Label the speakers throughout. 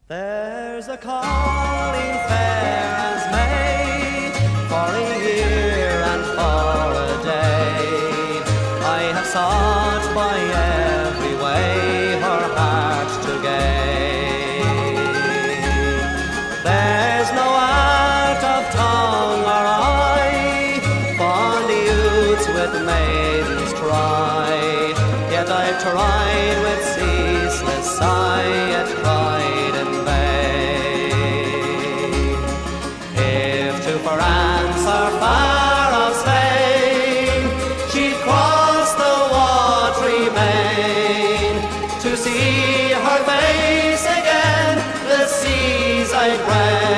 Speaker 1: There's a calling fair as May for a year and for a day. I have sought by every way her heart to gain. There's no art of tongue or eye, fond youths with maidens try. Yet I've tried with ceaseless sigh, yet cried in vain. If to France or far of Spain she'd cross the watery main, to see her face again the seas I'd brave.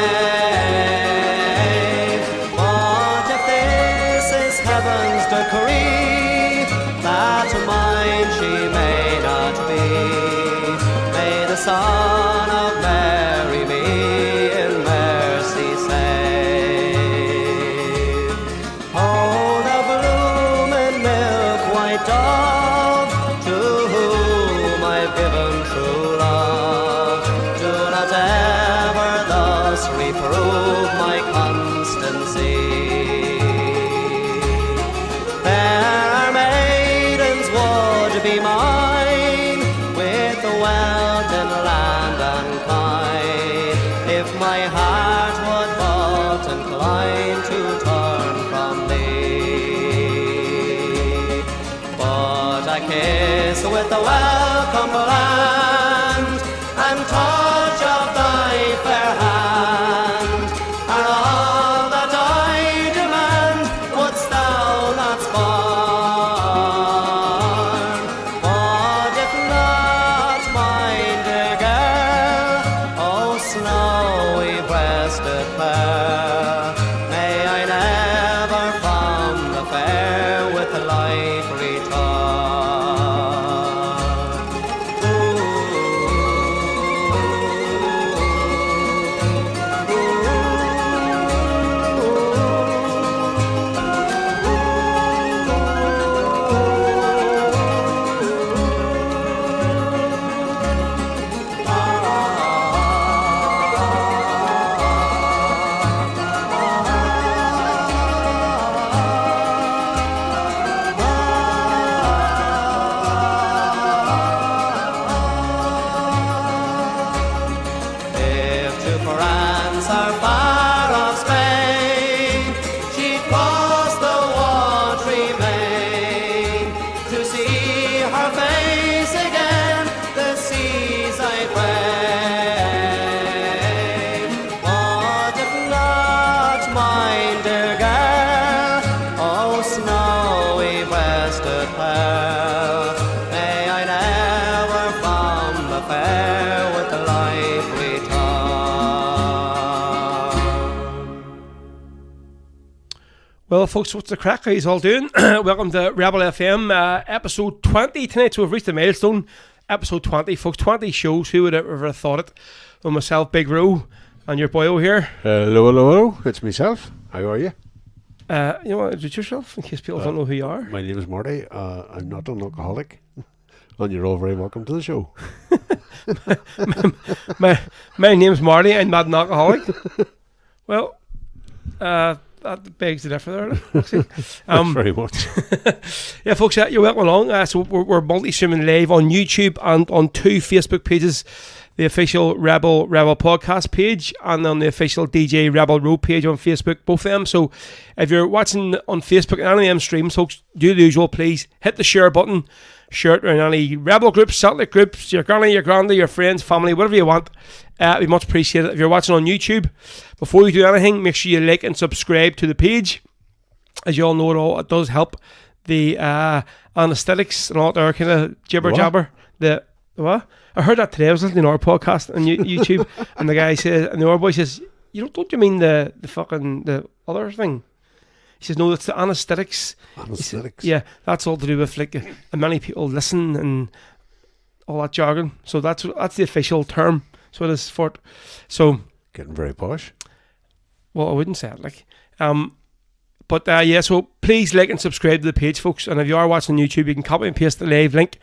Speaker 1: But if this is heaven's decree, that mine she may not be, may the Son of Mary me in mercy save. Oh, the blooming milk-white dove, to whom I've given true love, do not ever thus reprove my constancy. There are maidens would be mine, with the wealth in land and kine, if my heart would but incline to turn from thee. But I kiss with the welcome land, and touch of thy fair hand, are all that I demand, wouldst thou not scorn. But if not, mine dear girl, oh snowy breasted fair, may I never from the fair with life
Speaker 2: Well, folks, what's the crack? How you all doing? Welcome to Rebel FM, episode 20 tonight. So we've reached the milestone, episode 20, folks. 20 shows. Who would ever have thought it? Well, myself, Big Ro, and your boyo here.
Speaker 3: Hello, hello. It's myself. How are you?
Speaker 2: You want to introduce yourself in case people don't know who you are?
Speaker 3: My name is Marty. I'm not an alcoholic, and you're all very welcome to the show.
Speaker 2: my name's Marty. I'm not an alcoholic. Well, that begs the differ there.
Speaker 3: Thanks very much.
Speaker 2: Yeah, folks, you're welcome along. So we're multi-streaming live on YouTube and on 2 Facebook pages. The official Rebel podcast page and on the official DJ Rebel Road page on Facebook, both of them. So if you're watching on Facebook and any of them streams, folks, do the usual, please hit the share button, share it around any Rebel groups, Celtic groups, your granny, your granddad, your friends, family, whatever you want. We much appreciate it. If you're watching on YouTube, before you do anything, make sure you like and subscribe to the page. As you all know, it does help the anesthetics and all that kind of jibber jabber. What? I heard that today. I was listening to our podcast on YouTube, and the guy says, and the other boy says, don't you mean the fucking the other thing? He says, no, it's the anesthetics.
Speaker 3: Anesthetics.
Speaker 2: Says, yeah, that's all to do with like many people listen and all that jargon. So that's the official term. So it is for it. So
Speaker 3: getting very posh.
Speaker 2: Well, I wouldn't say it like. But yeah, so please like and subscribe to the page, folks. And if you are watching YouTube, you can copy and paste the live link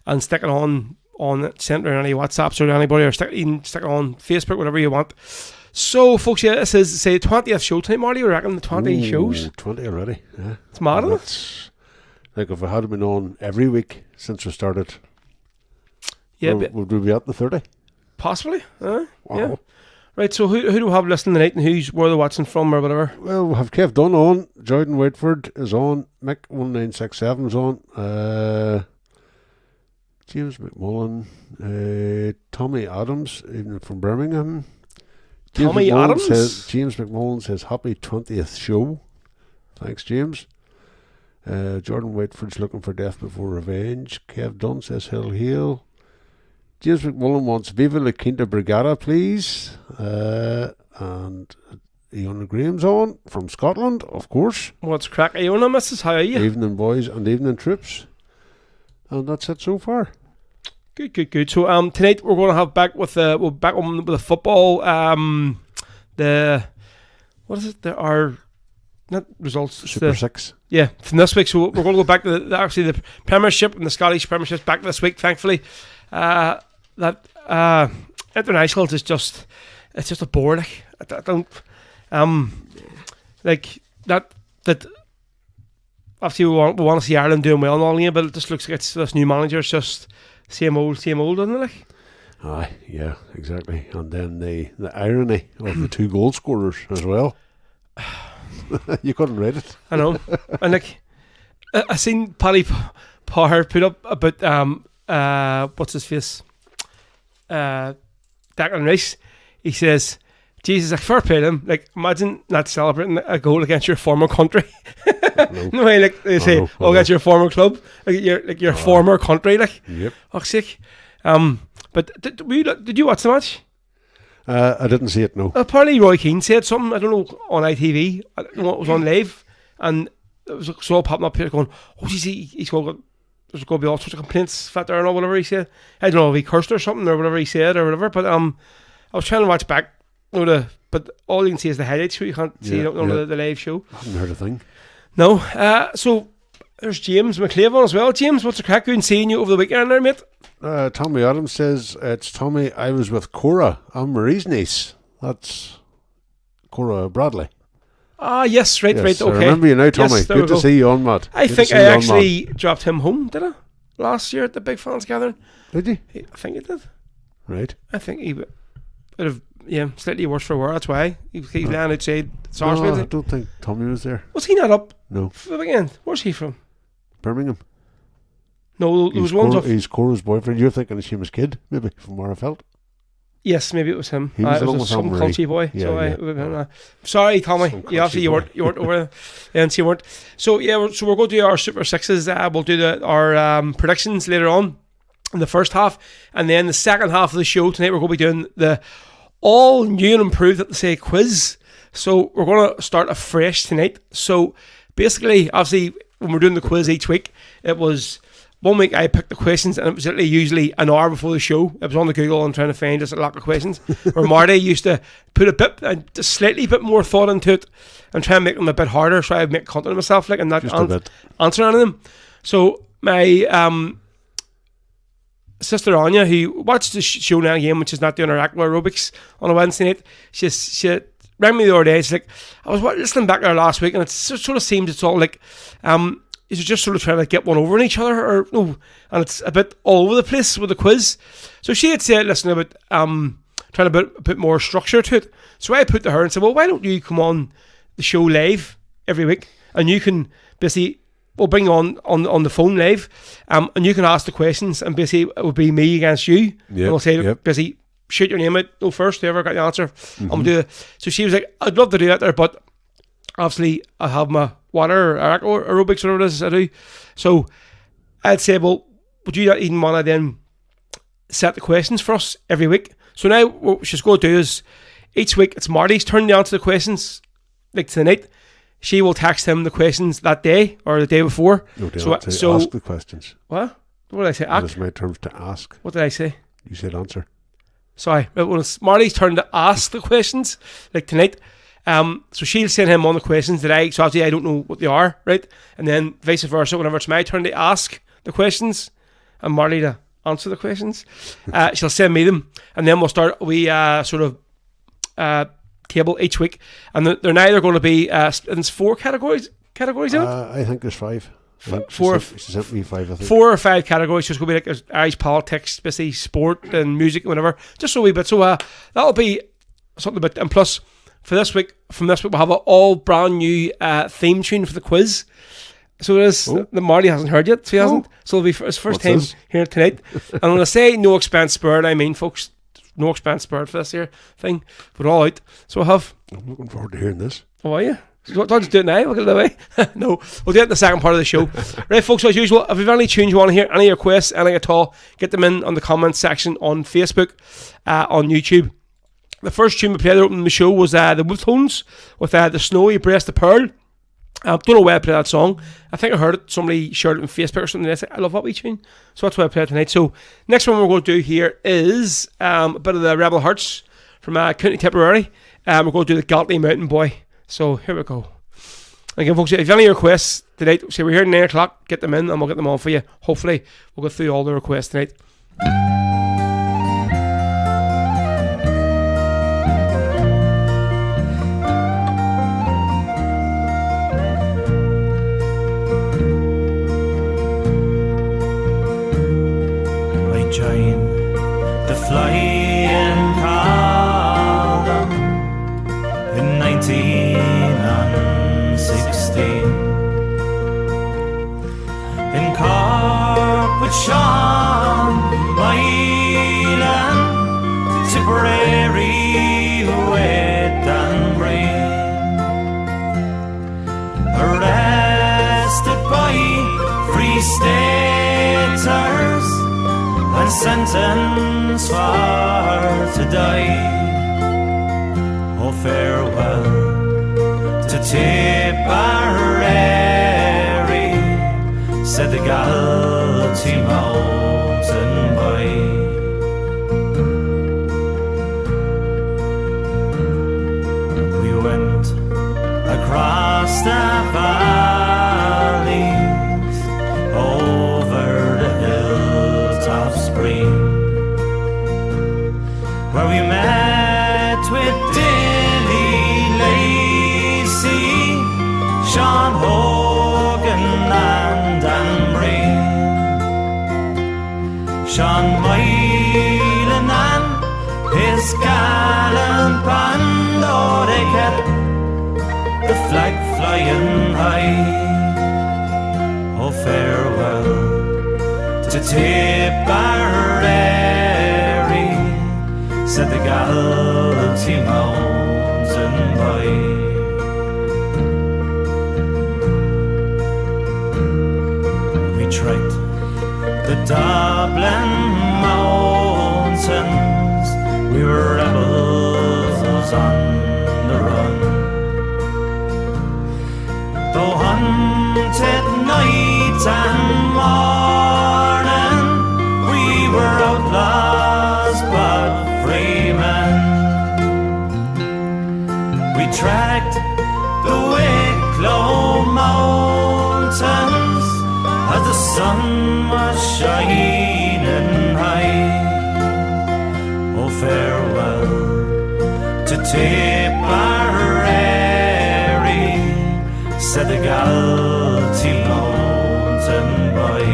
Speaker 2: and stick it on on it, send it around any WhatsApps or anybody, or stick it on Facebook, whatever you want. So, folks, yeah, this is, say, 20th show tonight, Marty. We reckon the 20 shows.
Speaker 3: 20 already, yeah.
Speaker 2: It's mad, isn't it?
Speaker 3: It's like if it had been on every week since we started,
Speaker 2: Yeah,
Speaker 3: would we be at the 30?
Speaker 2: possibly.
Speaker 3: Wow.
Speaker 2: Yeah. Right, so who do we have listening tonight, and where they're watching from or whatever?
Speaker 3: Well, we have Kev Dunn on, Jordan Whiteford is on, Mick1967 is on, James McMullen, Tommy Adams, even from Birmingham.
Speaker 2: Tommy Adams?
Speaker 3: James McMullen says, happy 20th show. Thanks, James. Jordan Whiteford's looking for Death Before Revenge. Kev Dunn says, Hill Hill. James McMullen wants Viva Lita Brigada, please. And Iona Graham's on from Scotland, of course.
Speaker 2: What's crack? Iona, missus? How are you?
Speaker 3: Evening, boys, and evening, troops. And that's it so far.
Speaker 2: Good. So tonight we're going to have back with the football. What is it? There are not results. It's
Speaker 3: Super 6.
Speaker 2: Yeah, from this week. So we're going to go back to the Premiership and the Scottish Premiership back this week. Thankfully, that internationals is just a bore. Like I don't like that. Obviously, we want to see Ireland doing well and all, yeah, but it just looks like it's this new manager. It's just same old, doesn't it? Like?
Speaker 3: Aye, yeah, exactly. And then the irony of the 2 goal scorers as well. You couldn't read it.
Speaker 2: I know. And like, I seen Paddy Power put up about what's his face, Declan Rice. He says, Jesus, like, fair play to him. Like, imagine not celebrating a goal against your former country. No way, like they say, against your former club, like your former country, like.
Speaker 3: Yep.
Speaker 2: Oh, sick. But did you watch the match?
Speaker 3: I didn't see it, no.
Speaker 2: Apparently Roy Keane said something, I don't know, on ITV. I don't know, it was on live, and it was all popping up here going, oh, he's going there's going to be all sorts of complaints flat there and all, whatever he said. I don't know if he cursed or something or whatever he said or whatever, but I was trying to watch back, but all you can see is the highlights, so you can't see the live show.
Speaker 3: I haven't heard a thing.
Speaker 2: No. So there's James McClavon as well. James, what's the crack? Good seeing you over the weekend there, mate.
Speaker 3: Tommy Adams says, it's Tommy, I was with Cora. I'm Marie's niece. That's Cora Bradley.
Speaker 2: Ah, yes, right, okay.
Speaker 3: I remember you now, Tommy.
Speaker 2: Yes,
Speaker 3: good to see you on, Matt.
Speaker 2: I think I actually dropped him home, did I? Last year at the Big Fans Gathering.
Speaker 3: Did you?
Speaker 2: I think he did.
Speaker 3: Right.
Speaker 2: I think he would have, slightly worse for wear, that's why. He's laying outside Sarsfield.
Speaker 3: No, I don't think Tommy was there.
Speaker 2: Was he not up
Speaker 3: No.
Speaker 2: for the weekend? Where's he from?
Speaker 3: Birmingham.
Speaker 2: No, there was one off.
Speaker 3: He's Cora's boyfriend. You're thinking of Seamus Kidd, maybe, from where I felt.
Speaker 2: Yes, maybe it was him.
Speaker 3: He was
Speaker 2: it was some country boy.
Speaker 3: Yeah,
Speaker 2: sorry, Tommy. You weren't over there, and you weren't. So we're going to do our Super Sixes. We'll do our predictions later on in the first half, and then the second half of the show tonight we're going to be doing the all new and improved, let us say, quiz. So we're going to start afresh tonight. So basically, obviously, when we're doing the quiz each week, it was 1 week I picked the questions, and it was literally usually an hour before the show. It was on the Google and trying to find just a lot of questions. Where Marty used to put just slightly bit more thought into it and try and make them a bit harder, so I'd make content of myself, like, and not answer any of them. So my sister Anya, who watched the show now again, which is not doing her aqua aerobics on a Wednesday night, she rang me the other day. She's like, I was listening back there last week, and it sort of seems it's all like is just sort of trying to get one over on each other, or no, and it's a bit all over the place with the quiz. So she had said, listen, about trying to put more structure to it. So I put to her and said, well, why don't you come on the show live every week, and you can basically, we'll bring you on the phone live, and you can ask the questions, and basically it would be me against you. And we'll say, basically, shoot your name out, go first, whoever got the answer. I'm gonna do it. So she was like, I'd love to do that there, but obviously I have my water or aerobics, whatever it is I do. So I'd say, well, would you not even want to then set the questions for us every week? So now what she's going to do is each week it's Marty's turn to answer the questions, like tonight. She will text him the questions that day or the day before.
Speaker 3: No, so ask the questions.
Speaker 2: What did I say?
Speaker 3: That's my terms to ask.
Speaker 2: What did I say?
Speaker 3: You said answer.
Speaker 2: Sorry, it was Marty's turn to ask the questions, like tonight. So she'll send him on the questions so obviously I don't know what they are, right? And then vice versa, whenever it's my turn to ask the questions and Marty to answer the questions. She'll send me them, and then we'll start. We sort of table each week, and they're neither going to be. It's 4 categories in it.
Speaker 3: I think there's 5.
Speaker 2: Four.
Speaker 3: She sent me 5. I think
Speaker 2: 4 or 5 categories. So it's going to be like Irish politics, basically sport and music and whatever. Just a wee bit. So that'll be something a bit. And plus, from this week, we'll have an all brand new theme tune for the quiz. So it is that Marty hasn't heard yet. So he hasn't. So it'll be his first time here tonight. And when I say no expense spared, I mean, folks, no expense spared for this here thing. But all out. So I'm
Speaker 3: looking forward to hearing this.
Speaker 2: Oh, are you? Don't just do it now, we'll get it away. No, we'll do it in the second part of the show. Right, folks, as usual, if you've any tunes you want to hear, any requests, anything at all, get them in on the comments section on Facebook, on YouTube. The first tune we played opening the show was the Woodtones with the Snowy Breast of Pearl. Don't know where I played that song. I think I heard it, somebody shared it on Facebook or something. I said, I love that wee tune. So that's why I played tonight. So next one we're going to do here is a bit of the Rebel Hearts from County Tipperary. We're going to do the Gly Mountain Boy. So here we go. Again, folks, if you have any requests tonight, say we're here at 9 o'clock, get them in and we'll get them on for you. Hopefully, we'll go through all the requests tonight.
Speaker 4: I joined the flying column in 1916 in Cork with Sean Mylan, Tipperary, wet and green, arrested by Free Staters and sentenced for to die. Oh, farewell to Tipperary, said the Gly Mountain Boy. We went across the valleys, over the hilltops green, where we met with Sean Hogan and Anne-Marie, Sean Mylan and his gallant band. Oh, they kept the flag flying high. Oh, farewell to Tipperary, said the Gly Mountain Boy. Trekked the Dublin mountains, we were rebels on the run. Though hunted night and morning, we were outlaws but free men. We trekked the Wicklow mountains as the sun was shining high. Oh, farewell to Tipperary, said the Gly Mountain Boy.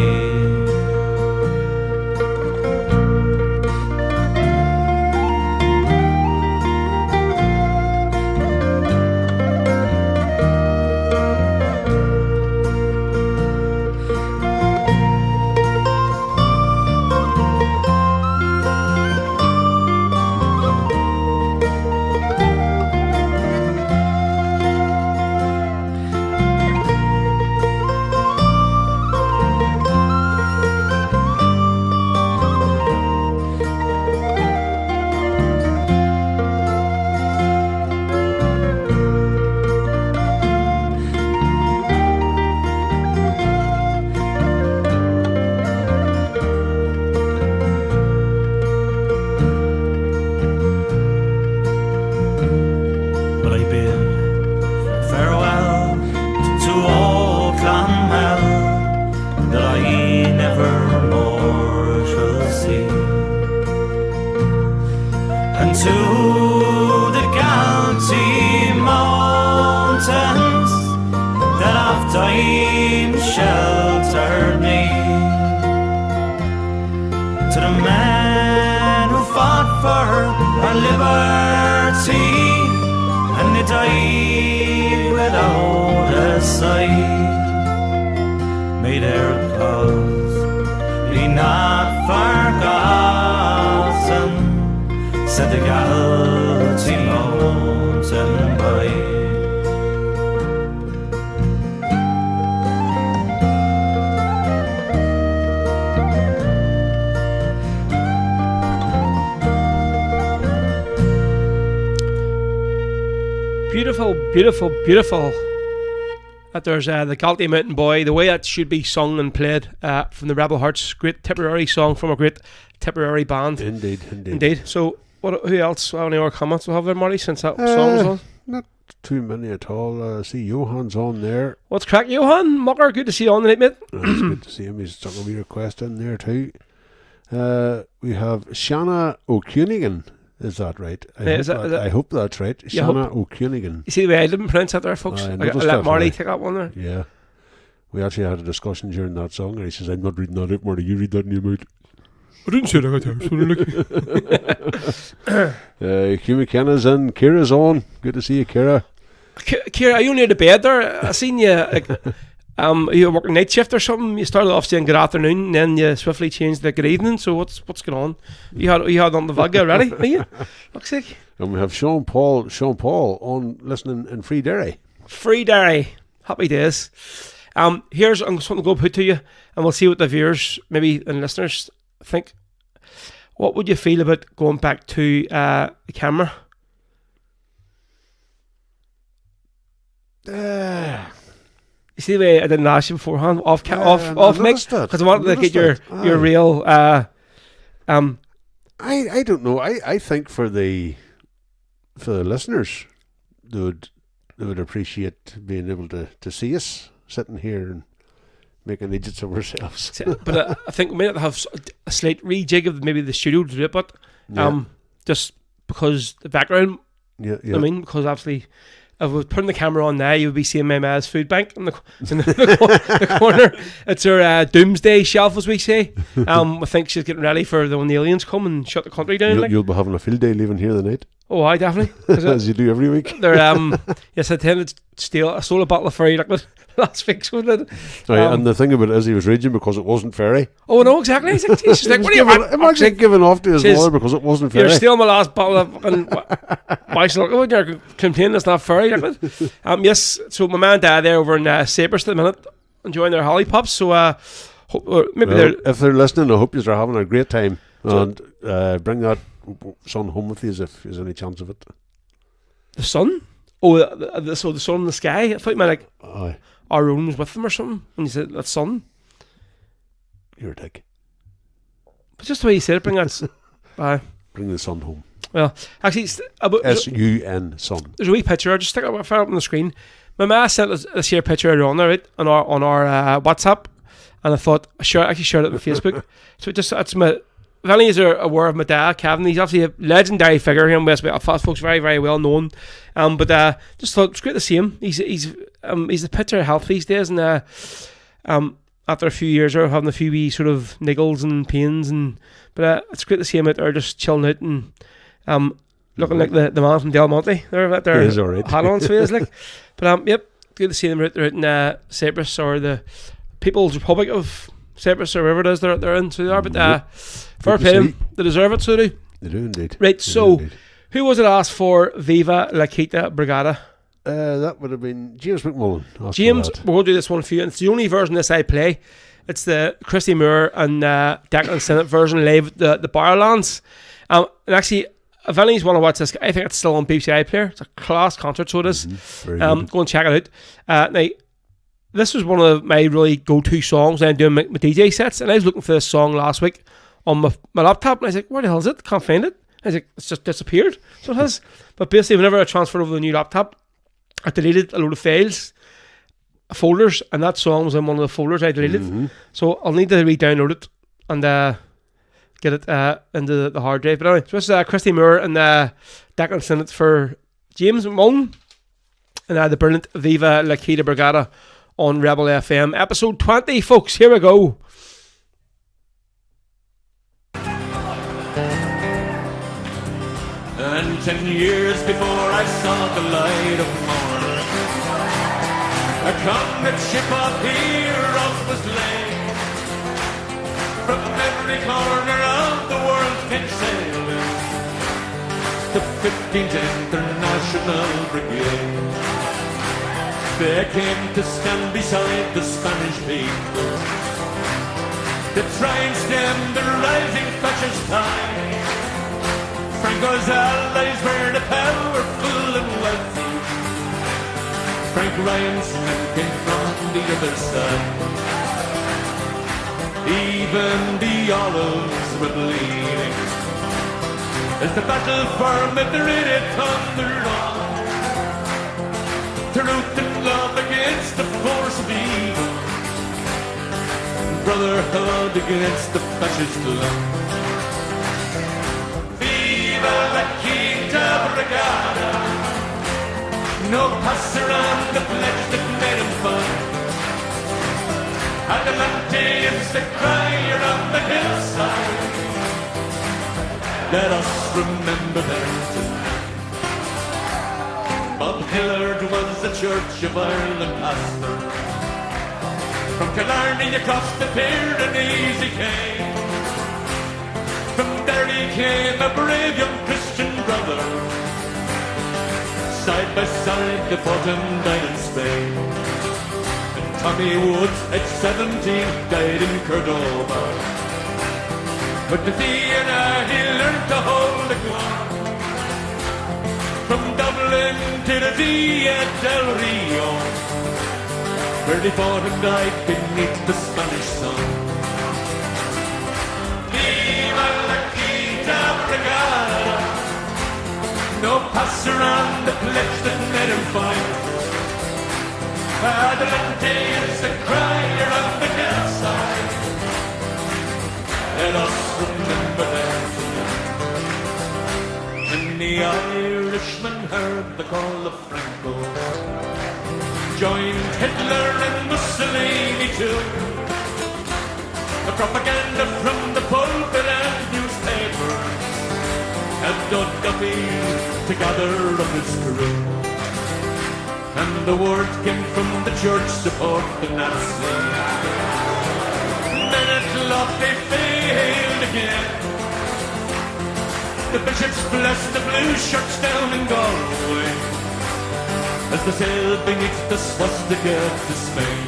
Speaker 4: sea, and to the county mountains that oft-time sheltered me, to the men who fought for our liberty, and they died without a sigh. May their cause be not forgotten, said the Gly Mountain Boy.
Speaker 2: Beautiful, beautiful, beautiful. That there's the Gly Mountain Boy, the way that should be sung and played from the Rebel Hearts. Great Tipperary song from a great Tipperary band.
Speaker 3: Indeed.
Speaker 2: So, who else? Any more comments we'll have there, Marty, since that song was on?
Speaker 3: Not too many at all. See, Johan's on there.
Speaker 2: What's crack, Johan? Mucker, good to see you on tonight, mate.
Speaker 3: It's good to see him. He's stuck a wee request in there too. We have Shanna O'Cunigan. Is that right? I hope that's right. Shanna O'Cunigan.
Speaker 2: You see the way I didn't pronounce that there, folks? I let Marty take that one there.
Speaker 3: Yeah. We actually had a discussion during that song, and he says, I'm not reading that out, Marty. You read that in your mouth. I didn't say that. Hugh McKenna's in. Kira's on. Good to see you, Kira.
Speaker 2: Kira, are you near the bed there? I seen you. You were working night shift or something. You started off saying good afternoon, and then you swiftly changed to good evening. So what's going on? You had on the vag already, are you? Looks like.
Speaker 3: And we have Sean Paul on listening in Free Derry.
Speaker 2: Free Derry, happy days. Here's something to go put to you, and we'll see what the viewers, maybe and listeners, think. What would you feel about going back to the camera? You see the way I didn't ask you beforehand, off mic, because I wanted to get your real.
Speaker 3: I don't know. I think for the listeners, they would appreciate being able to see us sitting here and making idiots of ourselves.
Speaker 2: But I think we might have a slight rejig of maybe the studio to do it, but just because the background.
Speaker 3: Yeah.
Speaker 2: I mean, because obviously. If we were putting the camera on now, you would be seeing my ma's food bank in the corner. It's her doomsday shelf, as we say. I think she's getting ready for when the aliens come and shut the country down.
Speaker 3: You'll be having a field day leaving here tonight.
Speaker 2: Oh, I definitely.
Speaker 3: As you do every week.
Speaker 2: They're yes, I tended to steal. I stole a bottle of fairy liquid last week, so did.
Speaker 3: And the thing about it is, he was raging because it wasn't fairy.
Speaker 2: Oh no, exactly. She's like, what are you?
Speaker 3: Imagine giving off to his mother because it wasn't fairy.
Speaker 2: You're stealing my last bottle of bicycle liquid. You're complaining it's not fairy liquid. Yes. So my man and dad there over in Cyprus at the minute, enjoying their holly pops. So
Speaker 3: if they're listening, I hope you're having a great time, and bring that sun home with you if there's any chance of it.
Speaker 2: The sun? Oh, so the sun in the sky? I thought you meant like our own was with them or something when you said that sun.
Speaker 3: You're a dick.
Speaker 2: But just the way you said it, bring that.
Speaker 3: Bring the sun home.
Speaker 2: Well, actually,
Speaker 3: S-U-N, sun.
Speaker 2: There's a wee picture. I'll just stick it up on the screen. My ma sent us a share picture earlier on there, right, on our WhatsApp, and I thought I shared it on Facebook. So that's my. If any of you are aware of my dad, Kevin, he's obviously a legendary figure here in West Belfast, folks, very, very well known. But just thought it was great to see him. He's the picture of health these days, and after a few years of having a few wee sort of niggles and pains, but it's great to see him out there just chilling out and looking like the man from Del Monte. They're out there,
Speaker 3: he is all right.
Speaker 2: hat on, so he is like. But yep, good to see them out there in Cyprus or the People's Republic of Cyprus or wherever it is they're in. So they are, but fair play them. They deserve it, so do.
Speaker 3: They do indeed.
Speaker 2: Right, so who was it asked for Viva Lita Brigada?
Speaker 3: That would have been James McMullen.
Speaker 2: James, we're going to do this one for you, and it's the only version this I play. It's the Christy Moore and Declan Sinnott version live at the Barrowlands. And actually, if anyone's want to watch this, I think it's still on BBC iPlayer. It's a class concert, so it is. Go and check it out. Now, this was one of my really go-to songs when I'm doing my DJ sets, and I was looking for this song last week on my laptop, and I was like, where the hell is it? Can't find it. I was like, it's just disappeared. So it has. But basically, whenever I transferred over to the new laptop, I deleted a load of files, folders, and that song was in one of the folders I deleted. So I'll need to re-download it and get it into the hard drive. But anyway, so this is Christy Moore and Declan Sinnott for James McMullen and the brilliant Viva Lita Brigada on Rebel FM. Episode 20, folks. Here we go.
Speaker 4: And 10 years before I saw the light of morn, a comet ship of heroes was laid. From every corner of the world came sailing the 15th International Brigade. They came to stand beside the Spanish people to try and stem the rising fascist tide. Franco's allies were the powerful and wealthy. Frank Ryan's men came from the other side. Even the olives were bleeding as the battle for Madrid had thundered on. Truth and love against the force of evil, brotherhood against the fascist love. Viva la Quinta Brigada, no passer on the pledge that made him fight. Adelante is the crier on the hillside. Let us remember them tonight. Bob Hillard was the Church of Ireland pastor. From Killarney across the Pyrenees he came. From there he came a brave young Christian brother. Side by side they fought and died in Spain. And Tommy Woods at 17 died in Cordoba. But the Vienna he learned to hold the gun. From Dublin to the Via del Rio, where they fought and died beneath the Spanish sun. Viva la Quinta Brigada, no passer on the pledge that made him fight. Adelante is the crier on the hillside. Let us remember them tonight. When the Irishman heard the call of Franco, joined Hitler and Mussolini too. The propaganda from the pulpit and newspaper had done Duffy to gather up his crew. And the word came from the church support the Nazis. Men at last they failed again. The bishops blessed the blue shirts down in Galway as they sailed beneath the swastika to Spain.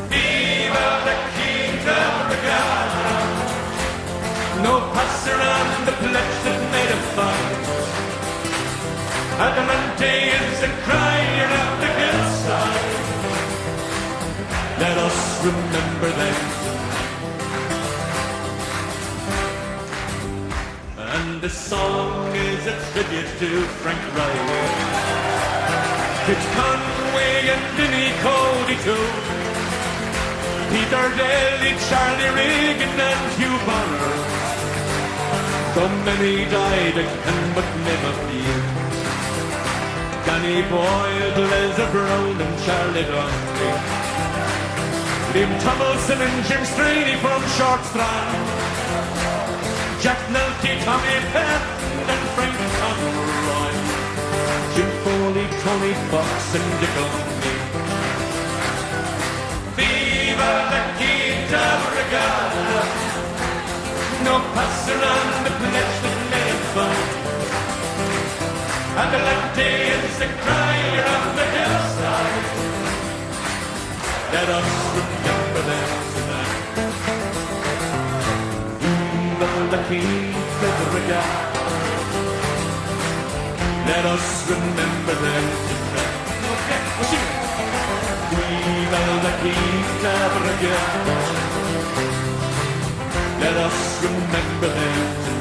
Speaker 4: Viva la Quinta Brigada, no passer on the pledge that made him fight. Adelante is the crier of the hillside. Let us remember them tonight. And this song is a tribute to Frank Ryan, Kit Conway and Vinnie Cody too, Peter Daly, Charlie Regan and Hugh Bonner. So many died, I can but name a few. Danny Boyle, Leslie Brown and Charlie Dundee, Liam Tomlinson and Jim Straney from Short Strand, Jack Nelty, Tommy Patton and Frank Conroy, Jim Foley, Tony Fox and Dick O'Neill. Viva la Quinta Brigada, no passer on the pledge that made him fight. Adelante is the crier of the hillside. Let us remember them tonight. Viva la Quinta Brigada, let us remember them tonight. Viva la Quinta Brigada, let us remember them tonight.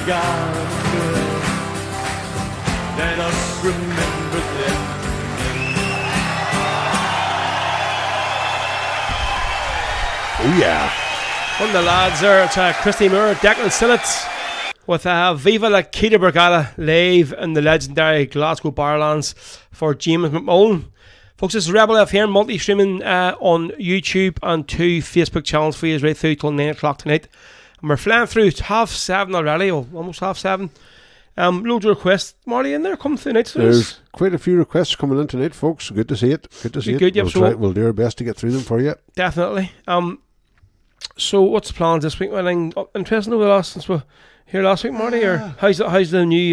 Speaker 4: God good. Let us remember them.
Speaker 3: Oh yeah.
Speaker 2: One of the lads there, it's Christy Moore, Declan Sinnott, with Viva Lita Brigada live in the legendary Glasgow Barlands for James McMullen. Folks, this is Rebel FM, multi-streaming on YouTube and 2 Facebook channels for you right through till 9 o'clock tonight. And we're flying through 7:30 already, or almost 7:30. Loads of requests, Marty, in there, come through tonight.
Speaker 3: There's quite a few requests coming in tonight, folks. Good to see it. Good to see
Speaker 2: Good,
Speaker 3: it.
Speaker 2: yep,
Speaker 3: We'll do our best to get through them for you.
Speaker 2: Definitely. So what's the plans this week? Anything interesting over the last since we're here last week, Marty? Or how's the new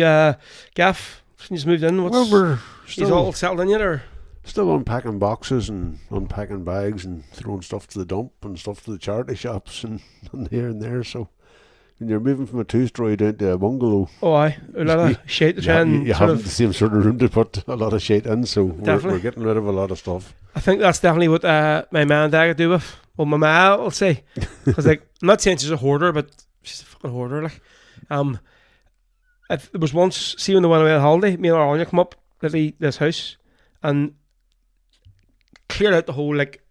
Speaker 2: gaff since you moved in?
Speaker 3: We're
Speaker 2: he's all settled in yet, or
Speaker 3: still unpacking boxes and unpacking bags and throwing stuff to the dump and stuff to the charity shops and here and there. So when you're moving from a 2-story down to a bungalow,
Speaker 2: a lot of shit to try and
Speaker 3: you haven't the same sort of room to put a lot of shit in. So we're getting rid of a lot of stuff.
Speaker 2: I think that's definitely what my ma and dad could do with. Well, my ma will say, because like I'm not saying she's a hoarder, but she's a fucking hoarder. Like, there was once, see when they went away on holiday, me and Anya come up to this house and cleared out the whole like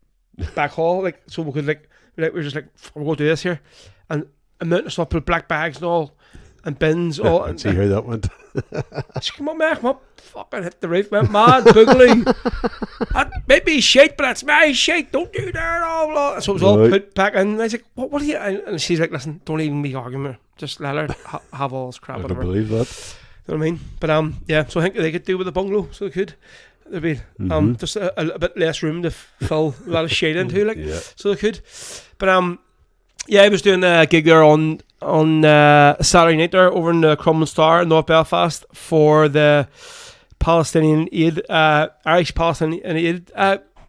Speaker 2: back hall, like so we could like we're just like we'll go do this here, and a mountain of stuff, put black bags and all, and bins all.
Speaker 3: And see how that went.
Speaker 2: She come up, man, come up, fucking hit the roof, went mad, boogly. That may be shite, but that's my shite. Don't do that, all blah. So it was all put back in. And I was like, what are you? And she's like, listen, don't even be arguing with her. Just let her have all this crap.
Speaker 3: I don't believe that.
Speaker 2: You know what I mean? But yeah, so I think they could do with a bungalow, so they could. There'd be just a bit less room to fill a lot of shade into, like so they could. But yeah, I was doing a gig there on Saturday night there over in the Crumlin Star in North Belfast for the Palestinian Aid, Irish Palestinian Aid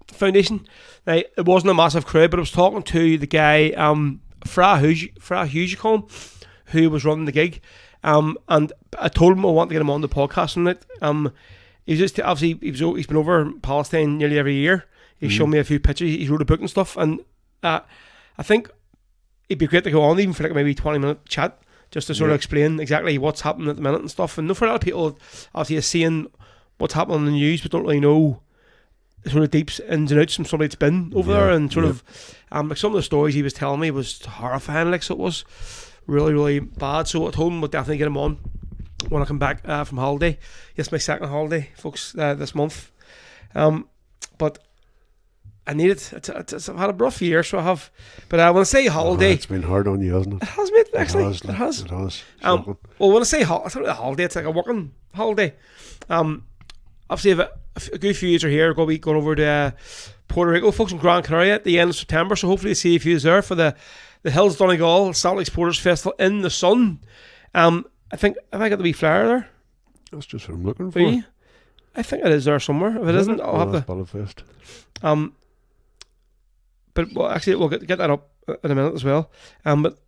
Speaker 2: Foundation. Now, it wasn't a massive crowd, but I was talking to the guy, Fra Hugicombe, who was running the gig, and I told him I wanted to get him on the podcast on it. He's just obviously he's been over in Palestine nearly every year. He's shown me a few pictures. He's wrote a book and stuff, and I think it'd be great to go on even for like maybe 20-minute chat just to sort of explain exactly what's happening at the minute and stuff. And for a lot of people, obviously, are seeing what's happening on the news, but don't really know the sort of deep ins and outs from somebody that's been over there. And sort of like some of the stories he was telling me was horrifying. Like, so it was really, really bad. So I told him we'll definitely get him on when I come back from holiday. Yes, my second holiday, folks, this month. But I need it. I've had a rough year, so I have. But when I say holiday,
Speaker 3: it's been hard on you, hasn't it?
Speaker 2: It has, mate. Actually, it has.
Speaker 3: It has.
Speaker 2: Well, when I say holiday, it's like a working holiday. Obviously, if a good few years are here, we're going over to Puerto Rico, folks, in Gran Canaria at the end of September. So hopefully, see a few there for the Hills Donegal Celtic Supporters Festival in the sun. I think have I got the wee flyer there?
Speaker 3: That's just what I'm looking for.
Speaker 2: You? I think it is there somewhere. If it isn't, I'll have the
Speaker 3: Ballad Fest.
Speaker 2: But well, actually, we'll get that up in a minute as well. But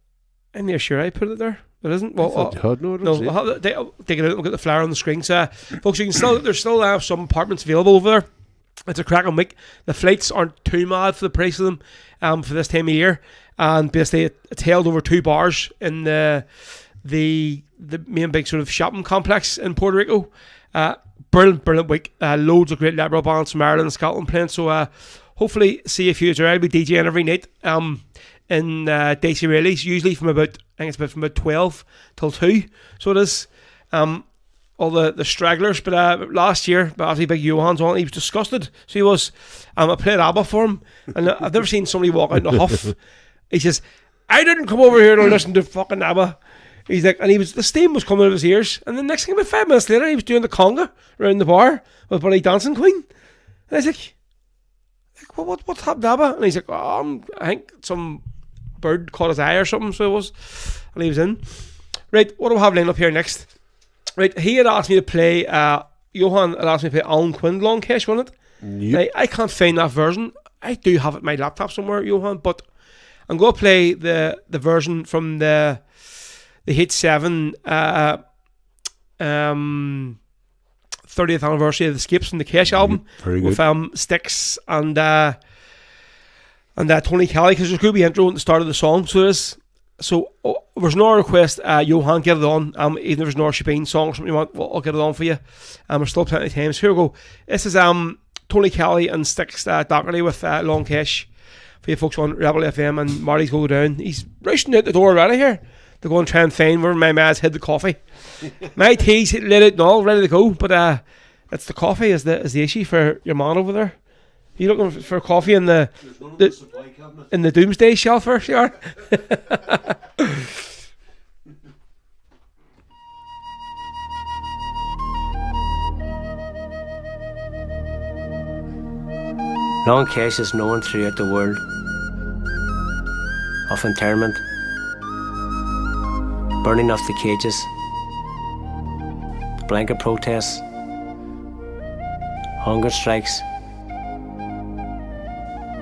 Speaker 2: I'm near sure I put it there. It isn't. Well,
Speaker 3: I'll take
Speaker 2: it out. We'll get the flyer on the screen. So, folks, you can there's still some apartments available over there. It's a cracking week. The flights aren't too mad for the price of them for this time of year, and basically it's held over 2 bars in the main big sort of shopping complex in Puerto Rico. Brilliant week. Loads of great liberal bands from Ireland and Scotland playing. So hopefully see a few there. I'll be DJing every night in Daisy Rayleigh's, usually from about 12 till 2. So it is all the stragglers. But last year, but obviously big Johan's on, he was disgusted. So he was. I played ABBA for him, and I've never seen somebody walk out in a huff. He says, I didn't come over here to listen to fucking ABBA. He's like, and the steam was coming out of his ears, and the next thing, about 5 minutes later, he was doing the conga around the bar with Buddy Dancing Queen. And I was like what's happened to ABBA? And he's like, I think some bird caught his eye or something, so it was, and he was in. Right, what do we have lined up here next? Right, he had asked me to play, Johan had asked me to play Alan Quinn Long Kesh, wasn't it?
Speaker 3: Yep.
Speaker 2: I can't find that version. I do have it in my laptop somewhere, Johan, but I'm going to play the version from the Hit 7 30th anniversary of the Skips from the Kesh album.
Speaker 3: Very good.
Speaker 2: With Styx and Tony Kelly, because there's going to be intro at the start of the song. So So there's no request. Johan, get it on. Even if there's no Shebeen song or something you want, I'll get it on for you. We're still plenty of time. So here we go. This is Tony Kelly and Sticks Dockerty with Long Kesh for you folks on Rebel FM, and Marty's go down. He's rushing out the door already here to go and try and find where my man's hid the coffee. My tea's lit out and all, ready to go, but it's the coffee is the issue for your man over there. You looking for coffee in the
Speaker 3: supply cabinet.
Speaker 2: in the doomsday shelf first, you are?
Speaker 5: Long Kesh is known throughout the world of internment, burning of the cages, blanket protests, hunger strikes,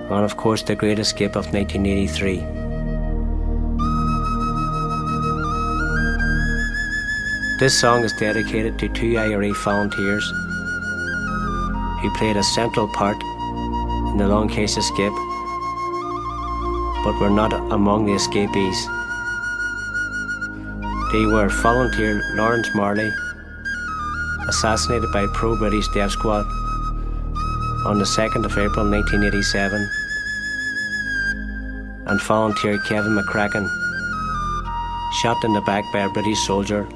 Speaker 5: and of course the Great Escape of 1983. This song is dedicated to 2 IRA volunteers who played a central part in the Long Kesh escape, but were not among the escapees. They were volunteer Lawrence Marley, assassinated by pro-British Death Squad on the 2nd of April 1987, and volunteer Kevin McCracken, shot in the back by a British soldier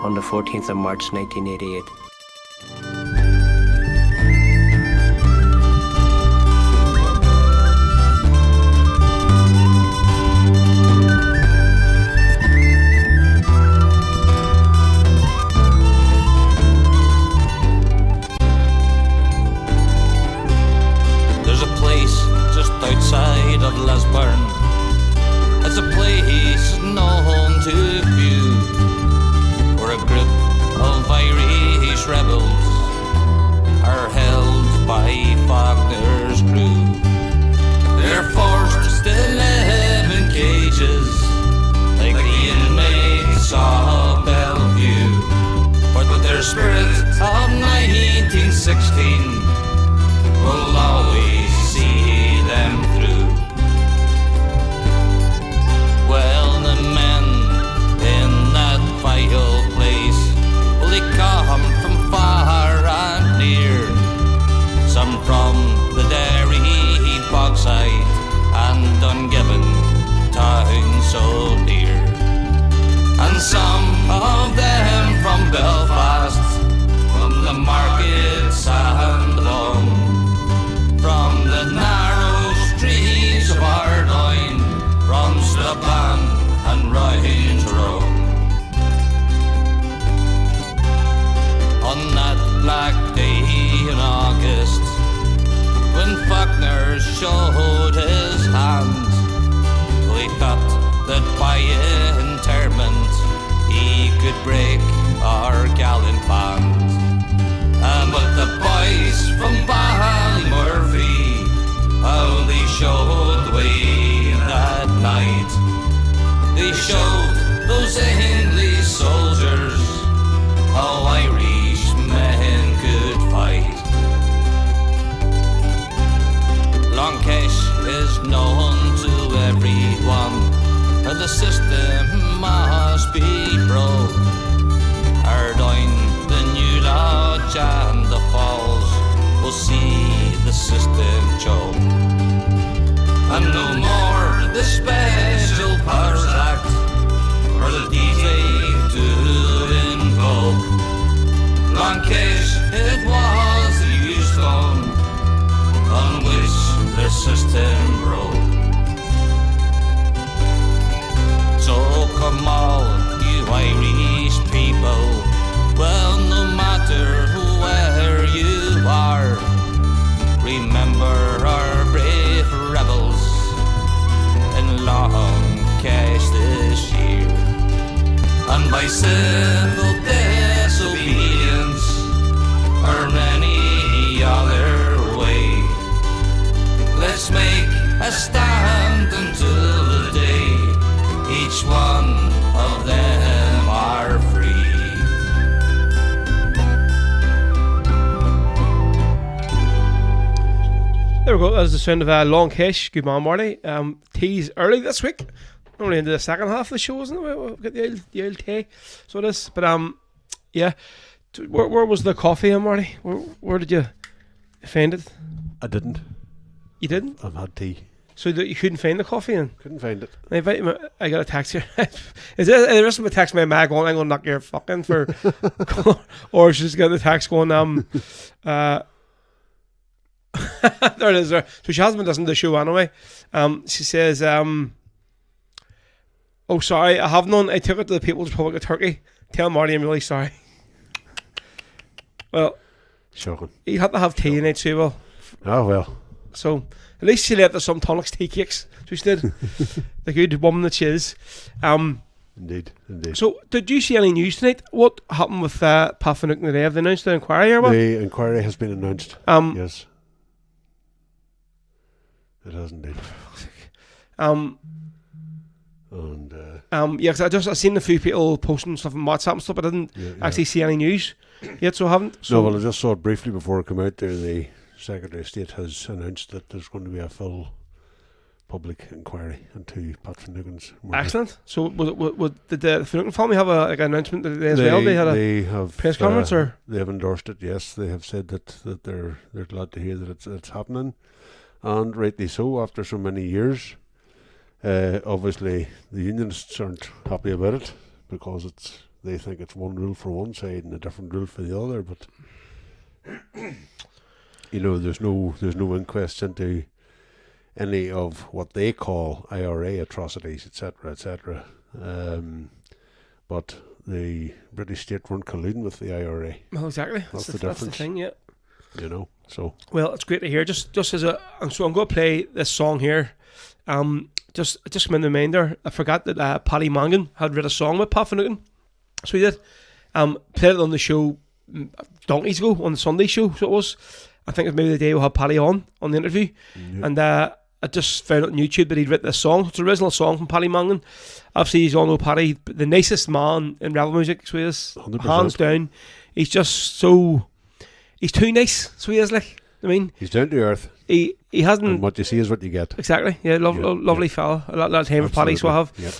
Speaker 5: on the 14th of March 1988.
Speaker 4: Outside of Lisburn, it's a place known to few, where a group of Irish rebels are held by Faulkner's crew. They're forced to live in cages like the inmates of Bellevue, but their spirit of 1916 will always see them through. Well, the men in that vile place, well, they come from far and near, some from the Derry Bogside and Dungiven town so dear, and some of them from Belfast, from the markets and along, from the narrow streets of Ardoyne, from Straban and round Tyrone. On that black day in August, when Faulkner showed his hand, we thought that by interment he could break our gallant band. But the boys from Ballymurphy, how they showed the way that night. They showed those English soldiers how Irish men could fight. Long Kesh is known to everyone, and the system must be broke. Ardoyne, the New Lodge and the Falls will see the system choke. And no more the Special Powers Act or the DJ to invoke. Long Kesh, it was the Eustone on which the system broke. So come all you Irish people, well, no matter where you are, remember our brave rebels in Long Kesh this year. And by civil disobedience or any other way, let's make a stand until the day each one of them are free.
Speaker 2: There we go. That was the sound of Long Kesh. Good man, Marty. Tease early this week. Only into the second half of the show, isn't it? We've got the old tea. So it is. But yeah. Where was the coffee in, Marty? Where did you find it?
Speaker 3: I didn't.
Speaker 2: You didn't?
Speaker 3: I've had tea.
Speaker 2: So that you couldn't find the coffee in?
Speaker 3: Couldn't find it.
Speaker 2: I got a text here. Is there a text my mag going, I'm going to knock your fucking for... or she's got the text going, there it is there. So she hasn't been listening to the show anyway. She says, oh sorry, I have none. I took it to the People's Republic of Turkey. Tell Marty I'm really sorry. Well,
Speaker 3: shocking.
Speaker 2: You had to have tea in it too, well.
Speaker 3: Oh well.
Speaker 2: So at least she left us some tonics, tea cakes. So she did. The good woman that she is.
Speaker 3: Indeed.
Speaker 2: So did you see any news tonight? What happened with Pat Finucane today? Have they announced the inquiry or what?
Speaker 3: The inquiry has been announced. Yes. It has indeed.
Speaker 2: Yeah, because I seen a few people posting stuff on WhatsApp and stuff, but I didn't actually see any news yet, so I haven't. So
Speaker 3: no, well, I just saw it briefly before it came out there. The Secretary of State has announced that there's going to be a full public inquiry into Pat Finucane's murder.
Speaker 2: Excellent. So did the Finucane family have an announcement today as well? They have press conference, or
Speaker 3: they have endorsed it. Yes, they have said that they're glad to hear that it's happening, and rightly so after so many years. Obviously, the unionists aren't happy about it because they think it's one rule for one side and a different rule for the other. But there's no inquest into any of what they call IRA atrocities, etc., etc. But the British state weren't colluding with the IRA.
Speaker 2: Well, exactly.
Speaker 3: That's the
Speaker 2: That's
Speaker 3: difference.
Speaker 2: the thing, yeah.
Speaker 3: So.
Speaker 2: Well, it's great to hear. Just as so I'm going to play this song here. Just come in the mind there. I forgot that Paddy Mangan had written a song with Pat Finucane. So he did. Played it on the show donkeys ago, on the Sunday show, so it was. I think it was maybe the day we had Paddy on the interview. Mm-hmm. And I just found it on YouTube that he'd written this song. It's an original song from Paddy Mangan. Obviously, you all know Paddy, the nicest man in rebel music, so he is. 100%. Hands down. He's just so... He's too nice, so he is, like. I mean... He's
Speaker 3: down to earth.
Speaker 2: He hasn't...
Speaker 3: And what you see is what you get.
Speaker 2: Exactly. Yeah, lovely fella. A lot of time with Paddy, so I have. Yep.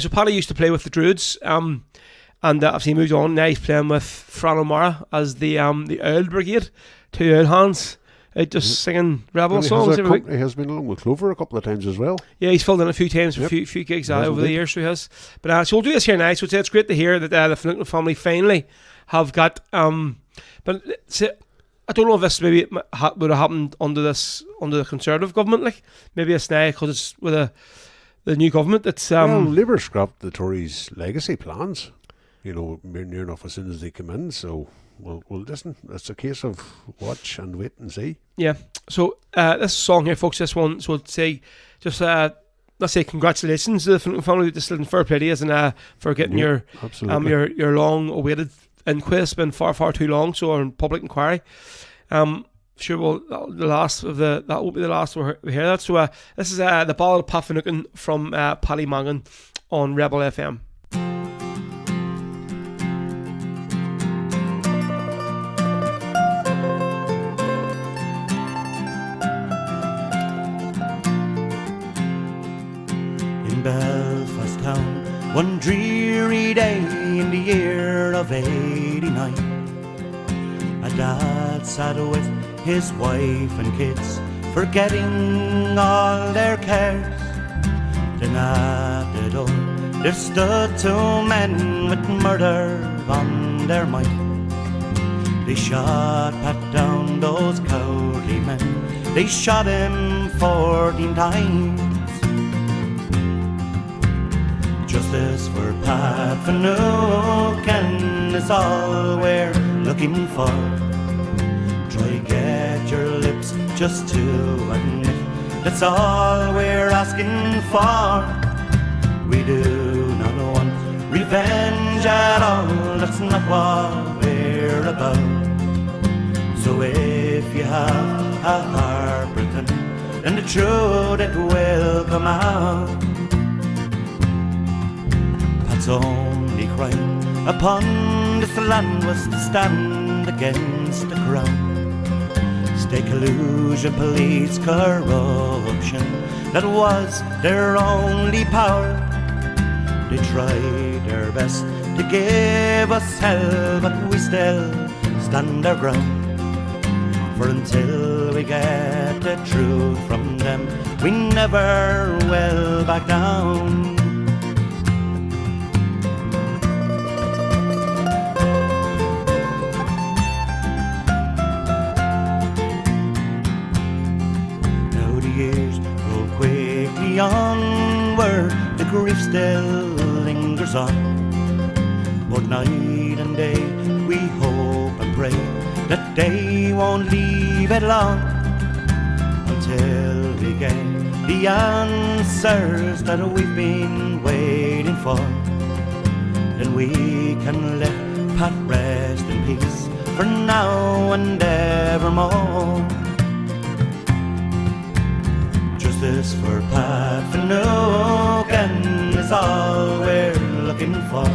Speaker 2: So Paddy used to play with the Druids, and obviously he moved on. Now he's playing with Fran O'Mara as the Owl Brigade, 2 owl hands, just singing rebel songs every week.
Speaker 3: He has been along with Clover a couple of times as well.
Speaker 2: Yeah, he's filled in a few times for a few gigs over the years, so he has. But so we'll do this here now. So it's great to hear that the Finucane family finally have got... but I don't know if this maybe would have happened under the Conservative government, like maybe it's now because it's with the new government. It's
Speaker 3: Labour scrapped the Tories' legacy plans, near enough as soon as they come in. So we'll listen. It's a case of watch and wait and see.
Speaker 2: Yeah. So this song here, folks, this one. So say just let's say congratulations to the Finucane family. Just in fair play to you, and for getting your long-awaited inquest. Been far too long. So on public inquiry. Sure, well, that will be the last we hear that. So this is the Ballad of P Finucane from Paddy Mangan on Rebel FM.
Speaker 6: In Belfast town, one dreary day in the year of '89, a dad sat with his wife and kids, forgetting all their cares. Then at the door there stood 2 men with murder on their mind. They shot Pat down, those cowardly men. They shot him 14 times. Justice for Pat Finucane is all we're looking for. Try get your lips just to admit that's all we're asking for. We do not want revenge at all, that's not what we're about. So if you have a heart broken, then the truth it will come out. Pat's only crime upon this land was to stand against the crown, State collusion, police corruption, that was their only power. They tried their best to give us hell, but we still stand our ground. For until we get the truth from them, we never will back down. Now the years roll quickly onward, the grief still lingers on. But night and day we hope and pray that they won't leave it long, until we get the answers that we've been waiting for. Then we can let Pat rest in peace for now and evermore. Justice for Pat Finucane is all we're looking for.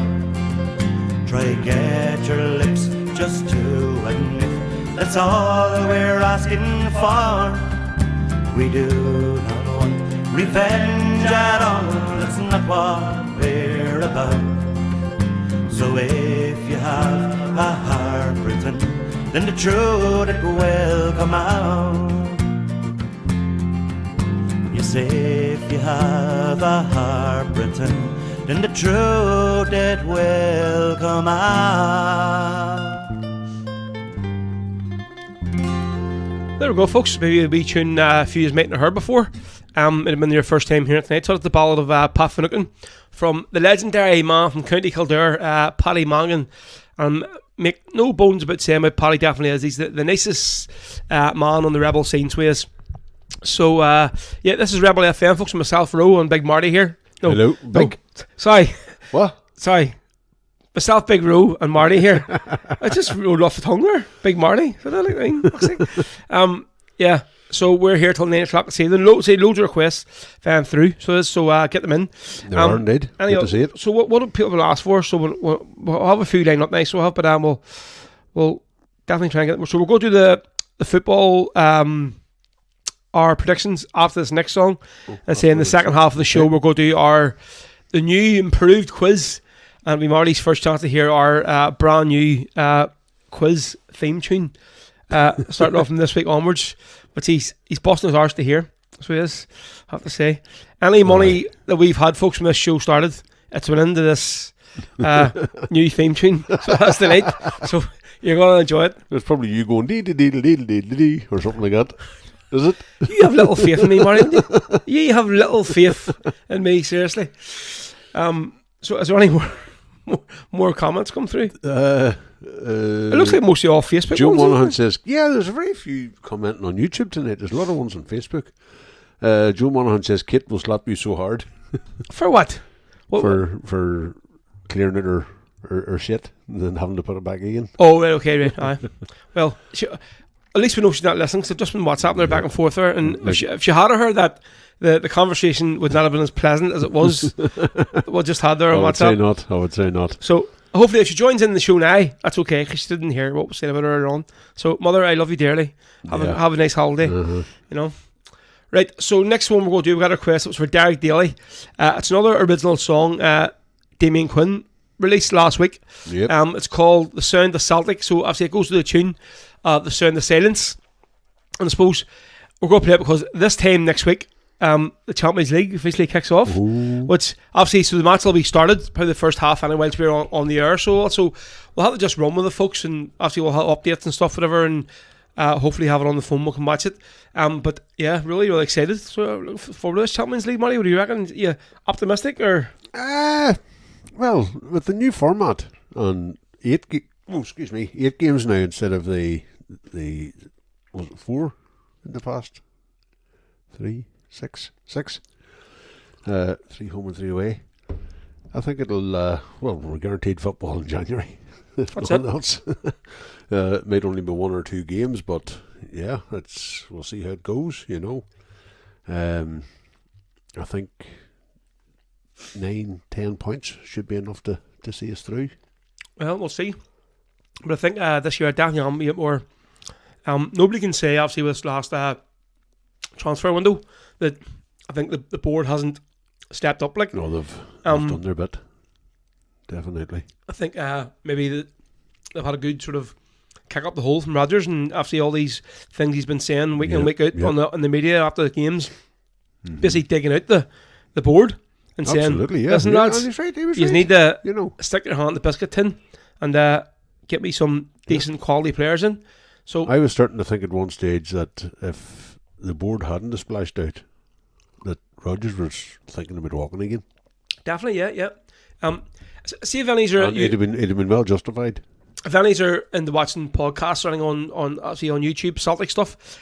Speaker 6: Try get your lips just to admit that's all we're asking for. We do not want revenge at all, that's not what we're about. So if you have a heart written, then the truth it will come out. Yes, if you have a heart written, then the truth it will come out.
Speaker 2: There we go, folks. Maybe a wee tune a few years might not heard before. It had been your first time hearing it tonight. So it's the Ballad of Pat Finucane from the legendary man from County Kildare, Paddy Mangan. Make no bones about saying about Paddy definitely is. He's the nicest man on the Rebel scene, so he is. So, yeah, this is Rebel FM, folks, with myself, Ro, and Big Marty here. No,
Speaker 3: Hello, Big.
Speaker 2: Sorry.
Speaker 3: What?
Speaker 2: Sorry. Myself, Big Ro, and Marty here. I just rolled off the tongue there. Big Marty. Is that like yeah. So we're here till 9 o'clock this evening. Loads of requests through. So get them in.
Speaker 3: There are indeed. Good to see it.
Speaker 2: So what do people ask for? So we'll have a few lined up nice. But we'll definitely try and get them. So we'll go to the football our predictions after this next song. And say in the second half of the show we'll go do the new improved quiz. And we Marty's first chance to hear our brand new quiz theme tune. Starting off from this week onwards. But he's busting his arse to hear. So he is, I have to say. Any money that we've had, folks, from this show started, it's went into this new theme tune. So that's the night. So you're going to enjoy it.
Speaker 3: It's probably you going dee dee dee dee dee dee or something like that. Is it?
Speaker 2: You have little faith in me, Marty, don't you? You have little faith in me, seriously. So is there any more comments come through? It looks like mostly all Facebook
Speaker 3: Joe
Speaker 2: ones.
Speaker 3: Monaghan says, yeah, there's very few commenting on YouTube tonight. There's a lot of ones on Facebook. Joe Monaghan says, Kit will slap you so hard.
Speaker 2: For what?
Speaker 3: For clearing it or shit and then having to put it back again.
Speaker 2: Oh, right, okay, right. Aye. Well, at least we know she's not listening, because I've just been WhatsApping her back and forth there, and if she had heard that the conversation would not have been as pleasant as it was we just had there on WhatsApp.
Speaker 3: I would say not.
Speaker 2: So hopefully if she joins in the show now, that's okay, because she didn't hear what was said about her earlier on. So Mother, I love you dearly. Have a nice holiday. You know. Right, so next one we're going to do, we got a request. It was for Derek Daly. It's another original song Damien Quinn released last week.
Speaker 3: Yep.
Speaker 2: It's called The Sound of Celtic. So obviously it goes to the tune The Sound of Silence. And I suppose we're going to play it because this time next week the Champions League officially kicks off.
Speaker 3: Ooh.
Speaker 2: Which obviously, so the match will be started probably the first half anyway whilst we're on the air. So also we'll have to just run with the folks, and obviously we'll have updates and stuff, whatever, and hopefully have it on the phone. We can watch it. But yeah, really, really excited. So looking forward to this Champions League, Marty. What do you reckon? You optimistic or?
Speaker 3: Well, with the new format on 8 games now instead of the was it 4 in the past? 3, 6, 6. 3 home and 3 away. I think it'll we're guaranteed football in January.
Speaker 2: That's
Speaker 3: nothing
Speaker 2: it.
Speaker 3: else. It might only be 1 or 2 games, but yeah, we'll see how it goes, you know. I think 9-10 points should be enough to see us through.
Speaker 2: Well, we'll see. But I think this year definitely I'm a bit more Nobody can say, obviously, with this last transfer window, that I think the board hasn't stepped up. Like,
Speaker 3: No, they've done their bit. Definitely.
Speaker 2: I think maybe they've had a good sort of kick up the hole from Rodgers, and obviously all these things he's been saying week in week out on the media after the games, basically digging out the board and
Speaker 3: Absolutely,
Speaker 2: saying, listen lads,
Speaker 3: and he's right, he was
Speaker 2: you
Speaker 3: right.
Speaker 2: need to
Speaker 3: You know.
Speaker 2: stick your hand in the biscuit tin and get me some decent quality players in. So
Speaker 3: I was starting to think at one stage that if the board hadn't splashed out, that Rodgers was thinking about walking again.
Speaker 2: definitely, yeah. See if any are
Speaker 3: And it'd have been well justified.
Speaker 2: if any are into watching podcasts running on obviously on YouTube, Celtic stuff.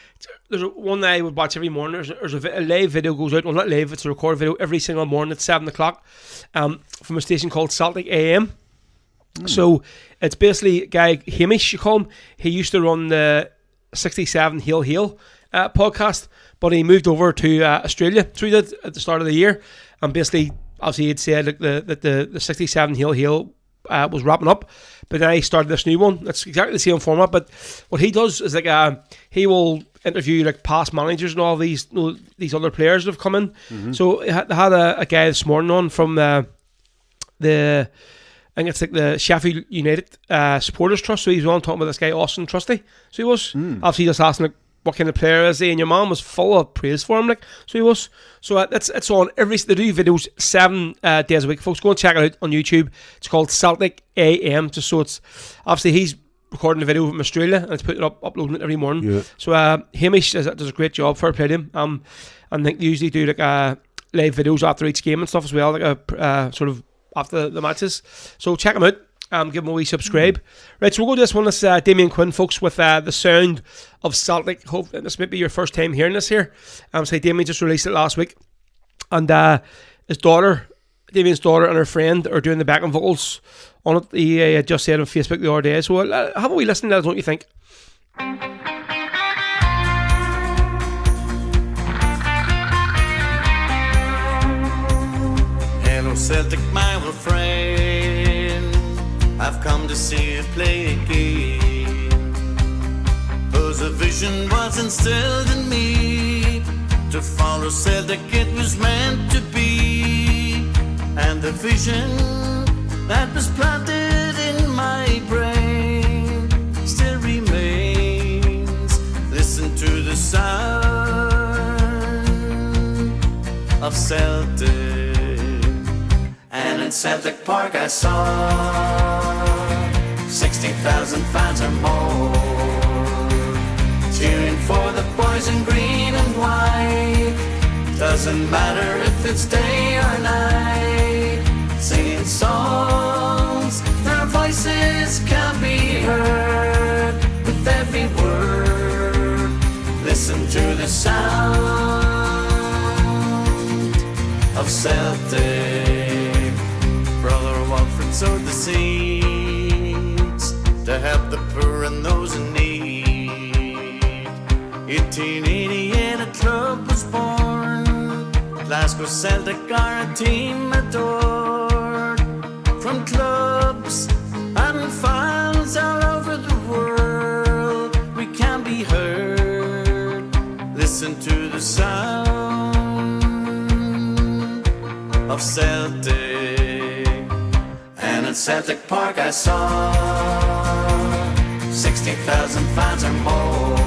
Speaker 2: There's one that I would watch every morning. There's a live video goes out. Well, not live, it's a recorded video every single morning at 7 o'clock from a station called Celtic AM. So it's basically a guy, Hamish, you call him. He used to run the 67 Hail podcast, but he moved over to Australia through that at the start of the year. And basically, obviously, he'd said like, that the 67 Hail was wrapping up, but then he started this new one. It's exactly the same format, but what he does is like he will interview like past managers and all these other players that have come in. So they had a guy this morning on from the I think it's like the Sheffield United Supporters Trust. So he's on talking about this guy Austin Trusty. So he was obviously just asking like, what kind of player is he? And your mom was full of praise for him, like. So he was. So it's on every. They do videos 7 days a week, folks. Go and check it out on YouTube. It's called Celtic AM. Just so it's obviously he's recording the video from Australia and it's putting it up, uploading it every morning. Yeah. So Hamish does a great job for playing him. And I think they usually do like live videos after each game and stuff as well, like a sort of after the matches. So check them out. Give them a wee subscribe. Right, so we'll go to this one. This Damien Quinn, folks, with the sound of Celtic. Hope this might be your first time hearing this here. So Damien just released it last week, and his daughter, Damien's daughter, and her friend are doing the backing vocals on it. He just said on Facebook the other day. So have a wee listen to that, don't you think?
Speaker 6: Hello Celtic, my old friend, I've come to see you play again. 'Cause a vision was instilled in me to follow Celtic, it was meant to be. And the vision that was planted in my brain still remains. Listen to the sound of Celtic. And in Celtic Park I saw 60,000 fans or more, cheering for the boys in green and white. Doesn't matter if it's day or night, singing songs, their voices can be heard with every word. Listen to the sound of Celtic. Brother Walford sowed the seeds to help the poor and those in need. 1888 a club was born, Glasgow Celtic are a team adored. From clubs and fans all over the world, we can be heard. Listen to the sound of Celtic. And at Celtic Park I saw 60,000 fans or more,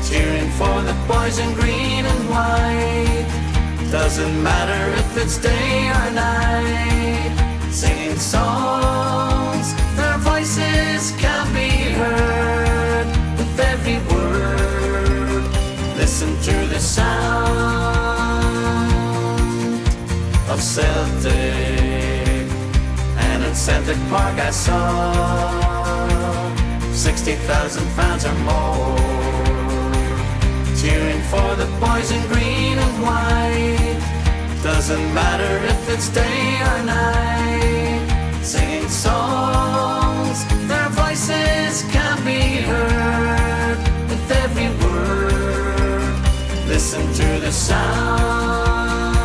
Speaker 6: cheering for the boys in green and white. Doesn't matter if it's day or night, singing songs, their voices can be heard with every word. Listen to the sound of Celtic. And at Celtic Park I saw 60,000 fans or more, cheering for the boys in green and white. Doesn't matter if it's day or night, singing songs, their voices can be heard with every word. Listen to the sound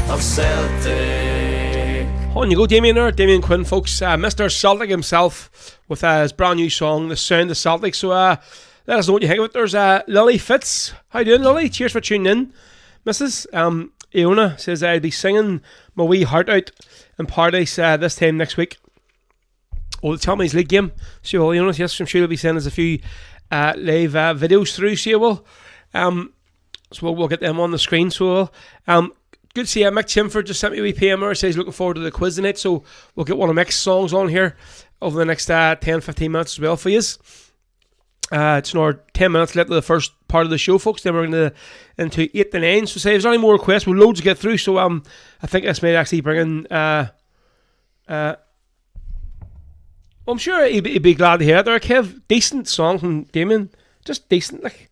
Speaker 6: of Celtic.
Speaker 2: On you go, Damien there, Damien Quinn, folks. Mr. Celtic himself with his brand new song, The Sound of Celtic. So let us know what you think of it. There's Lily Fitz. How you doing, Lily? Cheers for tuning in, Mrs. Iona says I'll be singing my wee heart out in Paradise this time next week. Oh, the Champions League game. So, well, Iona, yes, I'm sure you'll be sending us a few live videos through. So, we'll get them on the screen. So, good to see you. Mick Chimford just sent me a wee PMR. Says looking forward to the quiz tonight. So we'll get one of Mick's songs on here over the next 10-15 minutes as well for you. It's another 10 minutes left of the first part of the show, folks. Then we're going to into 8 to 9. So say if there's any more requests, we'll loads to get through. So I think this may actually bring in. I'm sure he'd be glad to hear it there, Kev. Decent song from Damien. Just decent, like.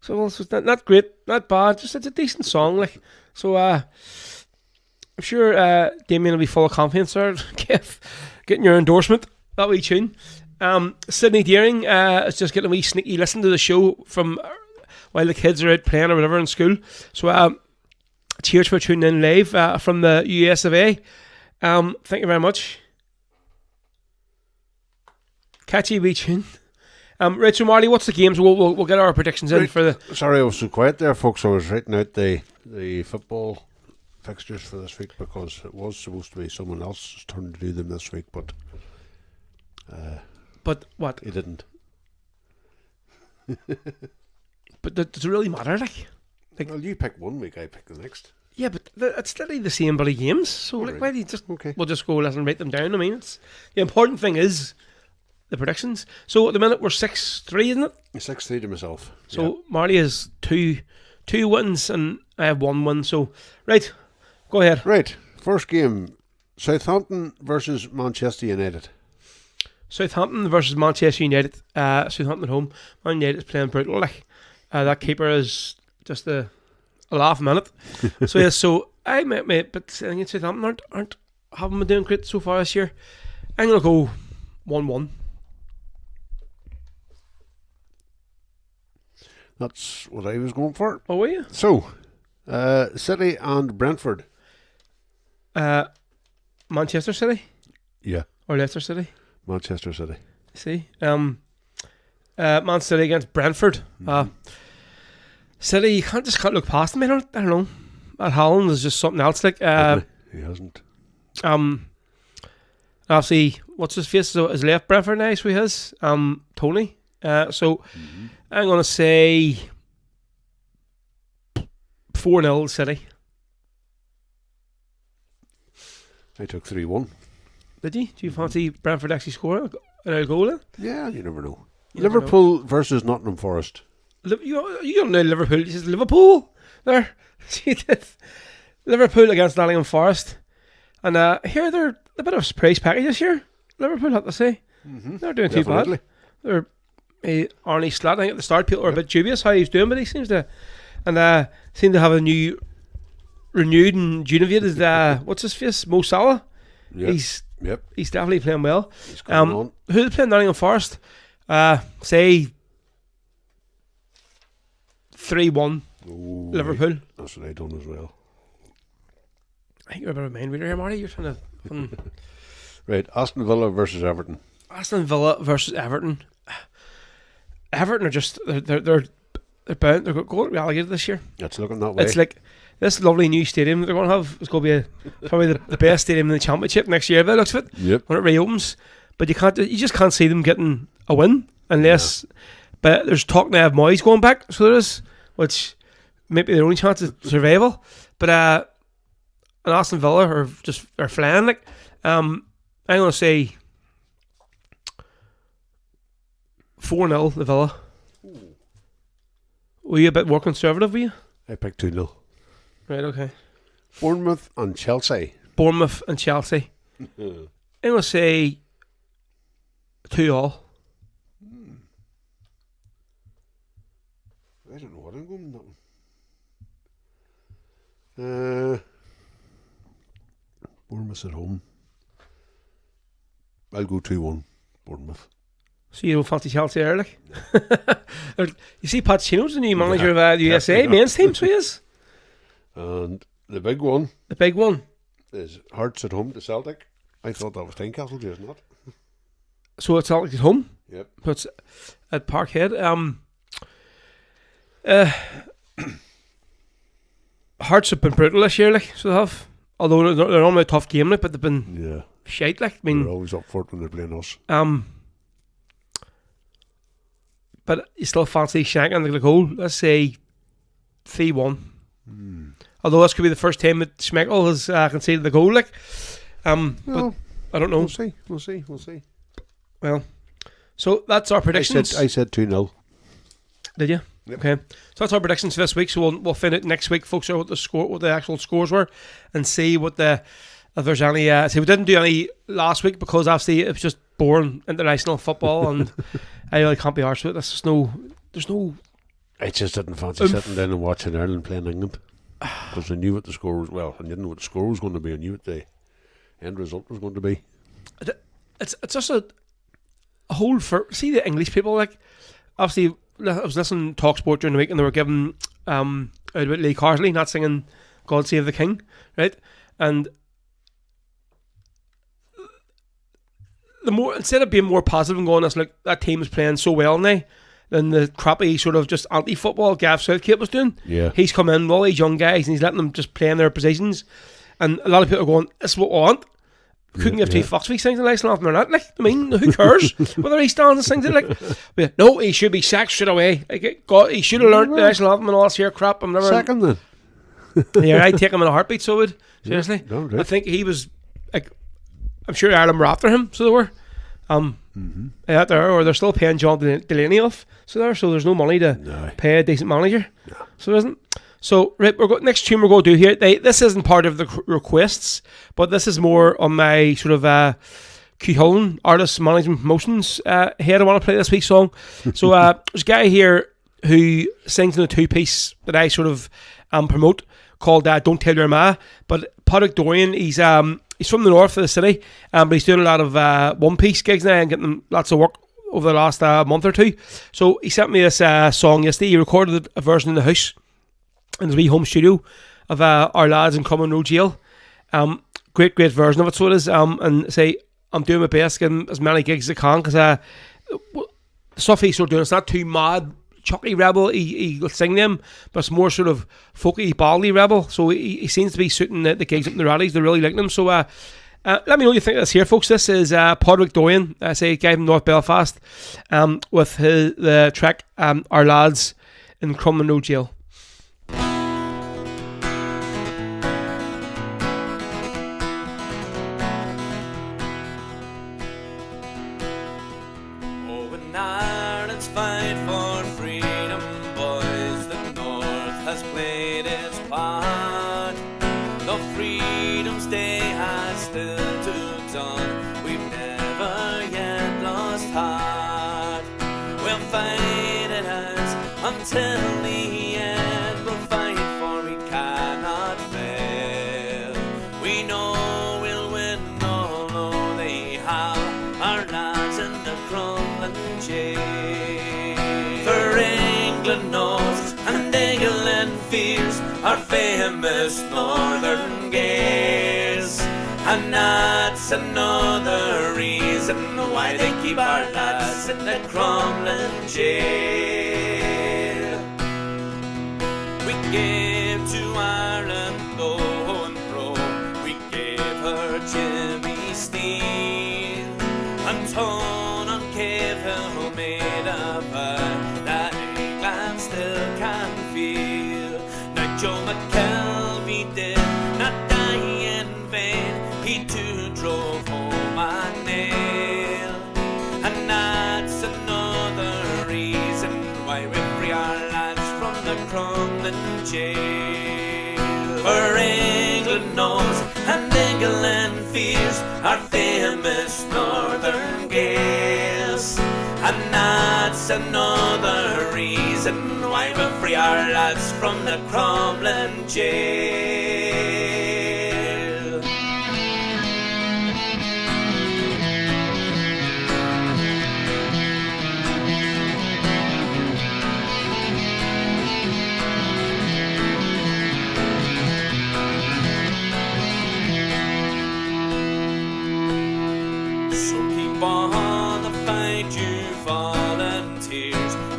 Speaker 2: So it's not great, not bad. Just it's a decent song, like. So I'm sure Damien will be full of confidence there, Kev, getting your endorsement, that wee tune. Sydney Deering is just getting a wee sneaky listen to the show from while the kids are out playing or whatever in school. So cheers for tuning in live from the US of A. Thank you very much. Catchy wee tune. Right, so Marley, what's the games? We'll get our predictions in for the...
Speaker 3: Sorry, I was so quiet there, folks. I was writing out the football fixtures for this week because it was supposed to be someone else's turn to do them this week, but
Speaker 2: what?
Speaker 3: He didn't.
Speaker 2: But does it really matter? Like,
Speaker 3: well, you pick one week, I pick the next.
Speaker 2: Yeah, but it's literally the same bloody games. So like, why do you just...
Speaker 3: Okay.
Speaker 2: We'll just go and write them down. I mean, the important thing is the predictions. So at the minute we're 6-3, isn't it?
Speaker 3: 6-3 to myself.
Speaker 2: So
Speaker 3: yeah.
Speaker 2: Marley has two wins and I have 1 win. So right, go ahead.
Speaker 3: Right, first game: Southampton versus Manchester United.
Speaker 2: Southampton versus Manchester United. Southampton at home. Man United's playing brutal. Like that keeper is just a laugh a minute. So yeah, so I mate, but I think Southampton haven't been doing great so far this year. I'm gonna go 1-1.
Speaker 3: That's what I was going for.
Speaker 2: Oh, were you?
Speaker 3: So, City and Brentford.
Speaker 2: Manchester City?
Speaker 3: Yeah.
Speaker 2: Or Leicester City?
Speaker 3: Manchester City.
Speaker 2: See? Man City against Brentford. City, you just can't look past them. I don't know. At Holland is just something else. Like,
Speaker 3: he hasn't.
Speaker 2: Obviously, what's his face? So his left Brentford now, so he has. Tony. So I'm going to say 4-0 City.
Speaker 3: I took 3-1.
Speaker 2: Did you? Do you fancy Brentford actually score a goal then?
Speaker 3: Yeah, you never know.
Speaker 2: You
Speaker 3: Liverpool versus Nottingham Forest.
Speaker 2: You don't know Liverpool. You said Liverpool there. She did. Liverpool against Nottingham Forest. And here they're a bit of a surprise package this year. Liverpool, have to say. They're doing
Speaker 3: Definitely.
Speaker 2: too bad. They're Arnie Slat, I think at the start people were a bit dubious how he's doing, but he seems to seem to have a new renewed and rejuvenated what's his face? Mo Salah.
Speaker 3: Yep.
Speaker 2: He's definitely playing well.
Speaker 3: He's coming on.
Speaker 2: Who's playing Nottingham Forest? Say 3-1 Liverpool.
Speaker 3: Right. That's what I done as well.
Speaker 2: I think you're a bit of a mind reader here, Marty. You're trying to
Speaker 3: Right, Aston Villa versus Everton.
Speaker 2: Aston Villa versus Everton. Everton are just they're bound. They're going to get relegated this year.
Speaker 3: It's looking that way.
Speaker 2: It's like this lovely new stadium that they're going to have. It's going to be probably the best stadium in the Championship next year. By the looks of it,
Speaker 3: Yep.
Speaker 2: when it reopens. But you just can't see them getting a win unless. Yeah. But there's talk now of Moyes going back, so there is, which might be their only chance of survival. But and Aston Villa are flying. Like I'm going to say 4-0 the Villa. Were you a bit more conservative, were you?
Speaker 3: I picked 2-0.
Speaker 2: Right, okay.
Speaker 3: Bournemouth and Chelsea.
Speaker 2: Bournemouth and Chelsea. I'm going to say 2-2.
Speaker 3: I don't know what I'm going with that one. Bournemouth at home. I'll go 2-1 Bournemouth.
Speaker 2: So you don't fancy Chelsea early? You see, Pochettino's the new manager of the USA men's team, so he is.
Speaker 3: And the big one.
Speaker 2: The big one.
Speaker 3: is Hearts at home to Celtic. I thought that was Tynecastle Day, isn't it?
Speaker 2: So it's Celtic at home.
Speaker 3: Yep.
Speaker 2: But it's at Parkhead. Hearts have been brutal this year, like, so they have. Although they're normally a tough game, like, but they've been shite, like. I mean,
Speaker 3: they're always up for it when they're playing us.
Speaker 2: But you still fancy shanking the goal. Let's say 3-1. Although this could be the first time that Schmeichel has conceded the goal, like. But I don't know.
Speaker 3: We'll see.
Speaker 2: Well, so that's our predictions.
Speaker 3: I said 2-0.
Speaker 2: Did you?
Speaker 3: Yep.
Speaker 2: Okay. So that's our predictions for this week. So we'll find out next week, folks, what the actual scores were, and see if there's any. See, we didn't do any last week because obviously it was just boring international football, and I really can't be arsed with it. There's no.
Speaker 3: I just didn't fancy sitting down and watching Ireland playing England because I knew what the score was. Well, I didn't know what the score was going to be. I knew what the end result was going to be.
Speaker 2: It's just a whole see the English people, like, obviously I was listening to TalkSport during the week and they were giving out about Lee Carsley not singing God Save the King, right? And the more, instead of being more positive and going, like, that team is playing so well now, than the crappy sort of just anti-football Gav Southgate was doing.
Speaker 3: Yeah.
Speaker 2: He's come in with all these young guys and he's letting them just play in their positions, and a lot of people are going, this is what we want. Couldn't give two fucks if he sings the national anthem or not. Like, I mean, who cares whether he stands and sings it? Like, but no, he should be sacked straight away. Like, God, he should have learned the national anthem and all this here crap. I'm never
Speaker 3: second then.
Speaker 2: Yeah, I'd take him in a heartbeat. So would seriously.
Speaker 3: No, right.
Speaker 2: I think he was like, I'm sure Ireland were after him. So they were. Out there, or they're still paying John Delaney off. So there's no money to pay a decent manager. No. So there isn't. So, right, next tune we're going to do here. This isn't part of the requests, but this is more on my sort of Cuchulainn artist management promotions head. I want to play this week's song. So there's a guy here who sings in a two-piece that I sort of promote called Don't Tell Your Ma. But Padraig Dorian, he's from the north of the city, but he's doing a lot of one-piece gigs now and getting lots of work over the last month or two. So he sent me this song yesterday. He recorded a version in the house in his wee home studio of our lads in Common Road Jail. Great version of it, so it is. And say, I'm doing my best, getting as many gigs as I can, because the stuff he's sort of doing, it's not too mad, chucky rebel. He will sing them, but it's more sort of folky, ballady rebel. So he seems to be suiting the gigs up in the rallies. They really like them. So let me know what you think of this here, folks. This is Padraig Dorian, a guy from North Belfast, with the track Our Lads in Common Road Jail.
Speaker 1: Fight for freedom, boys, the North has played its part. The Freedom's Day has still to dawn. We've never yet lost heart. We'll fight it out until the end. We'll fight for we cannot fail. We know we'll win, although they have our lads in the crumbling jail. England knows and England fears our famous northern gays, and that's another reason why they keep our lads in the crumbling jail. We gave to Ireland though and fro, we gave her Jimmy Steele and Tone on Cahill made of her still can feel. Now Joe McKelvey did not die in vain. He too drove home a nail, and that's another reason why we free our lads from the crumbling jail. For England knows and England fears our famous northern gales, and that's another reason why we free our lads from the crumbling jail.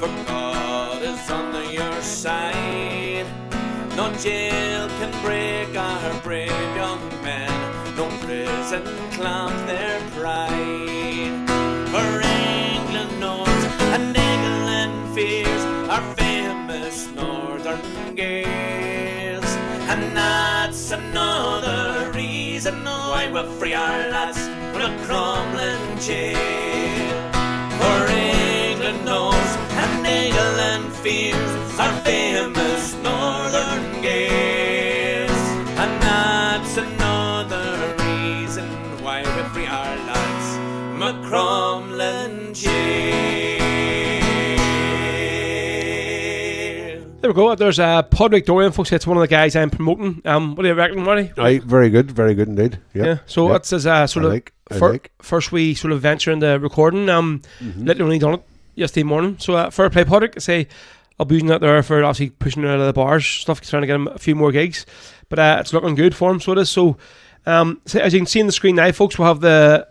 Speaker 1: for God is on your side. No jail can break our brave young men, no prison clamp their pride. For England knows and England fears our famous northern gales, and that's another reason why we'll free our lads from a crumbling jail. For England knows and England fears our famous northern gales, and that's another reason why we free our lads from a crumbling jail.
Speaker 2: There we go. There's Podrick Dorian, folks. It's one of the guys I'm promoting. What do you reckon, Marty?
Speaker 3: Aye, very good indeed. Yep.
Speaker 2: Yeah. So
Speaker 3: Yep.
Speaker 2: that's his sort of first wee sort of venture into recording. Literally only done it yesterday morning. So fair play, Podrick. I say I'll be using that there for obviously pushing it out of the bars stuff, trying to get him a few more gigs. But it's looking good for him. So it is. So as you can see on the screen now, folks, we'll have the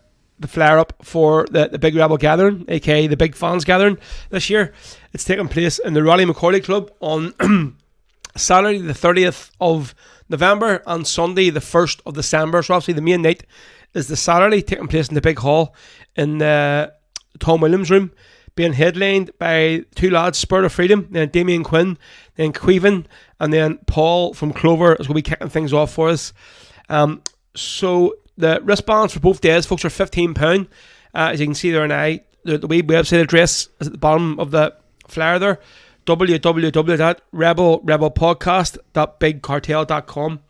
Speaker 2: flare up for the Big Rebel Gathering, aka the Big Fans Gathering this year. It's taking place in the Raleigh Macaulay Club on Saturday the 30th of November and Sunday the 1st of December. So obviously the main night is the Saturday, taking place in the big hall in the Tom Williams room, being headlined by two lads, Spirit of Freedom, then Damien Quinn, then Queven, and then Paul from Clover is going to be kicking things off for us. So the wristbands for both days, folks, are £15. As you can see there now, the web website address is at the bottom of the flyer there, www.rebelpodcast.bigcartel.com.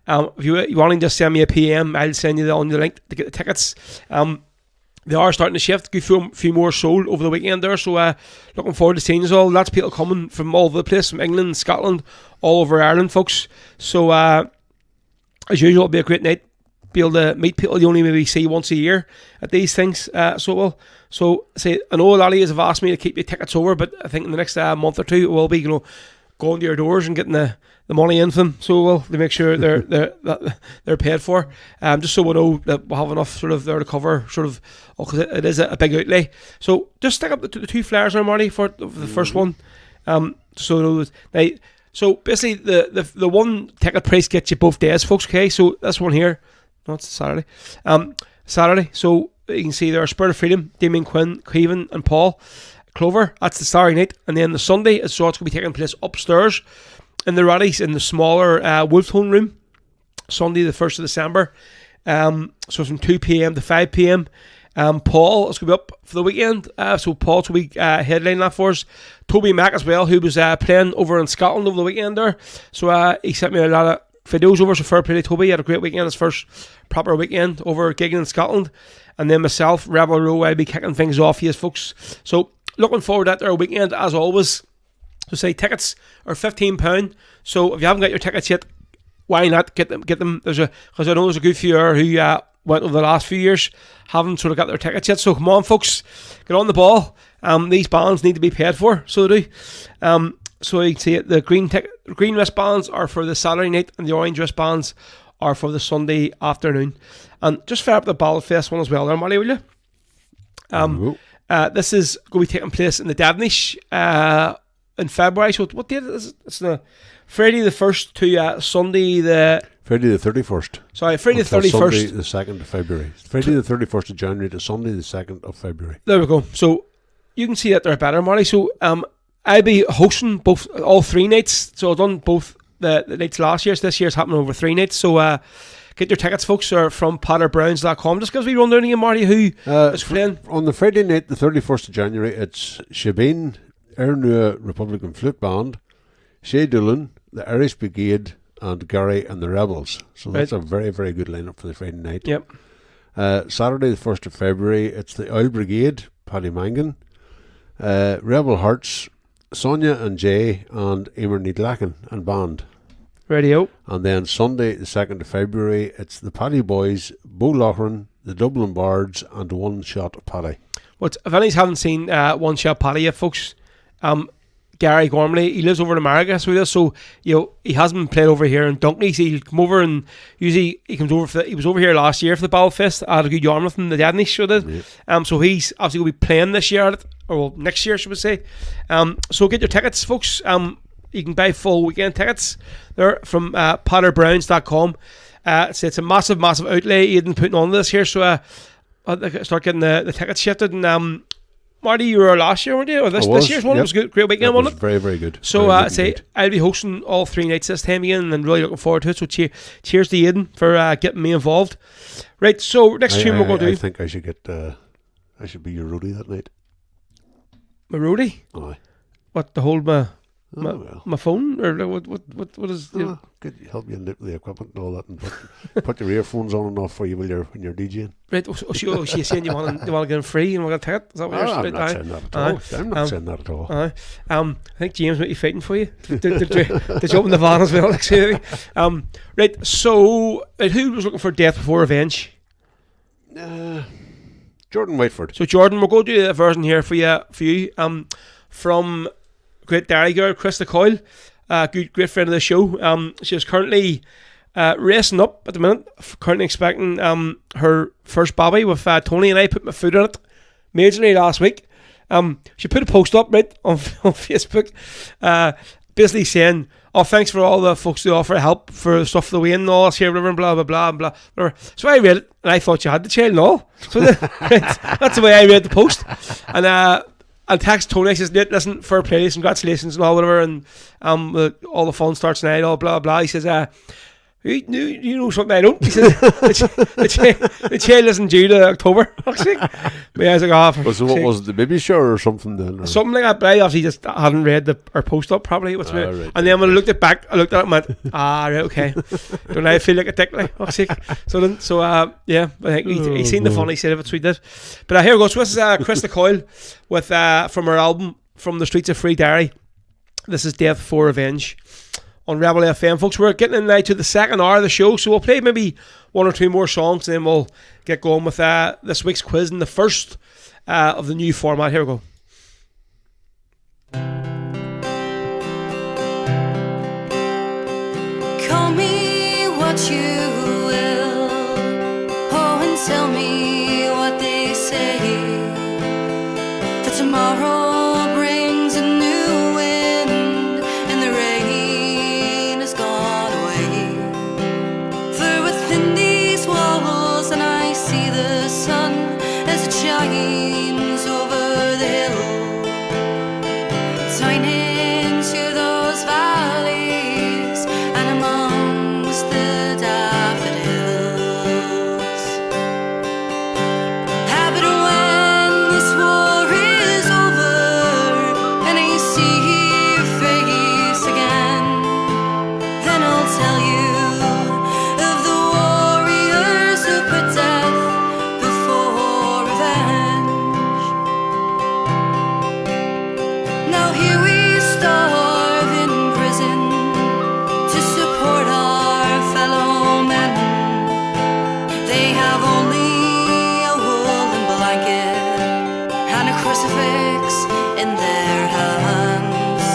Speaker 2: If you want to just send me a PM, I'll send you on the link to get the tickets. They are starting to shift, a few more sold over the weekend there, so looking forward to seeing us all. Lots of people coming from all over the place, from England, Scotland, all over Ireland, folks. So as usual, it'll be a great night. Be able to meet people you only maybe see once a year at these things. I know a lot of you have asked me to keep your tickets over, but I think in the next month or two we'll be going to your doors and getting the money in from them. So we'll to make sure they're paid for. Just so we know that we'll have enough sort of there to cover because it is a big outlay. So just stick up the two flyers there, Marty, for the first one. So basically the one ticket price gets you both days, folks. Okay, so this one here. No, it's Saturday. Saturday. So you can see there, Spirit of Freedom, Damien Quinn, Queven, and Paul Clover. That's the Saturday night, and then the Sunday is so it's going to be taking place upstairs in the Raddies in the smaller Wolftone room. Sunday, the 1st of December. So from 2 p.m. to 5 p.m. Paul is going to be up for the weekend. So Paul's will be headlining that for us. Toby Mack as well, who was playing over in Scotland over the weekend there. So he sent me a lot of videos over, so fair play to Toby. He had a great weekend, his first proper weekend over gigging in Scotland. And then myself, Rebel Row, I'll be kicking things off here, folks. So looking forward to that there weekend as always. So say tickets are £15. So if you haven't got your tickets yet, why not get them? Because I know there's a good few who went over the last few years haven't sort of got their tickets yet. So come on, folks, get on the ball. These bands need to be paid for, so they do. So you can see it, the green wristbands are for the Saturday night and the orange wristbands are for the Sunday afternoon. And just fire up the Ballad Fest one as well there, Marty, will you? This is going to be taking place in the Devonish in February. So what date is it? It's the Friday the 1st to Sunday the...
Speaker 3: Friday the 31st.
Speaker 2: Sorry, Friday the 31st.
Speaker 3: Sunday the 2nd of February. Friday the 31st of January to Sunday the 2nd of February.
Speaker 2: There we go. So you can see that they're better, Marty. So I'll be hosting all 3 nights. So I've done both the nights last year. So this year's happening over 3 nights. So get your tickets, folks, or from PatterBrowns.com. Just because we run down again, Marty, who is playing. On
Speaker 3: the Friday night, the 31st of January, it's Shebeen, Ernua Republican Flute Band, Shay Doolan, the Irish Brigade, and Gary and the Rebels. So that's a very, very good lineup for the Friday night.
Speaker 2: Yep.
Speaker 3: Saturday, the 1st of February, it's the Oil Brigade, Paddy Mangan, Rebel Hearts, Sonia and Jay, and Emer Needlacken and band.
Speaker 2: Radio.
Speaker 3: And then Sunday, the 2nd of February, it's the Paddy Boys, Bo Loughran, the Dublin Bards, and One Shot Paddy.
Speaker 2: If any haven't seen One Shot Paddy yet, folks, Gary Gormley, he lives over in America, so he does. So he hasn't played over here in Dunkley. So he'll come over, and usually he comes over he was over here last year for the Ballad Fest. I had a good yarn with him, the Dadney show did. Yeah. So he's obviously going to be playing this year at it. or well, next year, should we say. So get your tickets, folks. You can buy full weekend tickets there from potterbrowns.com. It's a massive outlay Aidan putting on this here, so I'll start getting the tickets shifted. And Marty, you were last year, weren't you? Or this year's one? It was a great weekend, wasn't it?
Speaker 3: Very, very good.
Speaker 2: So I'll be hosting all 3 nights this time again, and really looking forward to it. So cheers to Aidan for getting me involved. Right, so next tune we're going to do.
Speaker 3: I think I should get. I should be your roadie that night.
Speaker 2: My roadie?
Speaker 3: Aye.
Speaker 2: What, to hold my phone, or what is?
Speaker 3: Could help you with the equipment and all that, and put your earphones on and off for you when you're DJing.
Speaker 2: Right. So you're saying you want to get them free and we're going to take it? Is that what you're saying?
Speaker 3: I'm not saying that at all. I'm not saying that at all.
Speaker 2: I think James might be fighting for you. Did you open the van as well? Right. So who was looking for Death Before Revenge?
Speaker 3: Jordan Whiteford.
Speaker 2: So Jordan, we'll go do a version here for you. From great dairy girl Krista Coyle, great friend of the show. She's currently racing up at the minute, currently expecting her first baby with Tony, and I put my foot on it majorly last week. She put a post up right on Facebook, basically saying, "Oh, thanks for all the folks who offer help for stuff for the wean and all this here, whatever, and blah blah blah and blah whatever." So I read it and I thought you had the child and all. So that's the way I read the post. And I'll text Tony. I says, "Listen, fair play, congratulations and all whatever, and all the fun starts tonight, all blah blah." He says, You know something I don't. He said, the child isn't due to October. But I was like,
Speaker 3: So what was it, the baby shower or something then? Or?
Speaker 2: Something like that, but I obviously just hadn't read our post up probably.
Speaker 3: Right,
Speaker 2: and then when I looked at it and went, right, okay. Don't I feel like a dick, like, So yeah, I think he's seen the funny side of it, so he did. But here we go. So this is Krista Coyle with from her album From the Streets of Free Derry. This is Death for Revenge on Rebel FM, folks. We're getting in now to the second hour of the show, so we'll play maybe 1 or 2 more songs, and then we'll get going with this week's quiz and the first of the new format. Here we go.
Speaker 7: Call me what you will, oh, and tell me what they say, for tomorrow brings a new wind and the rain has gone away. For within these walls and I see the sun as it shines over the hill, tiny into those valleys and amongst the daffodils. Happy when this war is over and I see your face again, then I'll tell you of the warriors who put death before revenge. Now here we starve in prison to support our fellow men. They have only a woolen blanket and a crucifix in their hands.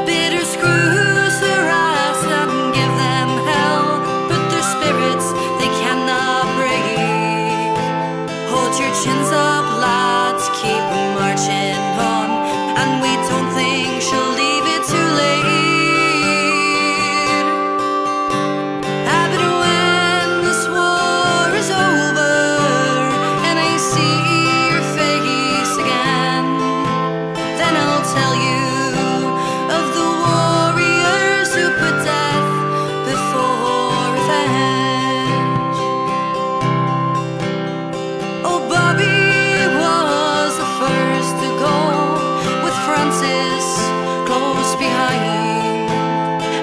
Speaker 7: Bitter screws their eyes and give them hell, but their spirits they cannot break. Hold your chins up, lads, keep marching on, and we don't think she'll leave it too late. Happy when this war is over and I see your face again, then I'll tell you of the warriors who put death before revenge. Oh, Bobby was the first to go, with Francis close behind,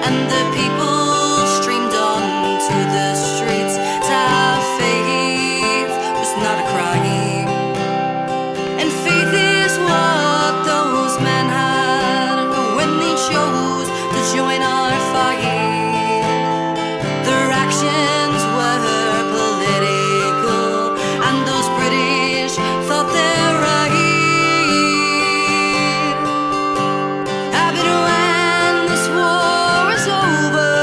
Speaker 7: and the people streamed on to the streets to have faith was not a crime. And faith is what those men had when they chose to join our fight. Their actions were political, and those British thought they're right. Happy when this war is over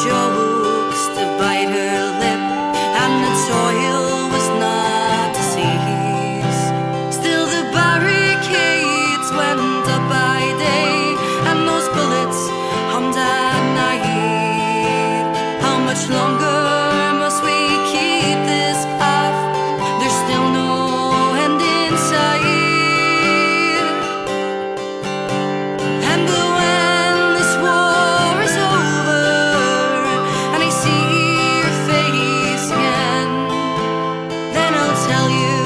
Speaker 7: jokes to bite her lip, and the toil was not to cease. Still the barricades went up by day, and those bullets hummed at night. How much longer must we keep this path? There's still no end in sight. And but when this war is over and I see your face again, then I'll tell you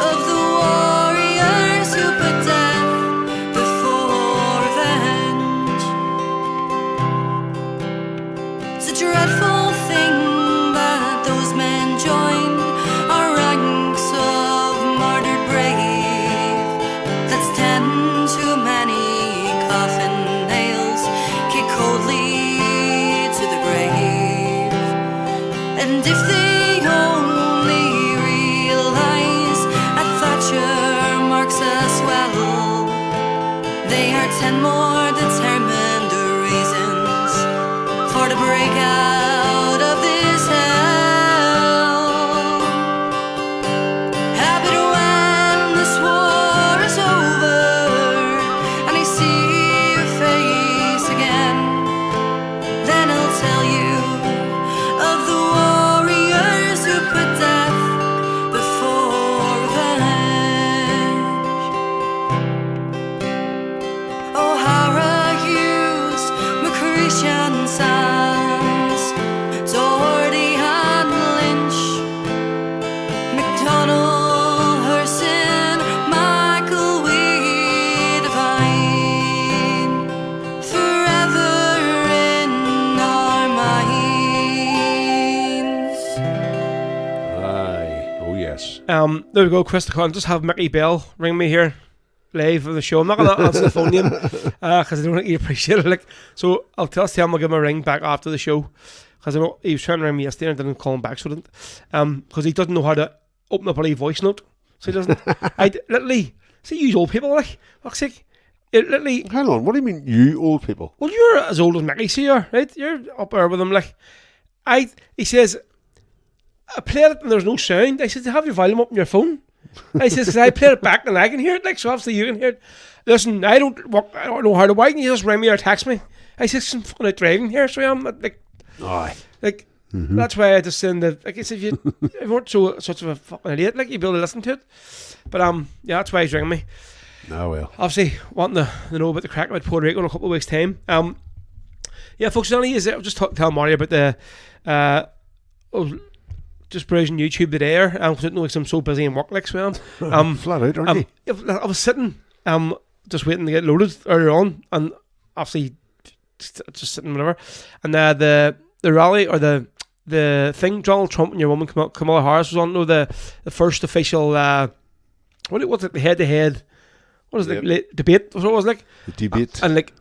Speaker 7: of the warriors who put death before revenge. It's a dreadful thing that those men joined our ranks of martyred brave. That's 10 too many coffin nails kicked coldly to the grave. And if they only realize that Thatcher marks us well, they are 10 more determined reasons for to break out of this hell. But when this war is over and I see your face again, then I'll tell you of the warriors who put death before revenge. O'Hara, Hughes, McCreashan, Sands, Doherty and Lynch, McDonnell, Herson, Michael, we divine, forever in our minds.
Speaker 3: Aye. Oh, yes.
Speaker 2: There we go, Chris the Con. Just have Mickey Bell ring me here live on the show. I'm not going to answer the phone name because I don't think he appreciate it. Like, so I'll tell him I'll give him a ring back after the show because I know he was trying to ring me yesterday and I didn't call him back, so I didn't. Because he doesn't know how to open up a voice note, so he doesn't. I literally see you old people like fuck's sake. It literally.
Speaker 3: Hang on, what do you mean, you old people?
Speaker 2: Well, you're as old as Mickey, so you're right. You're up there with him. Like, he says, I played it and there's no sound. I said, have your volume up on your phone. I says, because I played it back and I can hear it. Like, so obviously you can hear it. Listen, I don't know how to. Why can you just ring me or text me? I says, I'm fucking out driving here, so I'm like,
Speaker 3: Aye.
Speaker 2: like. That's why I just send the. Like I said, if you weren't such of a fucking idiot, like you'd be able to listen to it. But yeah, that's why he's ringing me.
Speaker 3: Oh, well.
Speaker 2: Obviously, wanting to know about the crack about Puerto Rico in a couple of weeks' time. Yeah, folks, Johnny, I was just telling Mario about the just browsing YouTube today, because I don't know, like, I'm so busy in work, like, so
Speaker 3: Flat out, aren't you?
Speaker 2: I was sitting, just waiting to get loaded earlier on, and obviously just sitting, whatever, and the rally or the thing, Donald Trump and your woman Kamala Harris was on. No, the first official what was it? The head-to-head. What is it? Like, debate? What it was like?
Speaker 3: The debate.
Speaker 2: And like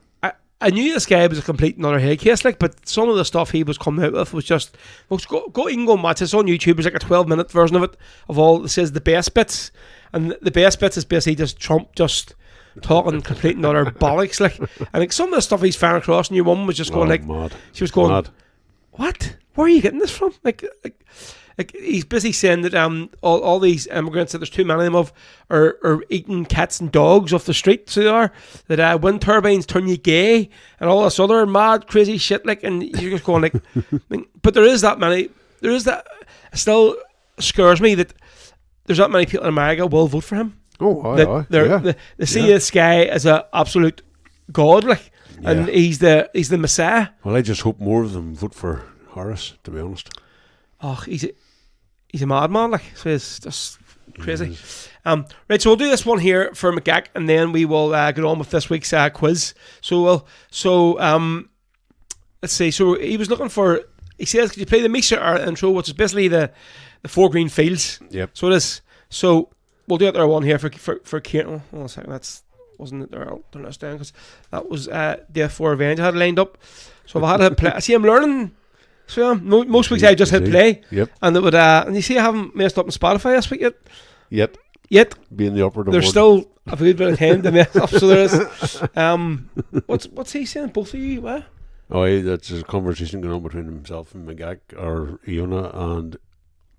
Speaker 2: I knew this guy was a complete another head case, like, but some of the stuff he was coming out with was just. Folks, you can go and watch. It's on YouTube. It's like a 12-minute version of it of all. It says the best bits, and the best bits is basically just Trump just talking complete another bollocks, like. And like some of the stuff he's firing across, and your woman was just going like,
Speaker 3: mad.
Speaker 2: She was going,
Speaker 3: mad.
Speaker 2: What? Where are you getting this from? Like he's busy saying that all these immigrants that there's too many of them are eating cats and dogs off the street. So they are, that wind turbines turn you gay and all this other mad crazy shit. Like, and you're just going like, but there is that many. There is that. It still scares me that there's that many people in America will vote for him.
Speaker 3: Oh,
Speaker 2: They see this guy as an absolute god, like, and he's the messiah.
Speaker 3: Well, I just hope more of them vote for Harris, to be honest.
Speaker 2: Oh, he's a madman, like, so it's just crazy. Right, so we'll do this one here for McGack, and then we will get on with this week's quiz. So let's see. So he was looking for. He says, "Could you play the Misha intro, which is basically the 4 green fields?"
Speaker 3: Yep.
Speaker 2: So it is. So we'll do it there one here for Kieran. Hold on a second. Wasn't it there? I'll turn this down because that was Death for Revenge I had lined up. So if I had to play, I see I'm learning. So most weeks I just hit play.
Speaker 3: Yep.
Speaker 2: And it would and you see I haven't messed up on Spotify this week yet.
Speaker 3: Yet. Being the operative
Speaker 2: There's
Speaker 3: word.
Speaker 2: still a good bit of time to mess up, so there is. What's he saying? Both of you, what?
Speaker 3: Oh, yeah, that's a conversation going on between himself and McGack, or Iona and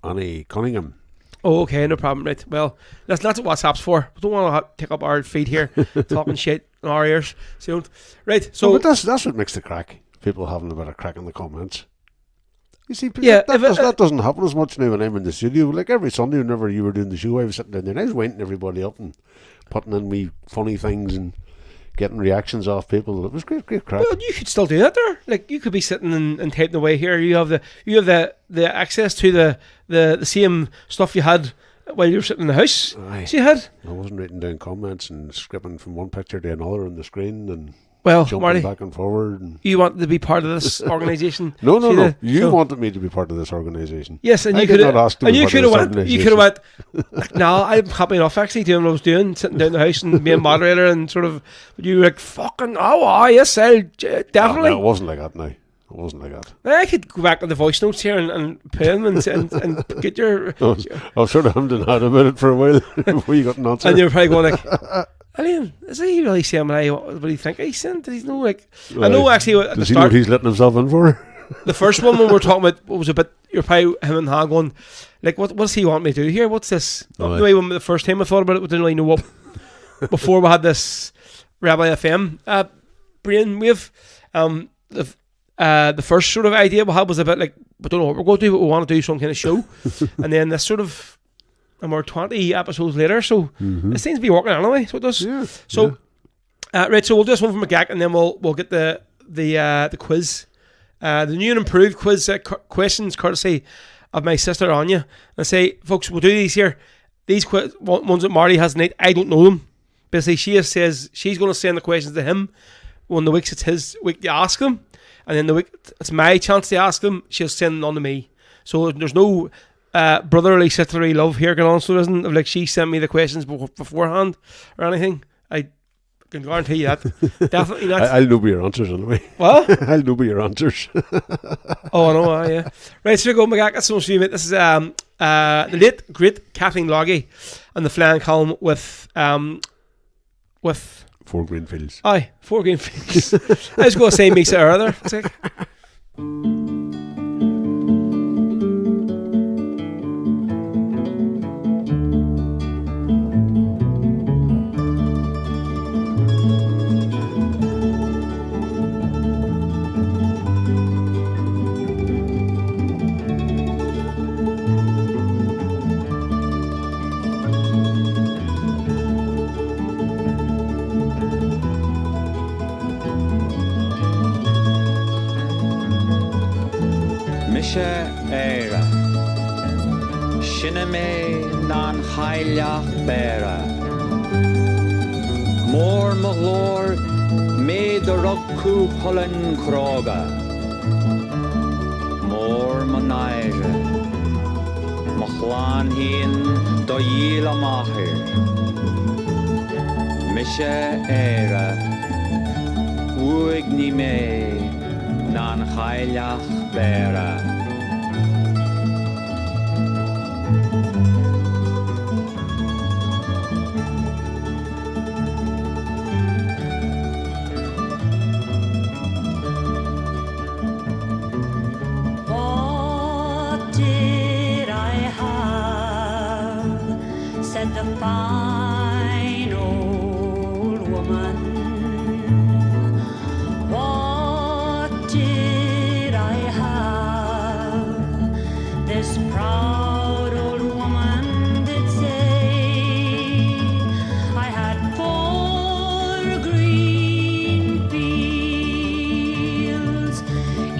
Speaker 3: Annie Cunningham.
Speaker 2: Oh, okay, no problem. Right. Well, that's what WhatsApp's for. We don't want to take up our feet here talking shit in our ears. So, right. So,
Speaker 3: but that's what makes the crack. People having a bit of crack in the comments. You see,
Speaker 2: yeah,
Speaker 3: that doesn't happen as much now when I'm in the studio. Like every Sunday, whenever you were doing the show, I was sitting down there and I was winding everybody up and putting in me funny things and getting reactions off people. It was great crack.
Speaker 2: Well, you could still do that there. Like you could be sitting and typing away here. You have the access to the same stuff you had while you were sitting in the house.
Speaker 3: Aye.
Speaker 2: So you had.
Speaker 3: I wasn't writing down comments and skipping from one picture to another on the screen and jumping
Speaker 2: Marty,
Speaker 3: back and forward. And
Speaker 2: you wanted to be part of this organisation.
Speaker 3: No. You wanted me to be part of this organisation.
Speaker 2: Yes, and
Speaker 3: I
Speaker 2: you
Speaker 3: did
Speaker 2: could
Speaker 3: not ask to
Speaker 2: and
Speaker 3: be
Speaker 2: you
Speaker 3: part
Speaker 2: could
Speaker 3: of
Speaker 2: have
Speaker 3: this
Speaker 2: went. You could have went. No, I'm happy enough actually doing what I was doing, sitting down in the house and being moderator and sort of. You were like fucking. Yes, I'll definitely.
Speaker 3: No, it wasn't like that. Now it wasn't like that.
Speaker 2: I could go back to the voice notes here and play them and get your.
Speaker 3: I was sort of hummed and had about it for a while before you got an answer.
Speaker 2: And you were probably going like. Alien, is he really saying what do you think he's saying? Does he know I know actually at the
Speaker 3: Does he know
Speaker 2: start
Speaker 3: what he's letting himself in for?
Speaker 2: the first one when we were talking about what was a bit you're probably him and Han going like what does he want me to do here? What's this? The way when the first time I thought about it we didn't really know what before we had this Rebel FM brainwave. The first sort of idea we had was a bit like we don't know what we're going to do, but we want to do some kind of show. And then this sort of and we're 20 episodes later, so it seems to be working anyway. So it does.
Speaker 3: Yeah.
Speaker 2: So, right. So we'll do this one from McGack, and then we'll get the quiz, the new and improved quiz questions, courtesy of my sister Anya. And say, folks, we'll do these here. These ones that Marty has tonight, I don't know them. Basically, she says she's going to send the questions to him. When the weeks it's his week to ask them, and then the week it's my chance to ask them, she'll send them on to me. So there's no brotherly, sisterly love here going on, so there isn't like she sent me the questions beforehand or anything. I can guarantee you that. Definitely not.
Speaker 3: I'll know your answers anyway.
Speaker 2: What?
Speaker 3: I'll know your answers.
Speaker 2: Oh, I know, yeah. Right, so we go, McGack. That's so much for you, mate. This is the late, great Kathleen Loggy and the flying column with
Speaker 3: 4 green fields.
Speaker 2: Aye, 4 green fields. I was going to say Misa earlier. It's like,
Speaker 8: Misha Era Shiname Nan Hailach Bera More Malor Me the Roku Holland Kroga More Manaire Machlan Hin Doyila Mahir Misha Era Uigni Me Nan Hailach Bera
Speaker 7: What did I have? Said the fine old woman. What did I have? This proud old woman did say I had 4 green fields.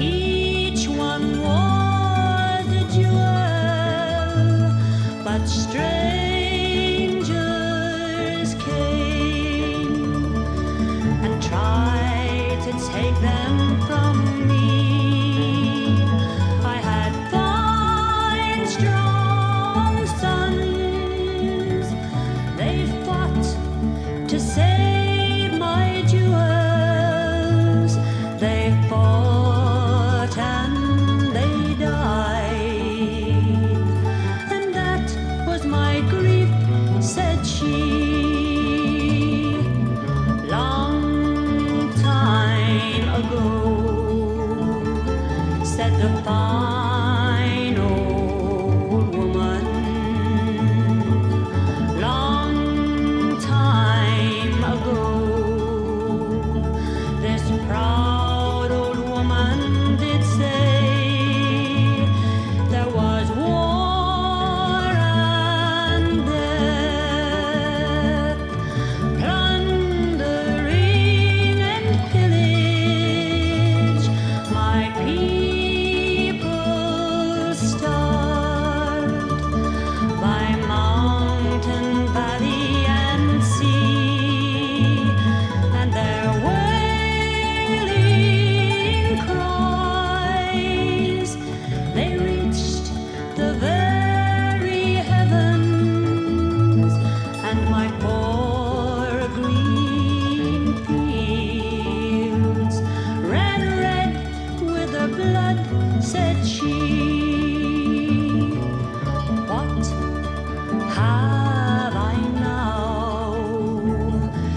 Speaker 7: Each one was a jewel, but stranger said the fine old woman. Long time ago, this proud old woman did say there was war and death, plundering and pillage. My people starved by mountain, valley, and sea, and their wailing cries, they reached the very heavens, and my poor green fields ran red with the blood, said she. What have I now?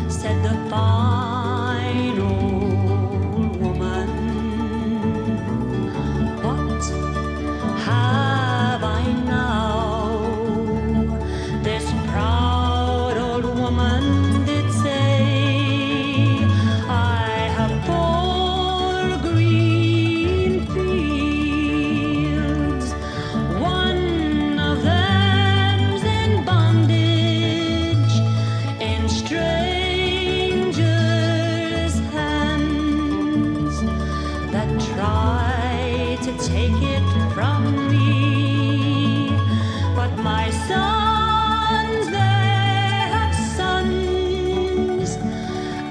Speaker 7: Said the fine old woman. What have I now? This proud old woman did say, I have 4 green fields. One of them's in bondage in strangers' hands that try to take it from me. But my sons, they have sons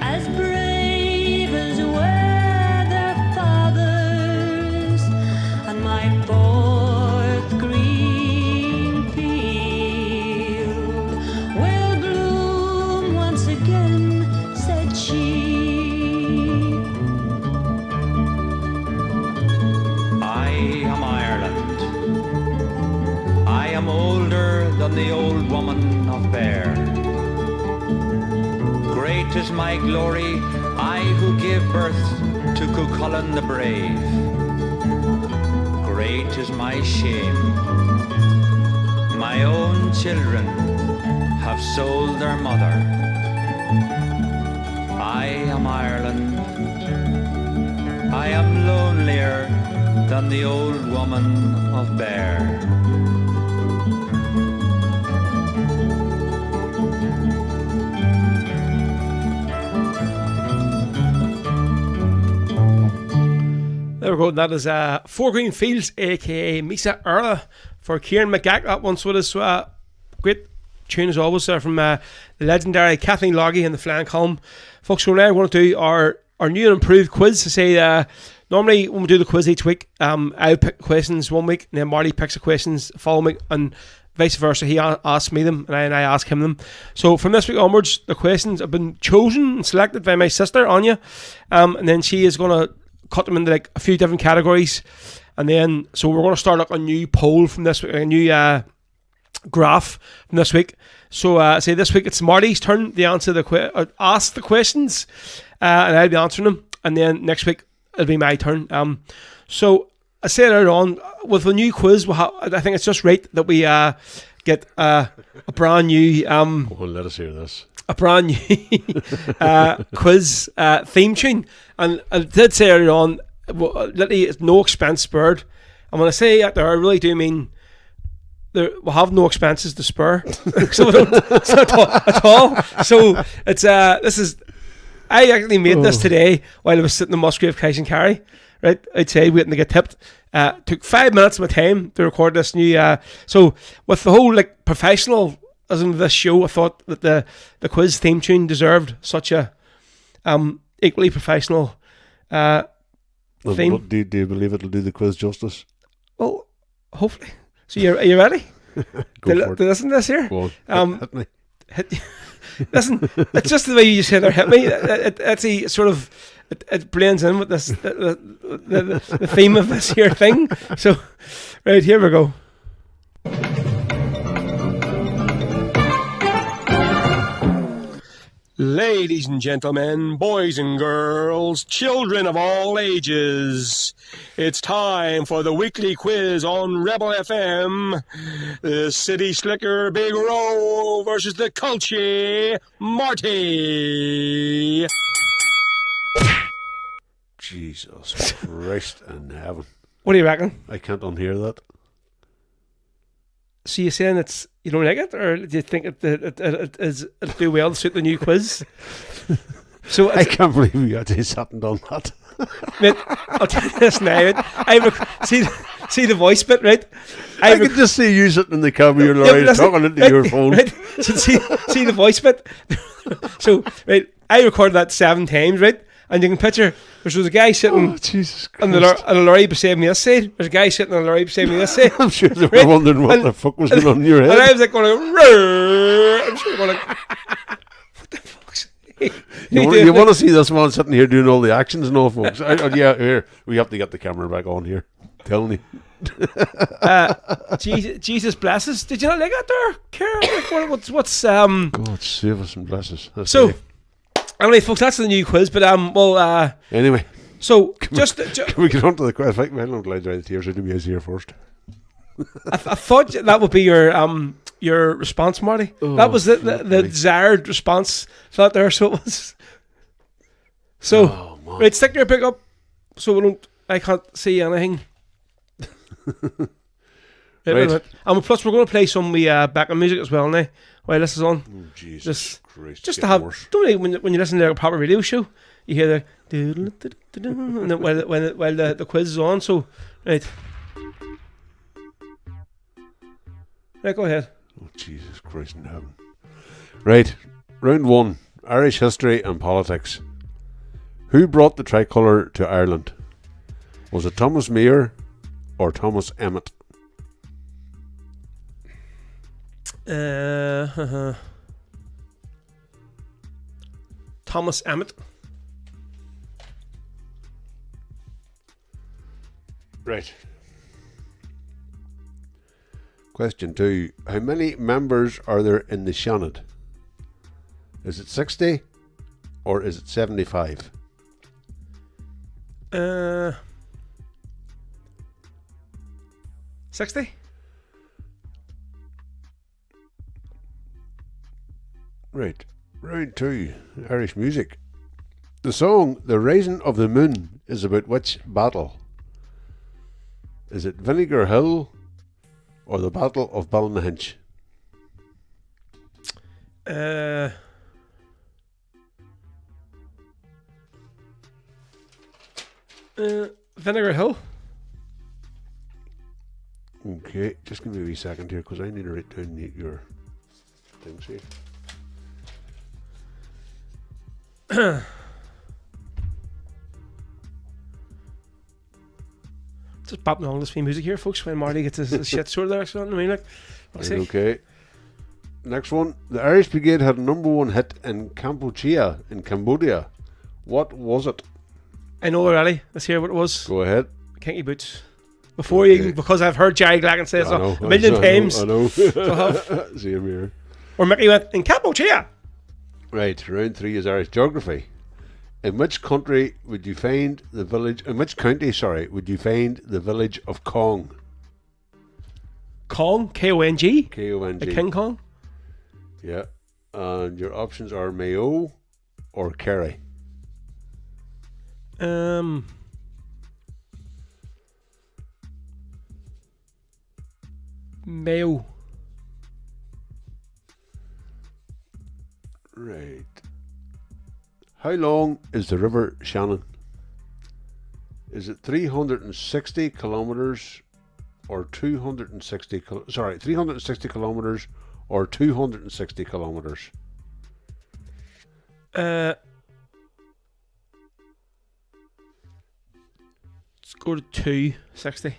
Speaker 7: as brave as were their fathers, and my 4th green field will bloom once again, said she.
Speaker 8: I am Ireland. I am older than the old woman of Bear. Great is my glory, I who gave birth to Cuchulainn the brave. Great is my shame. My own children have sold their mother. I am Ireland. I am lonelier than the old woman of Bear.
Speaker 2: There we go. That is 4 Green Fields, aka Misa Erla, for Kieran McGack. That once with us. Great tune as always from the legendary Kathleen Loggy and the Flying Column. Folks, so now we're going to do our new and improved quiz. To say, normally when we do the quiz each week, I pick questions one week, and then Marty picks the questions the following week, and vice versa. He asks me them, and I ask him them. So from this week onwards, the questions have been chosen and selected by my sister Anya, and then she is going to cut them into like a few different categories, and then so we're going to start like a new poll from this week, a new graph from this week. So say this week it's Marty's turn to answer ask the questions, and I'll be answering them, and then next week it'll be my turn. So I said earlier on, with the new quiz, I think it's just right that we get a brand new
Speaker 3: let us hear this.
Speaker 2: A brand new quiz theme tune. And I did say earlier on, literally it's no expense spared. And when I say that there, I really do mean we'll have no expenses to spare. So we don't at all. So it's I actually made this today while I was sitting in Musgrave, Kesh and Carry, right outside waiting to get tipped. Took 5 minutes of my time to record this new so with the whole like professional as in this show, I thought that the quiz theme tune deserved such a equally professional theme.
Speaker 3: Do you believe it'll do the quiz justice?
Speaker 2: Well, hopefully. So are you ready?
Speaker 3: Go
Speaker 2: to listen to this here?
Speaker 3: Go on. Hit me.
Speaker 2: Listen, it's just the way you said hit me. It's a sort of it blends in with this the theme of this here thing. So, right, here we go. Ladies and gentlemen, boys and girls, children of all ages, it's time for the weekly quiz on Rebel FM. The City Slicker Big Row versus the Culture Marty.
Speaker 3: Jesus Christ in heaven.
Speaker 2: What do you reckon?
Speaker 3: I can't unhear that.
Speaker 2: So you're saying you don't like it, or do you think it'll do well to suit the new quiz? So
Speaker 3: I can't believe you actually sat and done that.
Speaker 2: Mate, I'll tell you this now. Mate. See the voice bit, right?
Speaker 3: I can just see you sitting in the camera, you're talking into your phone.
Speaker 2: Right? So see the voice bit. So right, I recorded that 7 times, right? And you can picture there was a guy sitting on a lorry beside me this side. There's a guy sitting on a lorry beside me this side.
Speaker 3: I'm sure they were wondering what the fuck was going on in your head.
Speaker 2: And I was like going, I'm sure going like, what the fuck's
Speaker 3: you want to see this man sitting here doing all the actions and all, folks. Yeah, here, we have to get the camera back on here. Tell me.
Speaker 2: Jesus bless us. Did you not like that there, Karen? What's
Speaker 3: God save us and bless us.
Speaker 2: So, anyway, folks, that's the new quiz. But
Speaker 3: anyway,
Speaker 2: so can
Speaker 3: we get on to the quiz? I think I'm glad right here. So do me here first.
Speaker 2: I thought that would be your response, Marty. That was the desired response. That there, so it was. So right, stick your pick up, so I can't see anything. Right. And plus, we're going to play some backing music as well now. While this is on,
Speaker 3: Jesus Christ!
Speaker 2: Just to have, don't you, when you listen to a proper radio show, you hear the and then while the quiz is on. So right, go ahead.
Speaker 3: Oh Jesus Christ in heaven! Right, round 1: Irish history and politics. Who brought the tricolour to Ireland? Was it Thomas Meagher or Thomas Emmet?
Speaker 2: Thomas Emmet.
Speaker 3: Right. Question 2. How many members are there in the Seanad? Is it 60 or is it 75?
Speaker 2: 60?
Speaker 3: Right. Round 2. Irish music. The song The Rising of the Moon is about which battle? Is it Vinegar Hill or the Battle of Ballynahinch?
Speaker 2: Vinegar Hill.
Speaker 3: Okay, just give me a wee second here because I need to write down your things here.
Speaker 2: Just bopping along this wee music here, folks, when Marty gets his shit sorted there. So, I mean, like,
Speaker 3: okay. Next one. The Irish Brigade had a #1 hit in Cambodia, What was it?
Speaker 2: I know already. Let's hear what it was.
Speaker 3: Go ahead.
Speaker 2: Kinky Boots. Before you, because I've heard Jerry Glacken say it a million times.
Speaker 3: I know.
Speaker 2: So
Speaker 3: Same here.
Speaker 2: Or Mickey went, in Cambodia.
Speaker 3: Right, round 3 is Irish geography. In which county would you find the village of Kong?
Speaker 2: Kong? K-O-N-G?
Speaker 3: K-O-N-G.
Speaker 2: Like King Kong?
Speaker 3: Yeah. And your options are Mayo or Kerry.
Speaker 2: Mayo.
Speaker 3: Right. How long is the River Shannon? Is it 360 kilometres or 360 kilometres or 260 kilometres?
Speaker 2: Let's go to 260.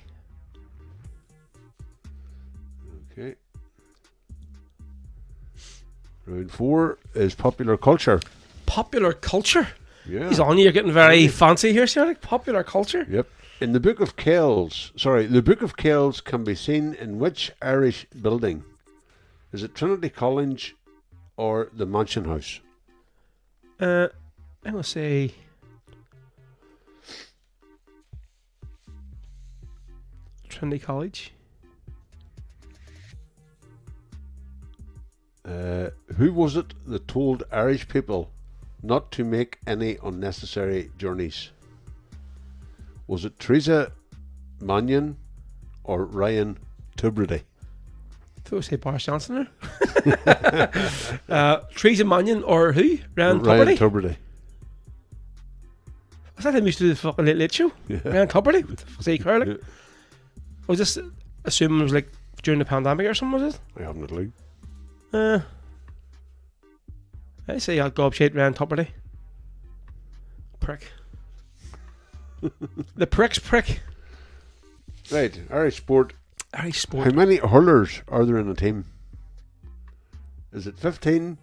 Speaker 3: Okay. Round 4 is popular culture.
Speaker 2: Popular culture?
Speaker 3: Yeah.
Speaker 2: He's on you. You're getting very fancy here, sir. Like popular culture?
Speaker 3: Yep. In the Book of Kells, the Book of Kells can be seen in which Irish building? Is it Trinity College or the Mansion House?
Speaker 2: I'm going to say... Trinity College.
Speaker 3: Who was it that told Irish people not to make any unnecessary journeys? Was it Teresa Mangan or Ryan Tubridy?
Speaker 2: I thought I say Boris Johnson there. Teresa Mangan or who? Ryan
Speaker 3: Tubridy.
Speaker 2: Was that him used to do the fucking Late Late Show?
Speaker 3: Yeah.
Speaker 2: Ryan Tubridy? What the fuck's he called?
Speaker 3: Yeah.
Speaker 2: I was just assuming it was like during the pandemic or something, was it?
Speaker 3: I haven't a clue.
Speaker 2: I say I'll gobshite Ryan Tubridy. Prick. The prick's prick.
Speaker 3: Right, Irish sport.
Speaker 2: Irish sport.
Speaker 3: How many hurlers are there in a team? Is it 15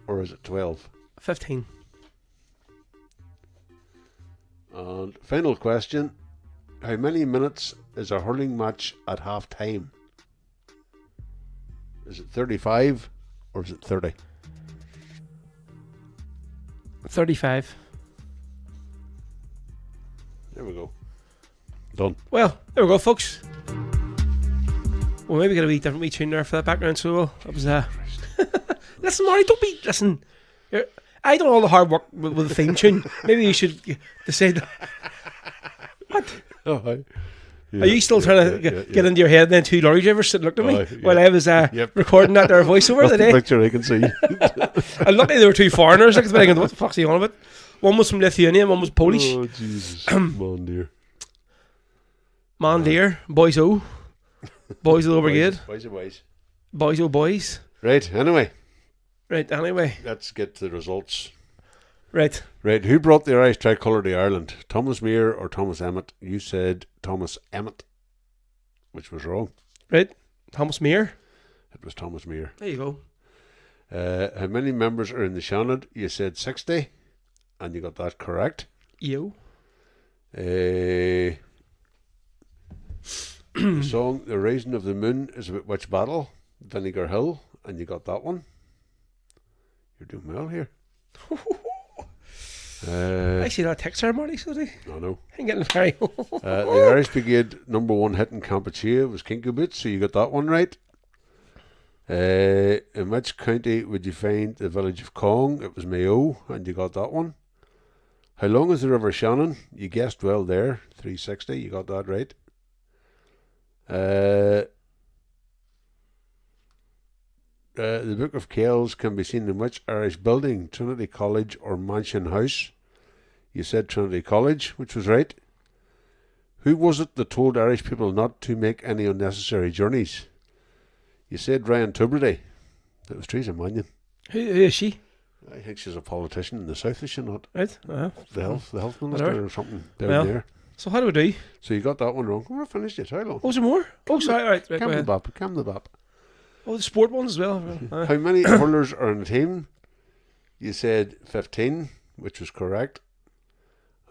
Speaker 3: or is it 12?
Speaker 2: 15.
Speaker 3: And final question. How many minutes is a hurling match at half time? Is it 35 or is it 30?
Speaker 2: 35.
Speaker 3: There we go. Done.
Speaker 2: Well, there we go, folks. We'll maybe get a wee different wee tune there for that background, so we'll, that was listen, Marty, don't be listen. I done all the hard work with the theme tune. Maybe you should decide. What?
Speaker 3: Oh, yeah,
Speaker 2: are you still trying to get into your head? And then two lorry drivers sitting looking at me while I was recording that their voiceover
Speaker 3: that's
Speaker 2: today.
Speaker 3: the picture I can see.
Speaker 2: And luckily there were two foreigners. Like, thinking, what the fuck's he on about? One was from Lithuania, and one was Polish.
Speaker 3: Oh Jesus, man dear.
Speaker 2: Man dear, boys oh, boys of the brigade,
Speaker 3: Boys.
Speaker 2: boys oh boys.
Speaker 3: Right. Anyway,
Speaker 2: Let's
Speaker 3: get to the results.
Speaker 2: Right.
Speaker 3: Who brought the Irish tricolour to Ireland? Thomas Muir or Thomas Emmett? You said Thomas Emmett, which was wrong.
Speaker 2: Right. Thomas Muir.
Speaker 3: It was Thomas Muir.
Speaker 2: There you
Speaker 3: go. How many members are in the Seanad? You said 60, and you got that correct.
Speaker 2: You.
Speaker 3: The song The Rising of the Moon is about which battle? Vinegar Hill, and you got that one. You're doing well here.
Speaker 2: I see that text ceremony, so they.
Speaker 3: I know.
Speaker 2: I'm getting very.
Speaker 3: The Irish Brigade number one hit in Kampuchea was Kinky Boots, so you got that one right. In which county would you find the village of Cong? It was Mayo, and you got that one. How long is the River Shannon? You guessed well there. 360, you got that right. The Book of Kells can be seen in which Irish building? Trinity College or Mansion House? You said Trinity College, which was right. Who was it that told Irish people not to make any unnecessary journeys? You said Ryan Tubridy. That was Teresa Mangan.
Speaker 2: Who is she?
Speaker 3: I think she's a politician in the south, is she not?
Speaker 2: Right.
Speaker 3: The health minister or something down there.
Speaker 2: So how do we do?
Speaker 3: So you got that one wrong. We're finished yet. How long?
Speaker 2: Oh, was there more? Oh, sorry. Right.
Speaker 3: Cam the bap.
Speaker 2: Oh, the sport ones as well.
Speaker 3: How many hurlers are in a team? You said 15, which was correct.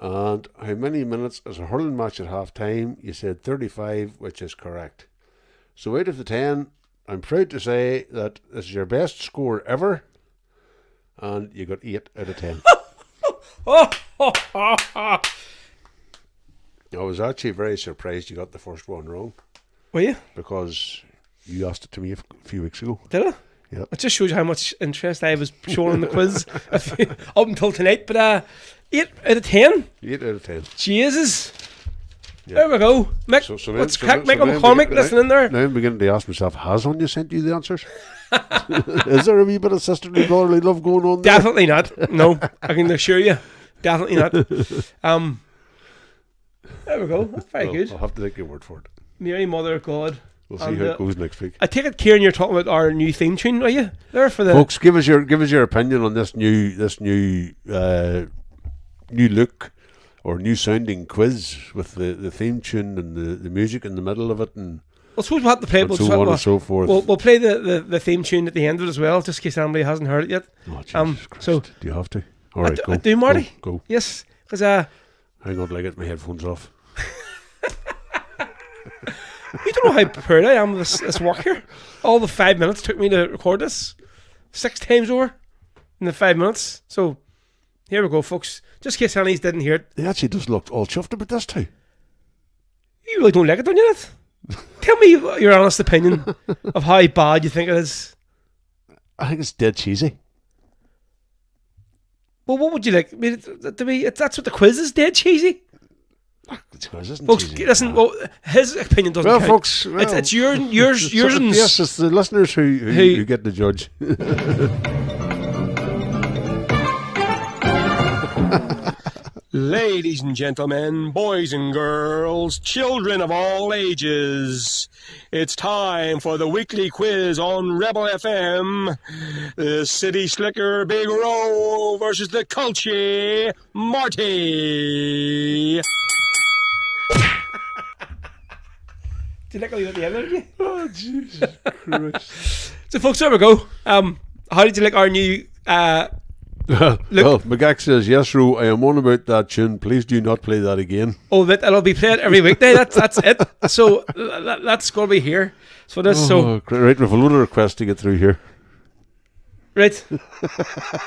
Speaker 3: And how many minutes is a hurling match at half time? You said 35, which is correct. So out of the 10, I'm proud to say that this is your best score ever. And you got 8 out of 10. I was actually very surprised you got the first one wrong.
Speaker 2: Were you?
Speaker 3: Because you asked it to me a few weeks ago.
Speaker 2: Did I?
Speaker 3: Yeah.
Speaker 2: It just shows you how much interest I was showing in the quiz up until tonight. But 8 out of 10?
Speaker 3: 8 out of 10.
Speaker 2: Jesus.
Speaker 3: Yeah.
Speaker 2: There we go. Mick, let's crack Mick McCormick listening there.
Speaker 3: Now I'm beginning to ask myself, has Anya sent you the answers? Is there a wee bit of sisterly brotherly love going on there?
Speaker 2: Definitely not. No, I can assure you. Definitely not. There we go. Very good.
Speaker 3: I'll have to take your word for it.
Speaker 2: Mary, Mother of God.
Speaker 3: We'll see how it goes next week.
Speaker 2: I take it, Kieran, you're talking about our new theme tune, are you? There for the
Speaker 3: folks, give us your opinion on this new look or new sounding quiz with the theme tune and the music in the middle of it, and
Speaker 2: well, suppose we'll have to play it.
Speaker 3: so on and so forth.
Speaker 2: We'll play the theme tune at the end of it as well, just in case anybody hasn't heard it yet.
Speaker 3: Oh, Jesus Christ.
Speaker 2: So
Speaker 3: do you have to? All right, go.
Speaker 2: I do, Marty.
Speaker 3: Go.
Speaker 2: Yes, because
Speaker 3: hang on till I get my headphones off.
Speaker 2: You don't know how proud I am of this work here. All the 5 minutes took me to record this 6 times over in the 5 minutes. So Here we go, folks. Just in case Annie's didn't hear it.
Speaker 3: He actually just looked all chuffed about this too.
Speaker 2: You really don't like it, don't you, Nat? Tell me your honest opinion of how bad you think it is.
Speaker 3: I think it's dead cheesy.
Speaker 2: Well, what would you like? I mean, that's what the quiz is, dead cheesy. Folks,
Speaker 3: cheesy.
Speaker 2: listen, well, his opinion doesn't count.
Speaker 3: Folks,
Speaker 2: It's yours.
Speaker 3: Yes, it's the listeners who get the judge.
Speaker 2: Ladies and gentlemen, boys and girls, children of all ages, it's time for the weekly quiz on Rebel FM. The City Slicker Big Row versus the Culture Marty. Do you like how you got the energy?
Speaker 3: Oh, Jesus Christ.
Speaker 2: So, folks, there we go. How did you like our new...
Speaker 3: Well, McGack says, yes, Ro, I am on about that tune. Please do not play that again.
Speaker 2: Oh, it'll be played every weekday. That's it. So that's going to be here. So this.
Speaker 3: Right, we have a load of requests to get through here.
Speaker 2: Right.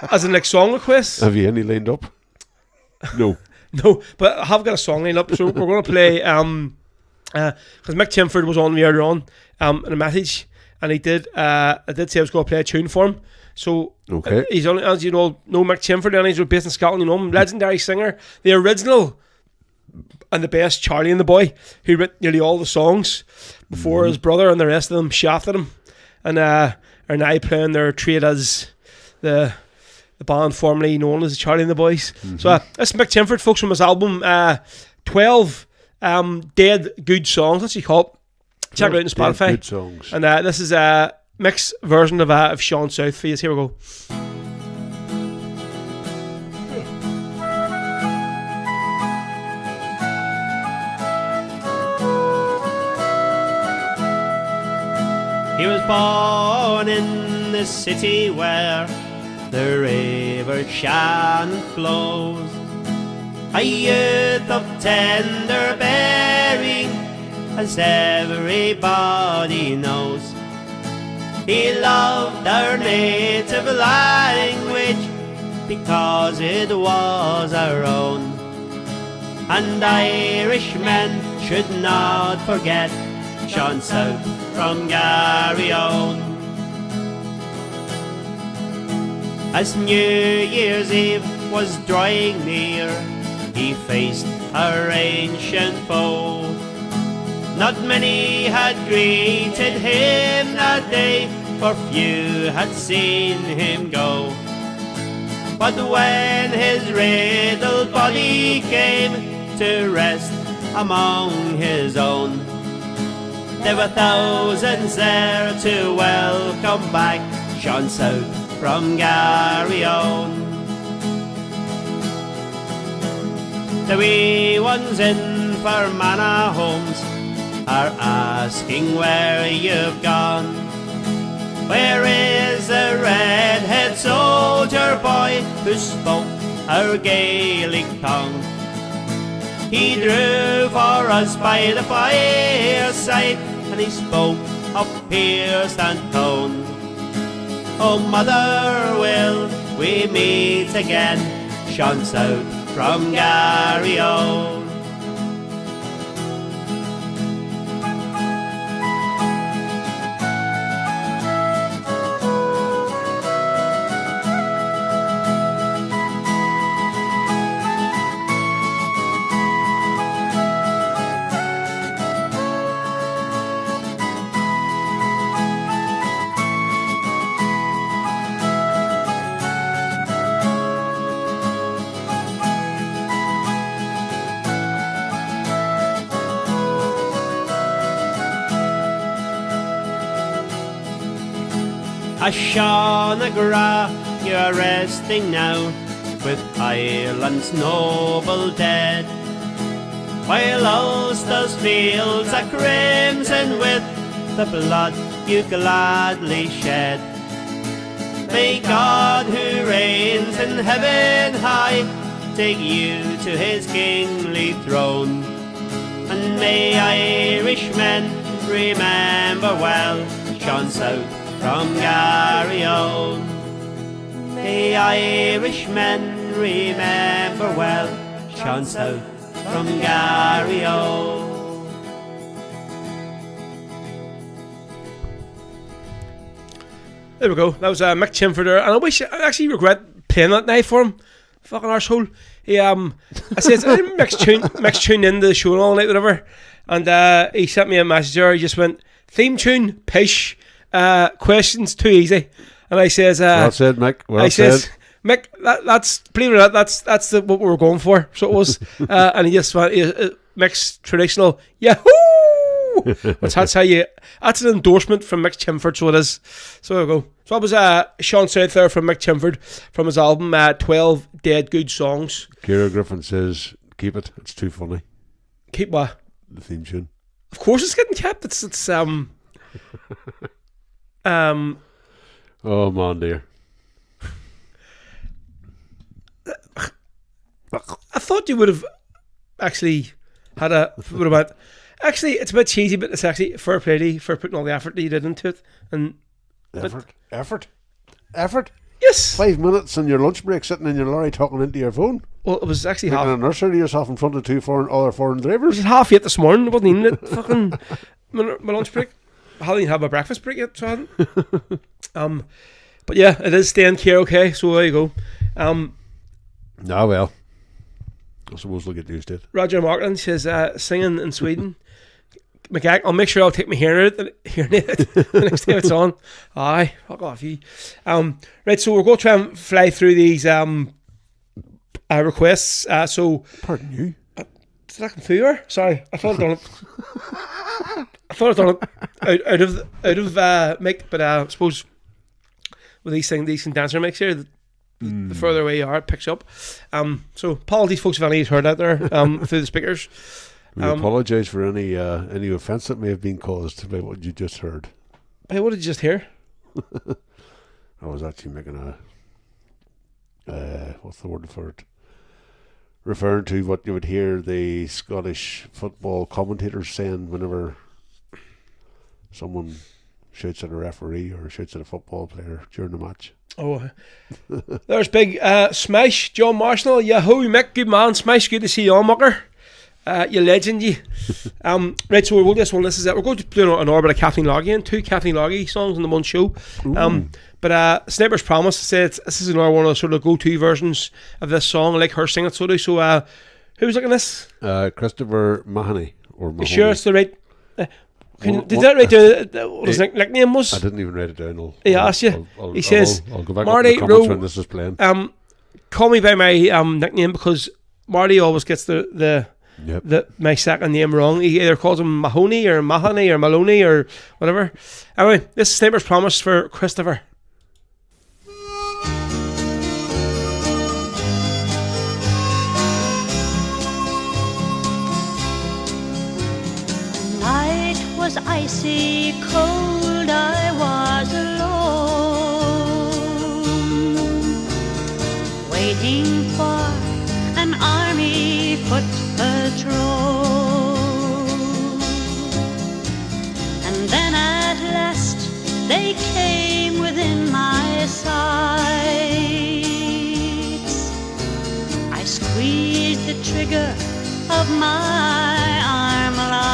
Speaker 2: As in like song requests.
Speaker 3: Have you any lined up? No.
Speaker 2: No, but I have got a song lined up. So we're going to play because Mick Chimford was on me earlier on in a message, and he did. I did say I was going to play a tune for him. So he's only, as you know Mick Chimford, and he's based in Scotland. You know him, legendary singer, the original and the best Charlie and the Boy, who wrote nearly all the songs before his brother and the rest of them shafted him, and are now playing their trade as the band formerly known as Charlie and the Boys. So that's Mick Chimford, folks, from his album 12 Dead Good Songs. That's what you call it. Check it out on Spotify.
Speaker 3: Good songs.
Speaker 2: And this is Mick's version of Sean South for you. Here we go.
Speaker 9: He was born in the city where the river Shannon flows, a youth of tender bearing, as everybody knows. He loved our native language because it was our own, and Irishmen should not forget Sean South from Garryowen. As New Year's Eve was drawing near, he faced our ancient foe. Not many had greeted him that day, for few had seen him go. But when his riddled body came to rest among his own, there were thousands there to welcome back Sean South from Garryowen. The wee ones in Fermanagh homes are asking where you've gone. Where is the red-head soldier boy who spoke our Gaelic tongue? He drew for us by the fireside, and he spoke of pierced and tone. Oh, mother, will we meet again, Sean South from Garryowen? Ashanagra, you're resting now with Ireland's noble dead, while Ulster's fields are crimson with the blood you gladly shed. May God, who reigns in heaven high, take you to his kingly throne, and may Irishmen remember well Sean South from Garryowen. May Irishmen remember well, shone south from Garrio.
Speaker 2: There we go. That was Mick Chimford there, and I actually regret playing that night for him. Fucking arsehole. He I said Mick's tuned into the show all night, whatever, and he sent me a message there. He just went, theme tune, pish, questions too easy, and I says,
Speaker 3: well said, Mick. Well said.
Speaker 2: Mick, that's believe it or not, that's what we were going for. So it was, and he just went, Mick's traditional Yahoo. That's an endorsement from Mick Chimford, so it is. So there we go. So that was Sean South there from Mick Chimford from his album 12 Dead Good Songs.
Speaker 3: Kira Griffin says, keep it, it's too funny.
Speaker 2: Keep what?
Speaker 3: The theme tune.
Speaker 2: Of course it's getting kept. It's
Speaker 3: oh man dear.
Speaker 2: I thought you would have actually had actually, it's a bit cheesy, but it's actually fair play to you for putting all the effort that you did into it. And
Speaker 3: Effort?
Speaker 2: Yes.
Speaker 3: 5 minutes on your lunch break sitting in your lorry talking into your phone.
Speaker 2: Well, it was actually
Speaker 3: Making a nursery to yourself in front of two other foreign drivers.
Speaker 2: It was 8:30 this morning. It wasn't even at fucking my lunch break. I hadn't even had my breakfast break yet, so I hadn't. But yeah, it is staying here okay, so there you go.
Speaker 3: Well, I suppose we'll get used to it.
Speaker 2: Roger Markland says, singing in Sweden. McGack, I'll make sure I'll take my hearing aid the next time it's on. Aye, fuck off you. Right, so we're going to try and fly through these requests. So,
Speaker 3: pardon you?
Speaker 2: Did I come through her? Sorry, I thought I'd done it. I thought I'd done it out of mic, but I suppose with these condenser mics here, the further away you are, it picks up. So apologies, folks, if anybody's heard that there through the speakers.
Speaker 3: We apologise for any offence that may have been caused by what you just heard.
Speaker 2: Hey, what did you just hear?
Speaker 3: I was actually making what's the word for it? Referring to what you would hear the Scottish football commentators saying whenever someone shouts at a referee or shouts at a football player during the match.
Speaker 2: Oh, there's big Smash, John Marshall. Yahoo, Mick, good man. Smash, good to see you on, mucker. You legend, you. Right, so we'll go this one. This is it. We're going to do an orbit of Kathleen Loggy and 2 Kathleen Loggy songs in the one show. But Sniper's Promise said this is another one of the sort of go-to versions of this song. I like her singing it, so do. So who's looking at this?
Speaker 3: Christopher Mahoney.
Speaker 2: You sure it's the right? Did that write down what his nickname was?
Speaker 3: I didn't even write it down.
Speaker 2: He asked you. He says,
Speaker 3: I'll go back
Speaker 2: Marty
Speaker 3: up the comments
Speaker 2: Rowe,
Speaker 3: when this is playing.
Speaker 2: call me by my nickname because Marty always gets my second name wrong. He either calls him Mahoney or Maloney or whatever. Anyway, this is Sniper's Promise for Christopher.
Speaker 10: Was icy cold, I was alone, waiting for an army foot patrol. And then at last they came within my sights. I squeezed the trigger of my Armalite.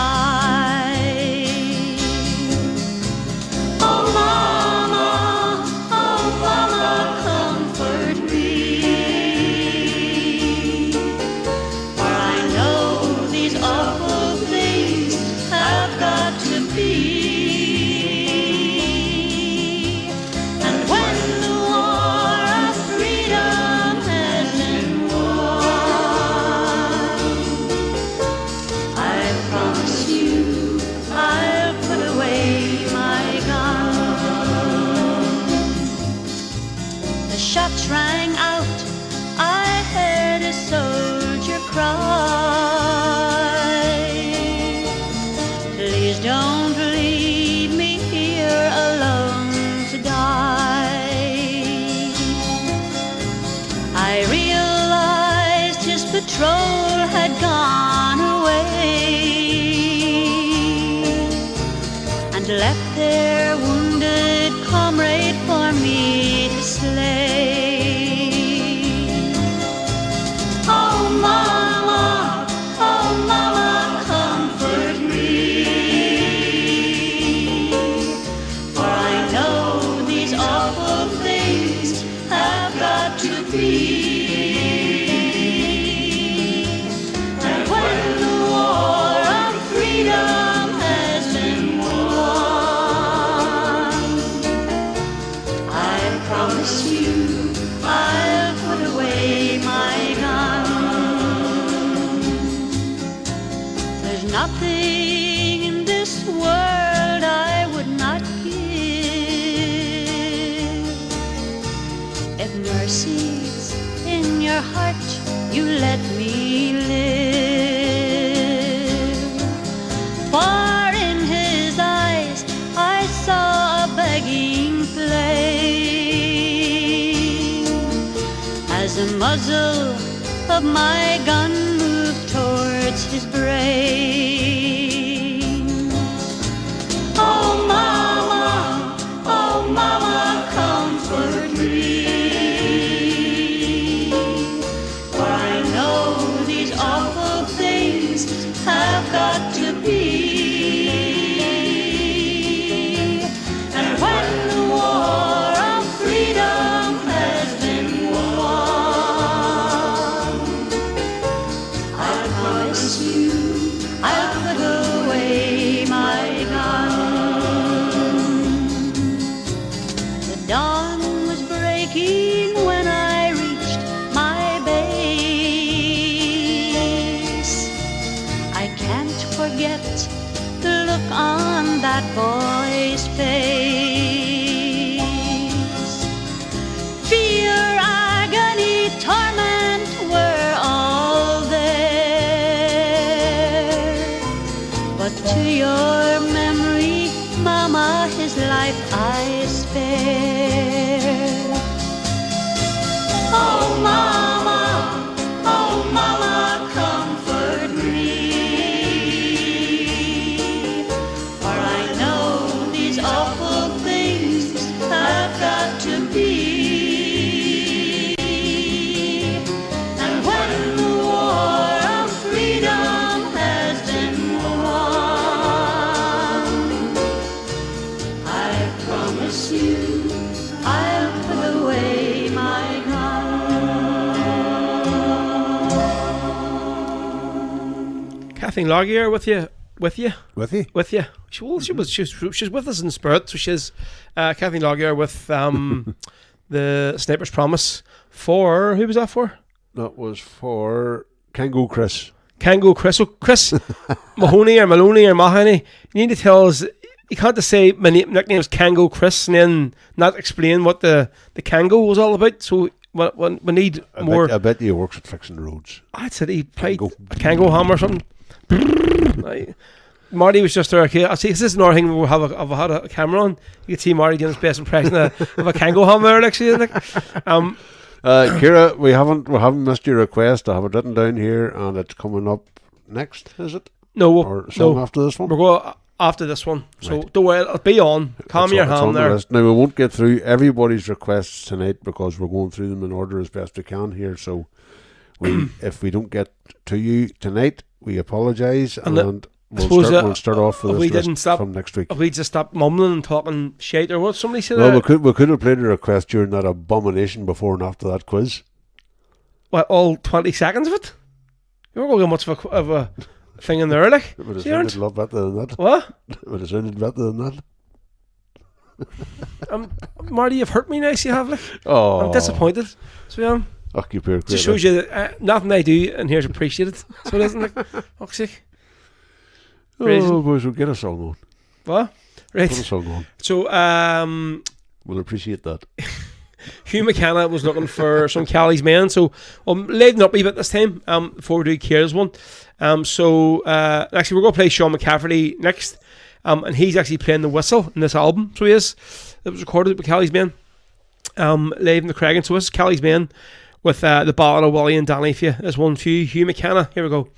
Speaker 10: Rang out, I heard a soldier cry, please don't leave me here alone to die. I realized his patrol had gone away and left their wounded comrade for me to slay. your heart you let me live. For in his eyes I saw a begging flame as the muzzle of my gun moved towards his brain. Oh mama, comfort me, for I know these awful things have got to be. And when the war of freedom has been won, I promise you I'll put away my gun. The dawn was breaking when I reached my base. I can't forget the look on that boy's face. Fear, agony, torment were all there, but to your memory, Mama, his life I spare. Oh mama, comfort me, for I know these awful things have got to be. And when the war of freedom has been won, I promise you I'll put away my gun.
Speaker 2: Kathleen Loggier with you.
Speaker 3: With you?
Speaker 2: She's with us in spirit. So she's Kathleen Loggier with the Sniper's Promise. For who was that for?
Speaker 3: That was for Kango Chris.
Speaker 2: So Chris Mahoney or Maloney or Mahoney, you need to tell us. You can't just say my nickname is Kango Chris and then not explain what the Kango was all about. So we need more.
Speaker 3: I bet he works at fixing roads.
Speaker 2: I said he played a Kango hammer or something. Right. Marty was just there. Okay, I see. This is another thing we'll have. I've had a camera on. You can see Marty doing his best impression of a Kango hammer. Actually, like,
Speaker 3: Kira, we haven't missed your request. I have it written down here, and it's coming up next. Is it?
Speaker 2: No,
Speaker 3: or song after this one.
Speaker 2: We're going after this one. So don't worry, it'll be on. Calm your hand there.
Speaker 3: Now we won't get through everybody's requests tonight because we're going through them in order as best we can here. So if we don't get to you tonight, we apologise and we'll start off with this list from next week.
Speaker 2: If we just stop mumbling and talking shit or what somebody said.
Speaker 3: Well, we could have played a request during that abomination before and after that quiz.
Speaker 2: What, all 20 seconds of it? You're going to get much of a thing in there, like.
Speaker 3: It would have sounded a lot better than that.
Speaker 2: What?
Speaker 3: It would have sounded better than that.
Speaker 2: Marty, you've hurt me nice, you have, like.
Speaker 3: Oh.
Speaker 2: I'm disappointed. So, just shows you that nothing I do in here is appreciated. So it isn't, like, fuck's sake.
Speaker 3: Oh, boys, we'll get a song on.
Speaker 2: What? Right.
Speaker 3: Put a song on.
Speaker 2: So,
Speaker 3: we'll appreciate that.
Speaker 2: Hugh McKenna was looking for some Callie's Men, so I'm leading up a bit this time before we do Kira's one. Actually, we're going to play Sean McCafferty next, and he's actually playing the whistle in this album. So he is. It was recorded with Callie's Men, live in the Craig. So this is Callie's Men with the Ballad of William D. For you. There's one for you, Hugh McKenna. Here we go.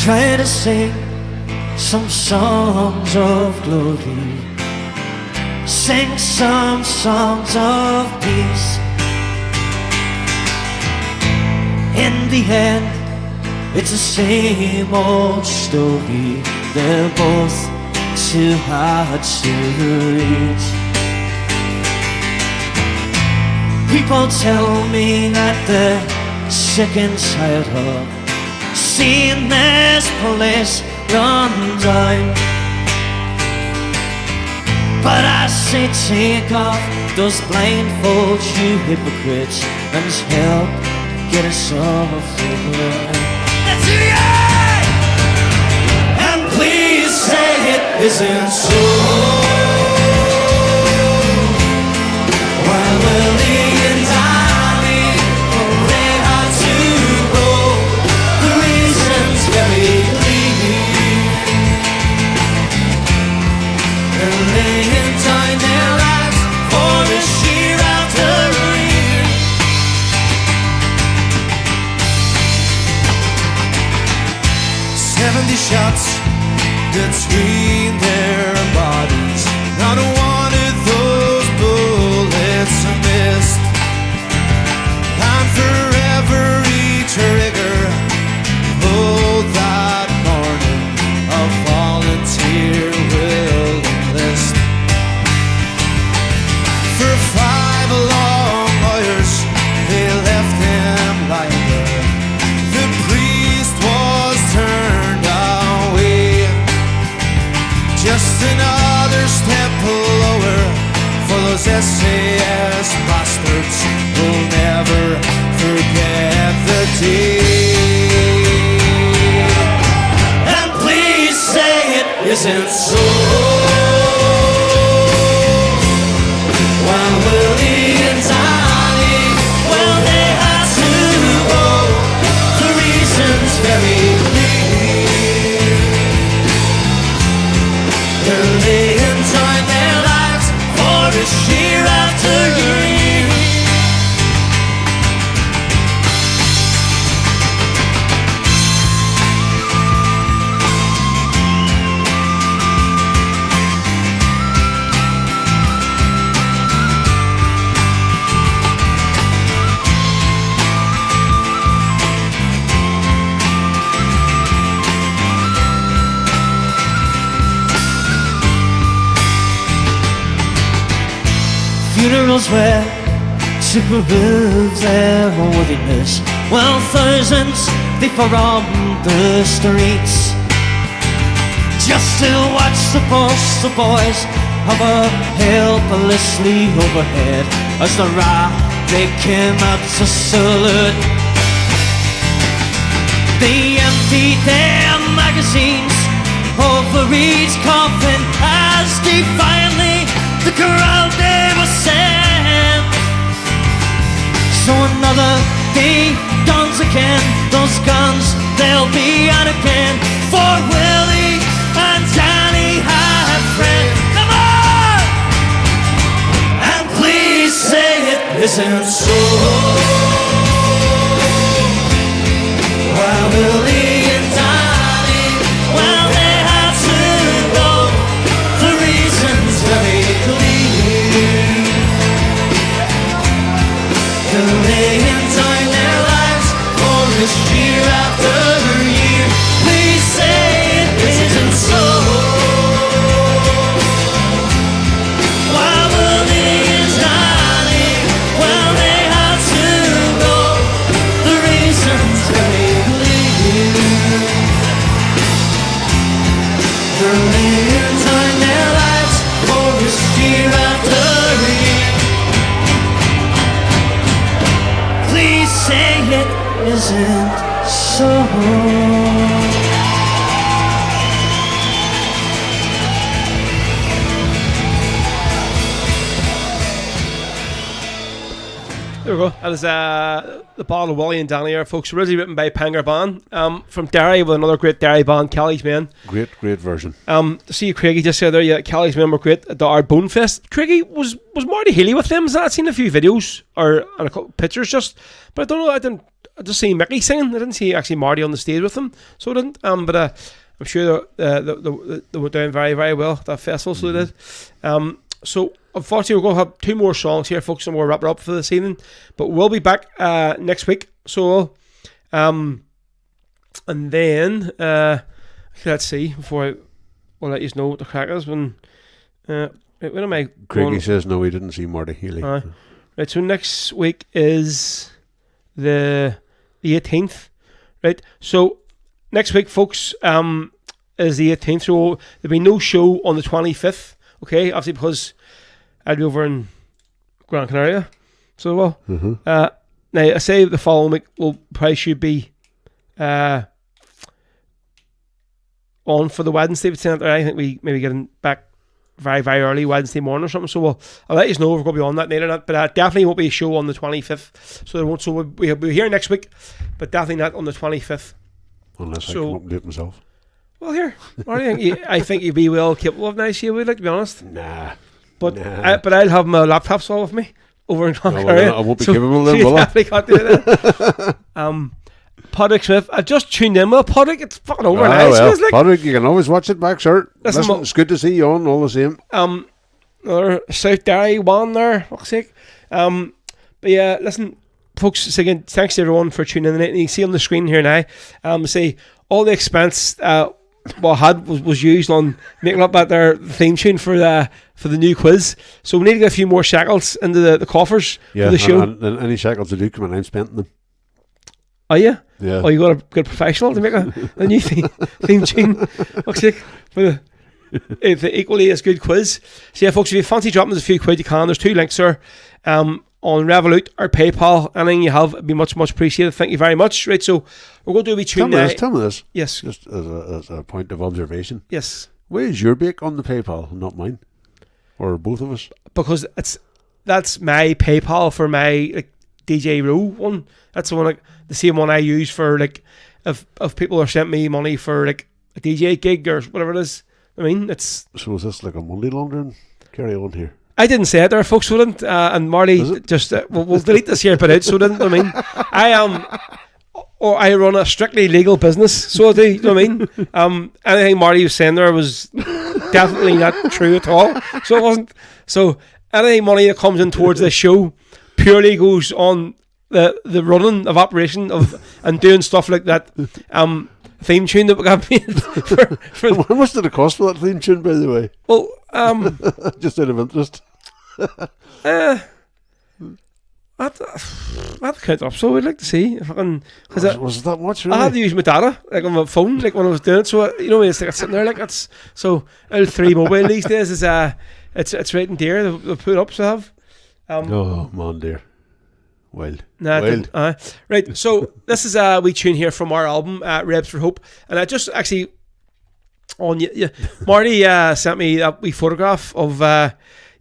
Speaker 11: Try to sing some songs of glory, sing some songs of peace. In the end, it's the same old story. They're both too hard to reach. People tell me that they're sick and tired of seeing this place run down. But I say take off those blindfolds, you hypocrites, and help get us off the ground. Let's hear it! And please say it isn't so. While Willie and Danny, they had to go, the reason's very clear. They're laying down their lives for this year after year.
Speaker 4: 70 shots between their bodies. Not one of those bullets missed. And for every trigger pulled that morning, a volunteer will enlist. For 5 long hours they left him lying there. The priest was turned away. Just another step lower for those SAS bastards who'll never forget the day.
Speaker 11: And please say it isn't so. While Willie and Danny, well, they had to go, the reason's very clear. They're laying down their lives for this year after year. Funerals where to prove their worthiness. Well, thousands they from the streets just to watch the postal boys hover helplessly overhead as the wrath they came out to salute. They emptied their magazines over each coffin as defiantly the crowd they were sent. So another day dawns again. Those guns, they'll be out again. For Willie and Danny had a friend. Come on! And please say it isn't so. While Willie and Danny, well, they had to go, the reason's very clear. They're laying down their lives for this year after year. Please say it isn't so. While Willie and Danny, well, they had to go, the reason's very clear. They're laying down their lives for this year after year. Please say it isn't so.
Speaker 2: There we go. That is the Ballad of William D here, folks. Originally written by Panger Band from Derry, with another great Derry band, Kelly's Men.
Speaker 3: Great version.
Speaker 2: To see Craigie just said there, yeah, Kelly's Men were great at the Ardbone Fest. Craigie, was Marty Healy with them? I've seen a few videos and a couple pictures just, but I don't know. I just seen Mickey singing. I didn't see actually Marty on the stage with them, so I didn't. But I'm sure they went down very, very well at that festival, so they did. So unfortunately, we're going to have 2 more songs here, folks, and we'll wrap it up for this evening. But we'll be back next week. So, and then let's see before we'll let you know what the crack is. When am I?
Speaker 3: Craigie says no, he didn't see Marty Healy.
Speaker 2: Right. So next week is the 18th. Right. So next week, folks, is the 18th. So there'll be no show on the 25th. Okay, obviously because I'll be over in Gran Canaria. So well, now I say the following week will probably should be on for the Wednesday. But I think we maybe getting back very, very early Wednesday morning or something. So I'll let you know if we're going to be on that night or not. But definitely won't be a show on the 25th. So there won't. So we'll be here next week, but definitely not on the 25th.
Speaker 3: Unless I come up and do it myself.
Speaker 2: Well, here, I think you'd be well capable of nice. You would, like, to be honest.
Speaker 3: Nah.
Speaker 2: But I'll have my laptops all with me over in Gran Canaria.
Speaker 3: I won't be capable then, will I?
Speaker 2: Definitely can't do that. Podrick Smith, I've just tuned in with Podrick. It's fucking over nice.
Speaker 3: Well,
Speaker 2: like,
Speaker 3: Podrick, you can always watch it back, sir. Listen, it's good to see you on all the same.
Speaker 2: Another South Derry one there, fuck's sake. But yeah, listen, folks, again, thanks to everyone for tuning in. And you see on the screen here now, see all the expense was used on making up their theme tune for the new quiz. So we need to get a few more shekels into the coffers for the show.
Speaker 3: And any shekels to do come in, I'm spending them.
Speaker 2: Oh yeah?
Speaker 3: Yeah.
Speaker 2: Oh, you got a good professional to make a new theme tune. Fuck's sake, for the equally as good quiz. So yeah, folks, if you fancy dropping us a few quid, you can. There's 2 links there. On Revolut or PayPal, anything you have would be much, much appreciated. Thank you very much. Right, so we're going to do a wee tune now.
Speaker 3: Tell me this.
Speaker 2: Yes.
Speaker 3: Just as a point of observation.
Speaker 2: Yes.
Speaker 3: Where's your bake on the PayPal, not mine? Or both of us?
Speaker 2: Because that's my PayPal for my DJ Row one. That's the one, the same one I use for if people are sent me money for a DJ gig or whatever it is. I mean, it's.
Speaker 3: So is this like a money laundering? Carry on here.
Speaker 2: I didn't say it there, folks, so didn't. And Marty just we'll delete this here, but out. So didn't. I mean, I run a strictly legal business, so I do. You know what I mean? Anything Marty was saying there was definitely not true at all. So it wasn't. So any money that comes in towards this show purely goes on the running of operation and doing stuff like that. Theme tune that we got made for
Speaker 3: how much did it cost for that theme tune, by the way?
Speaker 2: Well,
Speaker 3: just out of interest.
Speaker 2: I'd count up, so I'd like to see if I can.
Speaker 3: Was it that much? Really?
Speaker 2: I had to use my data, on my phone, when I was doing it. So it's sitting there, it's so L3 mobile these days is it's right in dear. They've put up, so I have.
Speaker 3: Oh man, dear. Wild.
Speaker 2: Wild. Right, so this is a wee tune here from our album, Rebs for Hope. And I just actually, Marty sent me a wee photograph of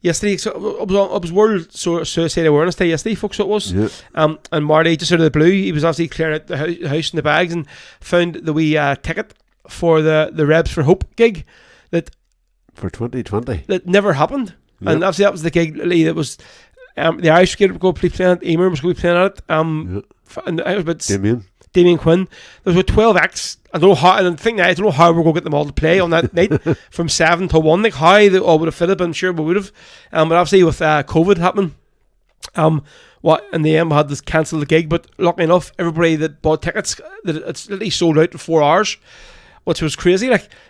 Speaker 2: yesterday. So it was World Suicide Awareness Day yesterday, folks, so it was.
Speaker 3: Yeah.
Speaker 2: And Marty, just out of the blue, he was obviously clearing out the house and the bags and found the wee ticket for the Rebs for Hope gig
Speaker 3: for 2020.
Speaker 2: That never happened.
Speaker 3: Yep.
Speaker 2: And obviously that was the gig that was... the Irish kid would go play playing it. Emer was going to be playing at it. And I was about Damien Quinn. There was about 12 acts. I don't know how. And I don't know how we're going to get them all to play on that night from 7 to 1. Like how they all would have fitted, but I'm sure we would have. But obviously with COVID happening, in the end we had to cancel the gig. But luckily enough, everybody that bought tickets, it's literally sold out in 4 hours, which was crazy.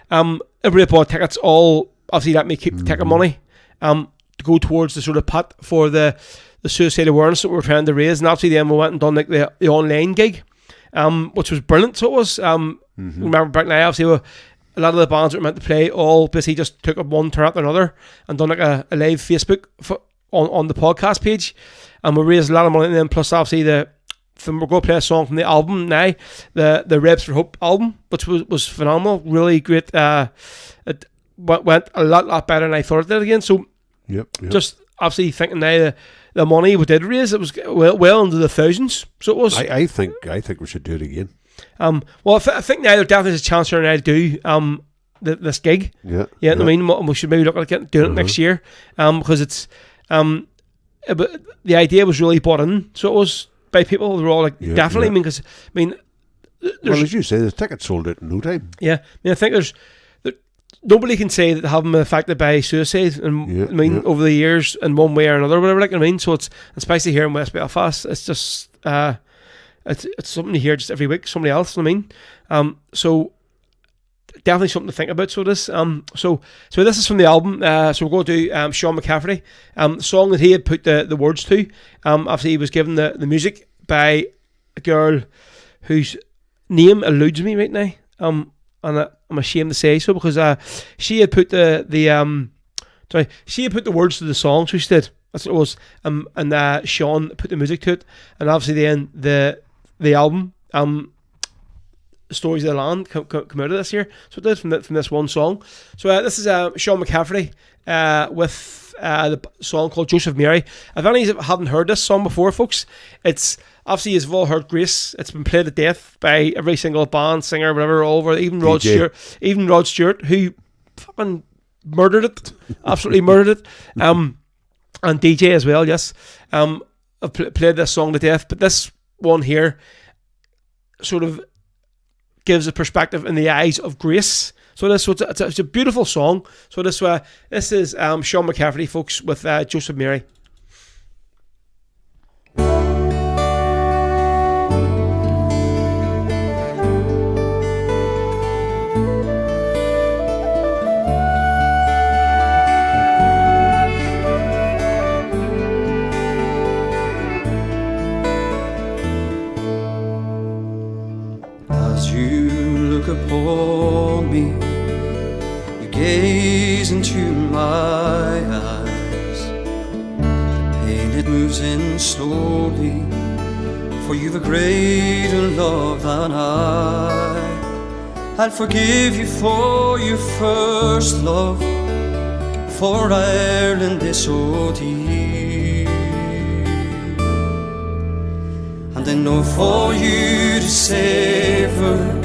Speaker 2: Everybody that bought tickets, all obviously let me keep the ticket money. To go towards the sort of pot for the suicide awareness that we were trying to raise, and obviously then we went and done the online gig, which was brilliant. So it was. Remember back now, obviously a lot of the bands that were meant to play all basically just took up one turn after another and done a live Facebook on the podcast page, and we raised a lot of money. And then plus obviously we're going to play a song from the album now, the Rebs for Hope album, which was phenomenal, really great. It went a lot better than I thought it did again. So.
Speaker 3: Yep.
Speaker 2: Just obviously thinking now the money we did raise, it was well into the thousands. So it was.
Speaker 3: I think we should do it again.
Speaker 2: Well, I think now there definitely is a chance for now to do this gig.
Speaker 3: Yeah.
Speaker 2: I mean, we should maybe look at doing it next year. Because it's but the idea was really bought in. So it was by people who were all definitely. I mean,
Speaker 3: well, as you say, the tickets sold out in no time.
Speaker 2: Yeah. I think nobody can say that they haven't been affected by suicide, and over the years in one way or another, whatever. So it's especially here in West Belfast, it's just it's something to hear just every week. Somebody else, so definitely something to think about. So this, so this is from the album. So we're going to do Sean McCafferty, the song that he had put the words to. Obviously he was given the music by a girl whose name eludes me right now. and I'm ashamed to say so, because she had put she had put the words to the song, so she did. That's what it was. And Sean put the music to it, and obviously then the album Stories of the Land come out of this year. So it did from this one song. So this is Sean McCafferty with the song called Joseph Mary. If any of you haven't heard this song before, folks, it's obviously you've all heard Grace. It's been played to death by every single band, singer, whatever, all over. Even Rod Stewart, who fucking murdered it, absolutely murdered it. And DJ as well, yes. I've played this song to death, but this one here sort of gives a perspective in the eyes of Grace. So it's a beautiful song. So this is Sean McCafferty, folks, with Joseph Mary.
Speaker 1: Upon me, you gaze into my eyes. The pain, it moves in slowly, for you've a greater love than I. I'll forgive you for your first love, for Ireland is so deep. And I know for you to save her,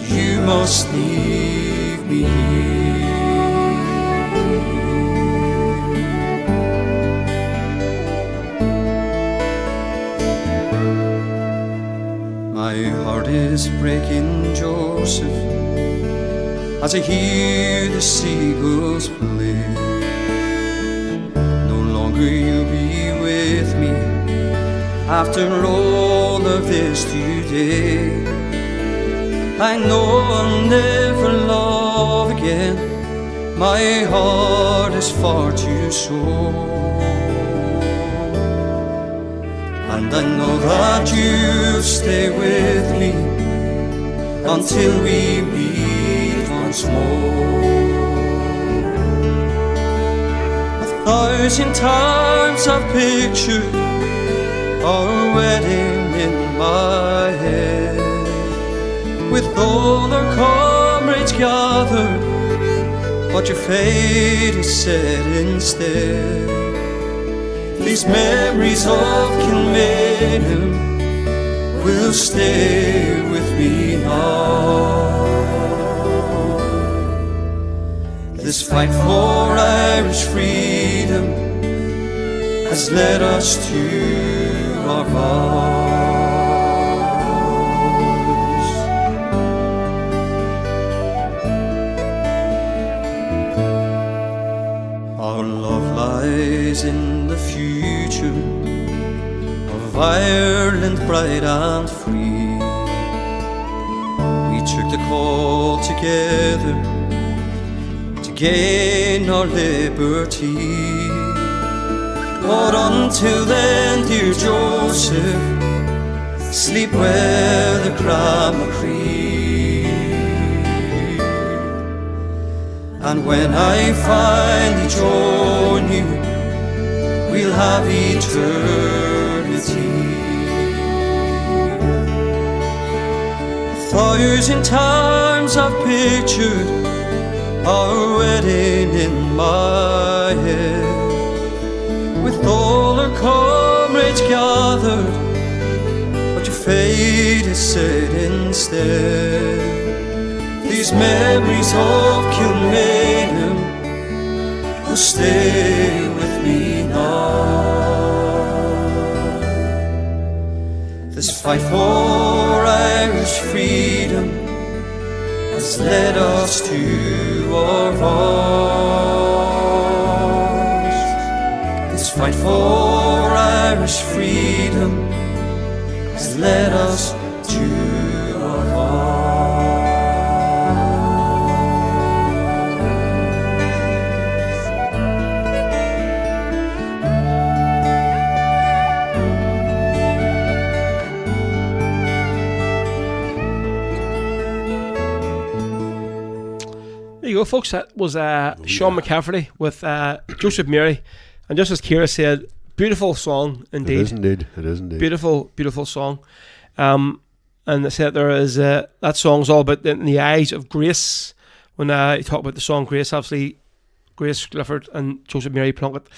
Speaker 1: you must leave me here. My heart is breaking, Joseph, as I hear the seagulls play. No longer you'll be with me after all of this today. I know I'll never love again, my heart is far too sore. And I know that you'll stay with me until we meet once more. 1,000 times I've pictured our wedding in my head, with all our comrades gathered, but your fate is set instead. These memories of Kilmainham will stay with me now. This fight for Irish freedom has led us to our vows. Our love lies in the future of Ireland bright and free. We took the call together to gain our liberty. But until then, dear Joseph, sleep where the Gramacree. And when I finally join you, we'll have eternity. 1,000 times I've pictured our wedding in my head, with all our comrades gathered, but your fate is set instead. These memories of Kilmainham will stay with me now. This fight for Irish freedom has led us to our vows. This fight for Irish freedom has led us to our vows.
Speaker 2: ago, folks. That was Sean McCafferty with Joseph Mary. And just as Ciara said, beautiful song indeed.
Speaker 3: It is indeed.
Speaker 2: Beautiful, beautiful song. And they said there is that song's all about in the eyes of Grace. When you talk about the song Grace, obviously Grace Clifford and Joseph Mary Plunkett.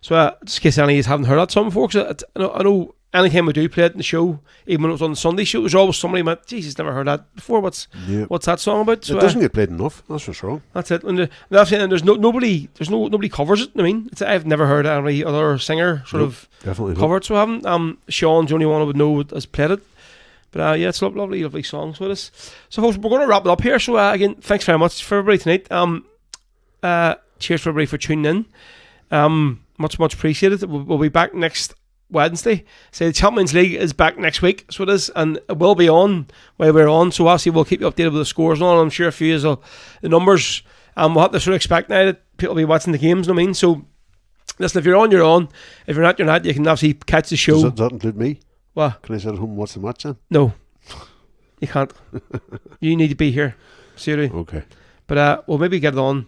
Speaker 2: So just in case any of you haven't heard that song before, because I know anytime we do play it in the show, even when it was on the Sunday show, there's always somebody who went, Jesus, never heard that before. What's that song about? So,
Speaker 3: it doesn't get played enough. That's what's wrong.
Speaker 2: That's it. And there's nobody covers it. I mean, I've never heard any other singer
Speaker 3: definitely
Speaker 2: cover it. So I haven't. Sean's the only one I would know has played it. But it's a lovely, lovely song. So it is. So folks, we're going to wrap it up here. So again, thanks very much for everybody tonight. Cheers for everybody for tuning in. Much appreciated. We'll be back next Wednesday. So the Champions League is back next week, so it is, and it will be on while we're on. So obviously we'll keep you updated with the scores and all. I'm sure a few of the numbers. We'll have to sort of expect now that people will be watching the games. You know what I mean? So listen, if you're on, you're on. If you're not, you're not. You can obviously catch the show.
Speaker 3: Does that include me?
Speaker 2: What?
Speaker 3: Can I sit at home and watch the match then?
Speaker 2: No, you can't. You need to be here. Seriously.
Speaker 3: Okay.
Speaker 2: But we'll maybe get it on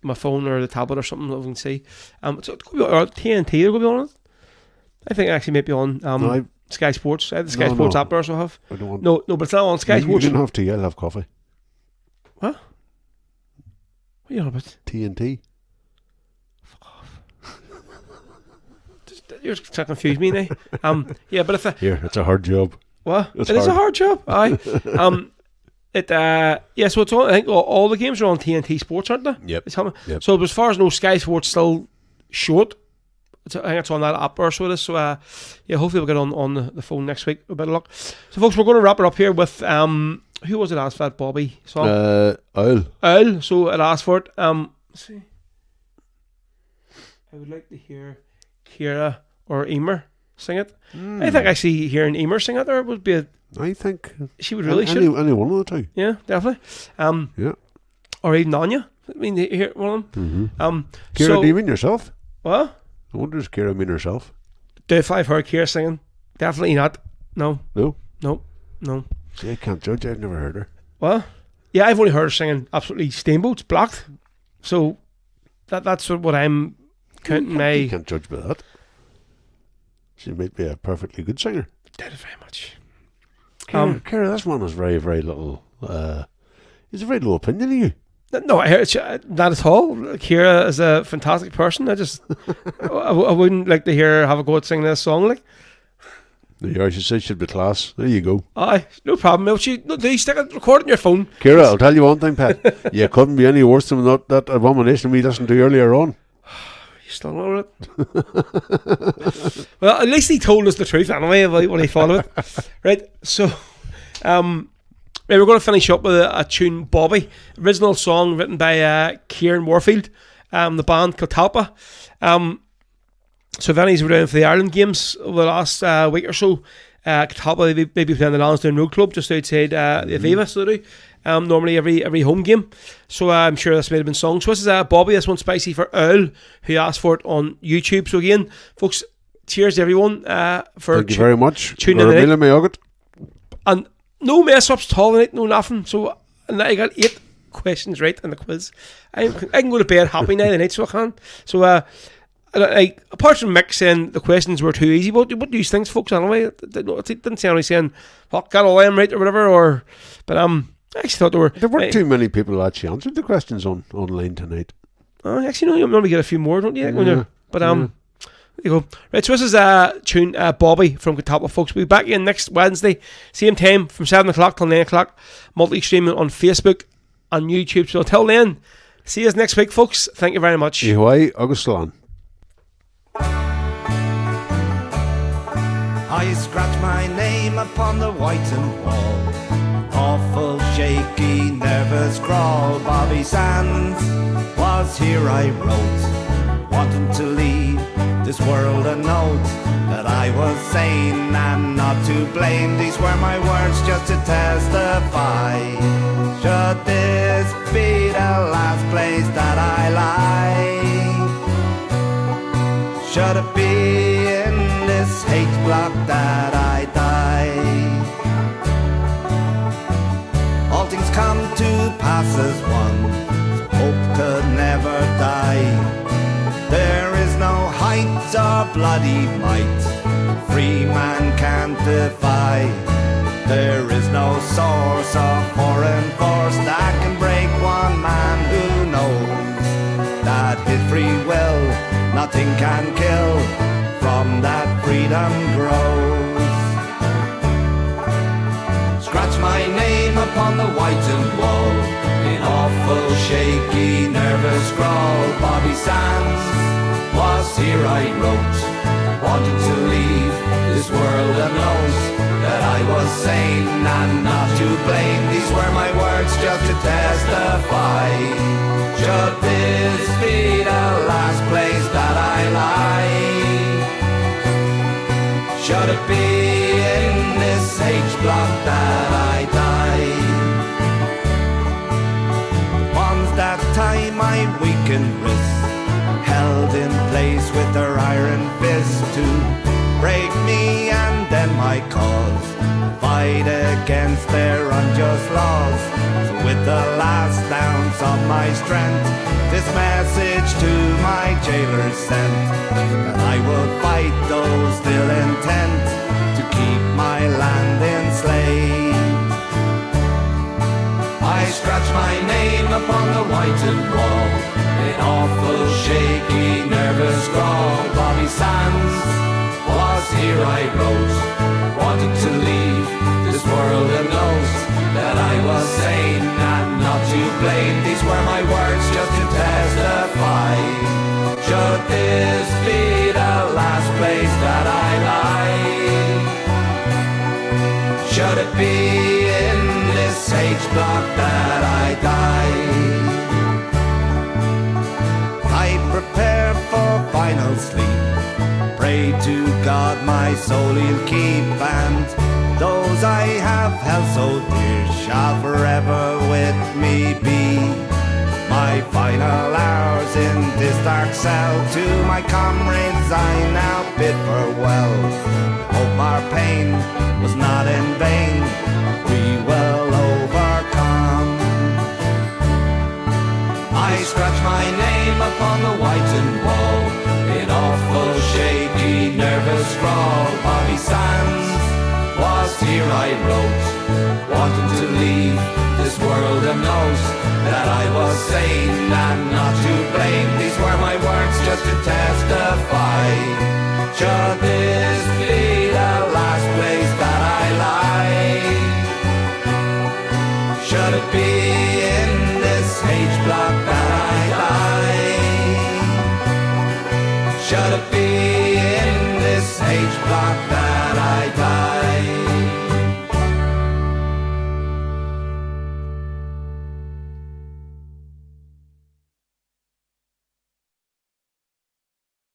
Speaker 2: my phone or the tablet or something that we can see. So or TNT will be on it. I think it actually might be on Sky Sports. I have the Sky Sports app there, so I have.
Speaker 3: I don't want.
Speaker 2: No, but it's not on Sky Sports.
Speaker 3: You don't have tea. I'll have coffee.
Speaker 2: What? What are you on about?
Speaker 3: TNT.
Speaker 2: Fuck off. You're trying to confuse me now. Yeah, but if
Speaker 3: it's a hard job.
Speaker 2: What? It is a hard job. Aye. So it's on. I think all the games are on TNT Sports, aren't they?
Speaker 3: Yep.
Speaker 2: So as far as I know, Sky Sports still short. I think it's on that app or so it is. So hopefully we'll get on the phone next week. A bit of luck. So folks, we're going to wrap it up here with who was it asked for that Bobby song? Owl. So it asked for it. Let's see. I would like to hear Ciara or Emer sing it. I think actually hearing Emer sing it there would be
Speaker 3: I think
Speaker 2: she would really
Speaker 3: any one of the two.
Speaker 2: Yeah, definitely. Or even Anya. I mean, hear one of them.
Speaker 3: Ciara, do you mean yourself?
Speaker 2: What?
Speaker 3: I wonder does Ciara mean herself?
Speaker 2: If I've heard Ciara singing, definitely not. No.
Speaker 3: See, I can't judge. I've never heard her.
Speaker 2: What? Yeah, I've only heard her singing absolutely Steamboats, Blocked. So that's what I'm counting my.
Speaker 3: You can't judge by that. She might be a perfectly good singer.
Speaker 2: Did it very much.
Speaker 3: Ciara, this man has very, very little. He's a very low opinion of you.
Speaker 2: No, I hear not at all. Ciara is a fantastic person. I wouldn't like to hear her have a go at singing this song. Like,
Speaker 3: yeah, she said she'd be class. There you go.
Speaker 2: Aye, no problem. Do you stick it recording your phone?
Speaker 3: Ciara, I'll tell you one thing, Pat. You couldn't be any worse than that abomination we listened to earlier on.
Speaker 2: You still know it? Well, at least he told us the truth anyway about what he thought of it. Right, so we're going to finish up with a tune, Bobby. Original song written by Kieran Warfield, the band Catalpa. So if anybody's around for the Ireland games over the last week or so, Catalpa may be playing the Lansdowne Road Club just outside the Viva, so they do. Normally every home game. So I'm sure this may have been sung. So this is Bobby, this one's spicy for Owl, who asked for it on YouTube. So again, folks, cheers to everyone for
Speaker 3: thank you very much.
Speaker 2: Tuning in. And no mess ups at all tonight, no nothing. So I got 8 questions right in the quiz. I can go to bed happy now tonight, so I can. So apart from Mick saying the questions were too easy, what do you think, folks? Anyway, it didn't say anybody saying got all them right or whatever. But I actually thought
Speaker 3: there weren't too many people who actually answered the questions online tonight.
Speaker 2: Actually, no, you normally get a few more, don't you? There you go. Right, so this is a tune, Bobby from Catalpa, folks. We'll be back in next Wednesday, same time from 7 o'clock till 9 o'clock. Multi-streaming on Facebook and YouTube. So until then, see us next week, folks. Thank you very much.
Speaker 3: Augustan.
Speaker 12: I scratch my name upon the whitened wall. Awful, shaky, nervous crawl. Bobby Sands was here, I wrote, wanting to leave this world a note that I was sane and not to blame. These were my words just to testify. Should this be the last place that I lie? Should it be in this hate block that I die? All things come to pass as one, so bloody might free man can't defy. There is no source of foreign force that can break one man who knows that his free will nothing can kill. From that freedom grows. Scratch my name upon the whitened wall in awful shaky nervous scrawl. Bobby Sands was here I wrote, wanting to leave this world and knows that I was sane and not to blame. These were my words just to testify. Should this be the last place that I lie? Should it be in this H-block that I die? Once that time my weakened wrist held in place with their iron fist to break me and then my cause fight against their unjust laws. So with the last ounce of my strength, this message to my jailers sent, that I will fight those still intent to keep my land enslaved. I scratch my name upon the whitened wall in awful shaky nervous scrawl. Bobby Sands was here I wrote, wanting to leave this world and knows that I was sane and not to blame. These were my words just to testify. Should this be the last place that I lie? Should it be in this H-block that I die? I prepare for final sleep, pray to God my soul he'll keep, and those I have held so dear shall forever with me be. My final hours in this dark cell, to my comrades I now bid farewell. Hope our pain was not in vain, we will overcome. I scratch my name upon the whitened wall in awful shaky nervous scrawl. Bobby Sands was here I wrote, wanting to leave this world and knows that I was sane and not to blame. These were my words just to testify. Should this be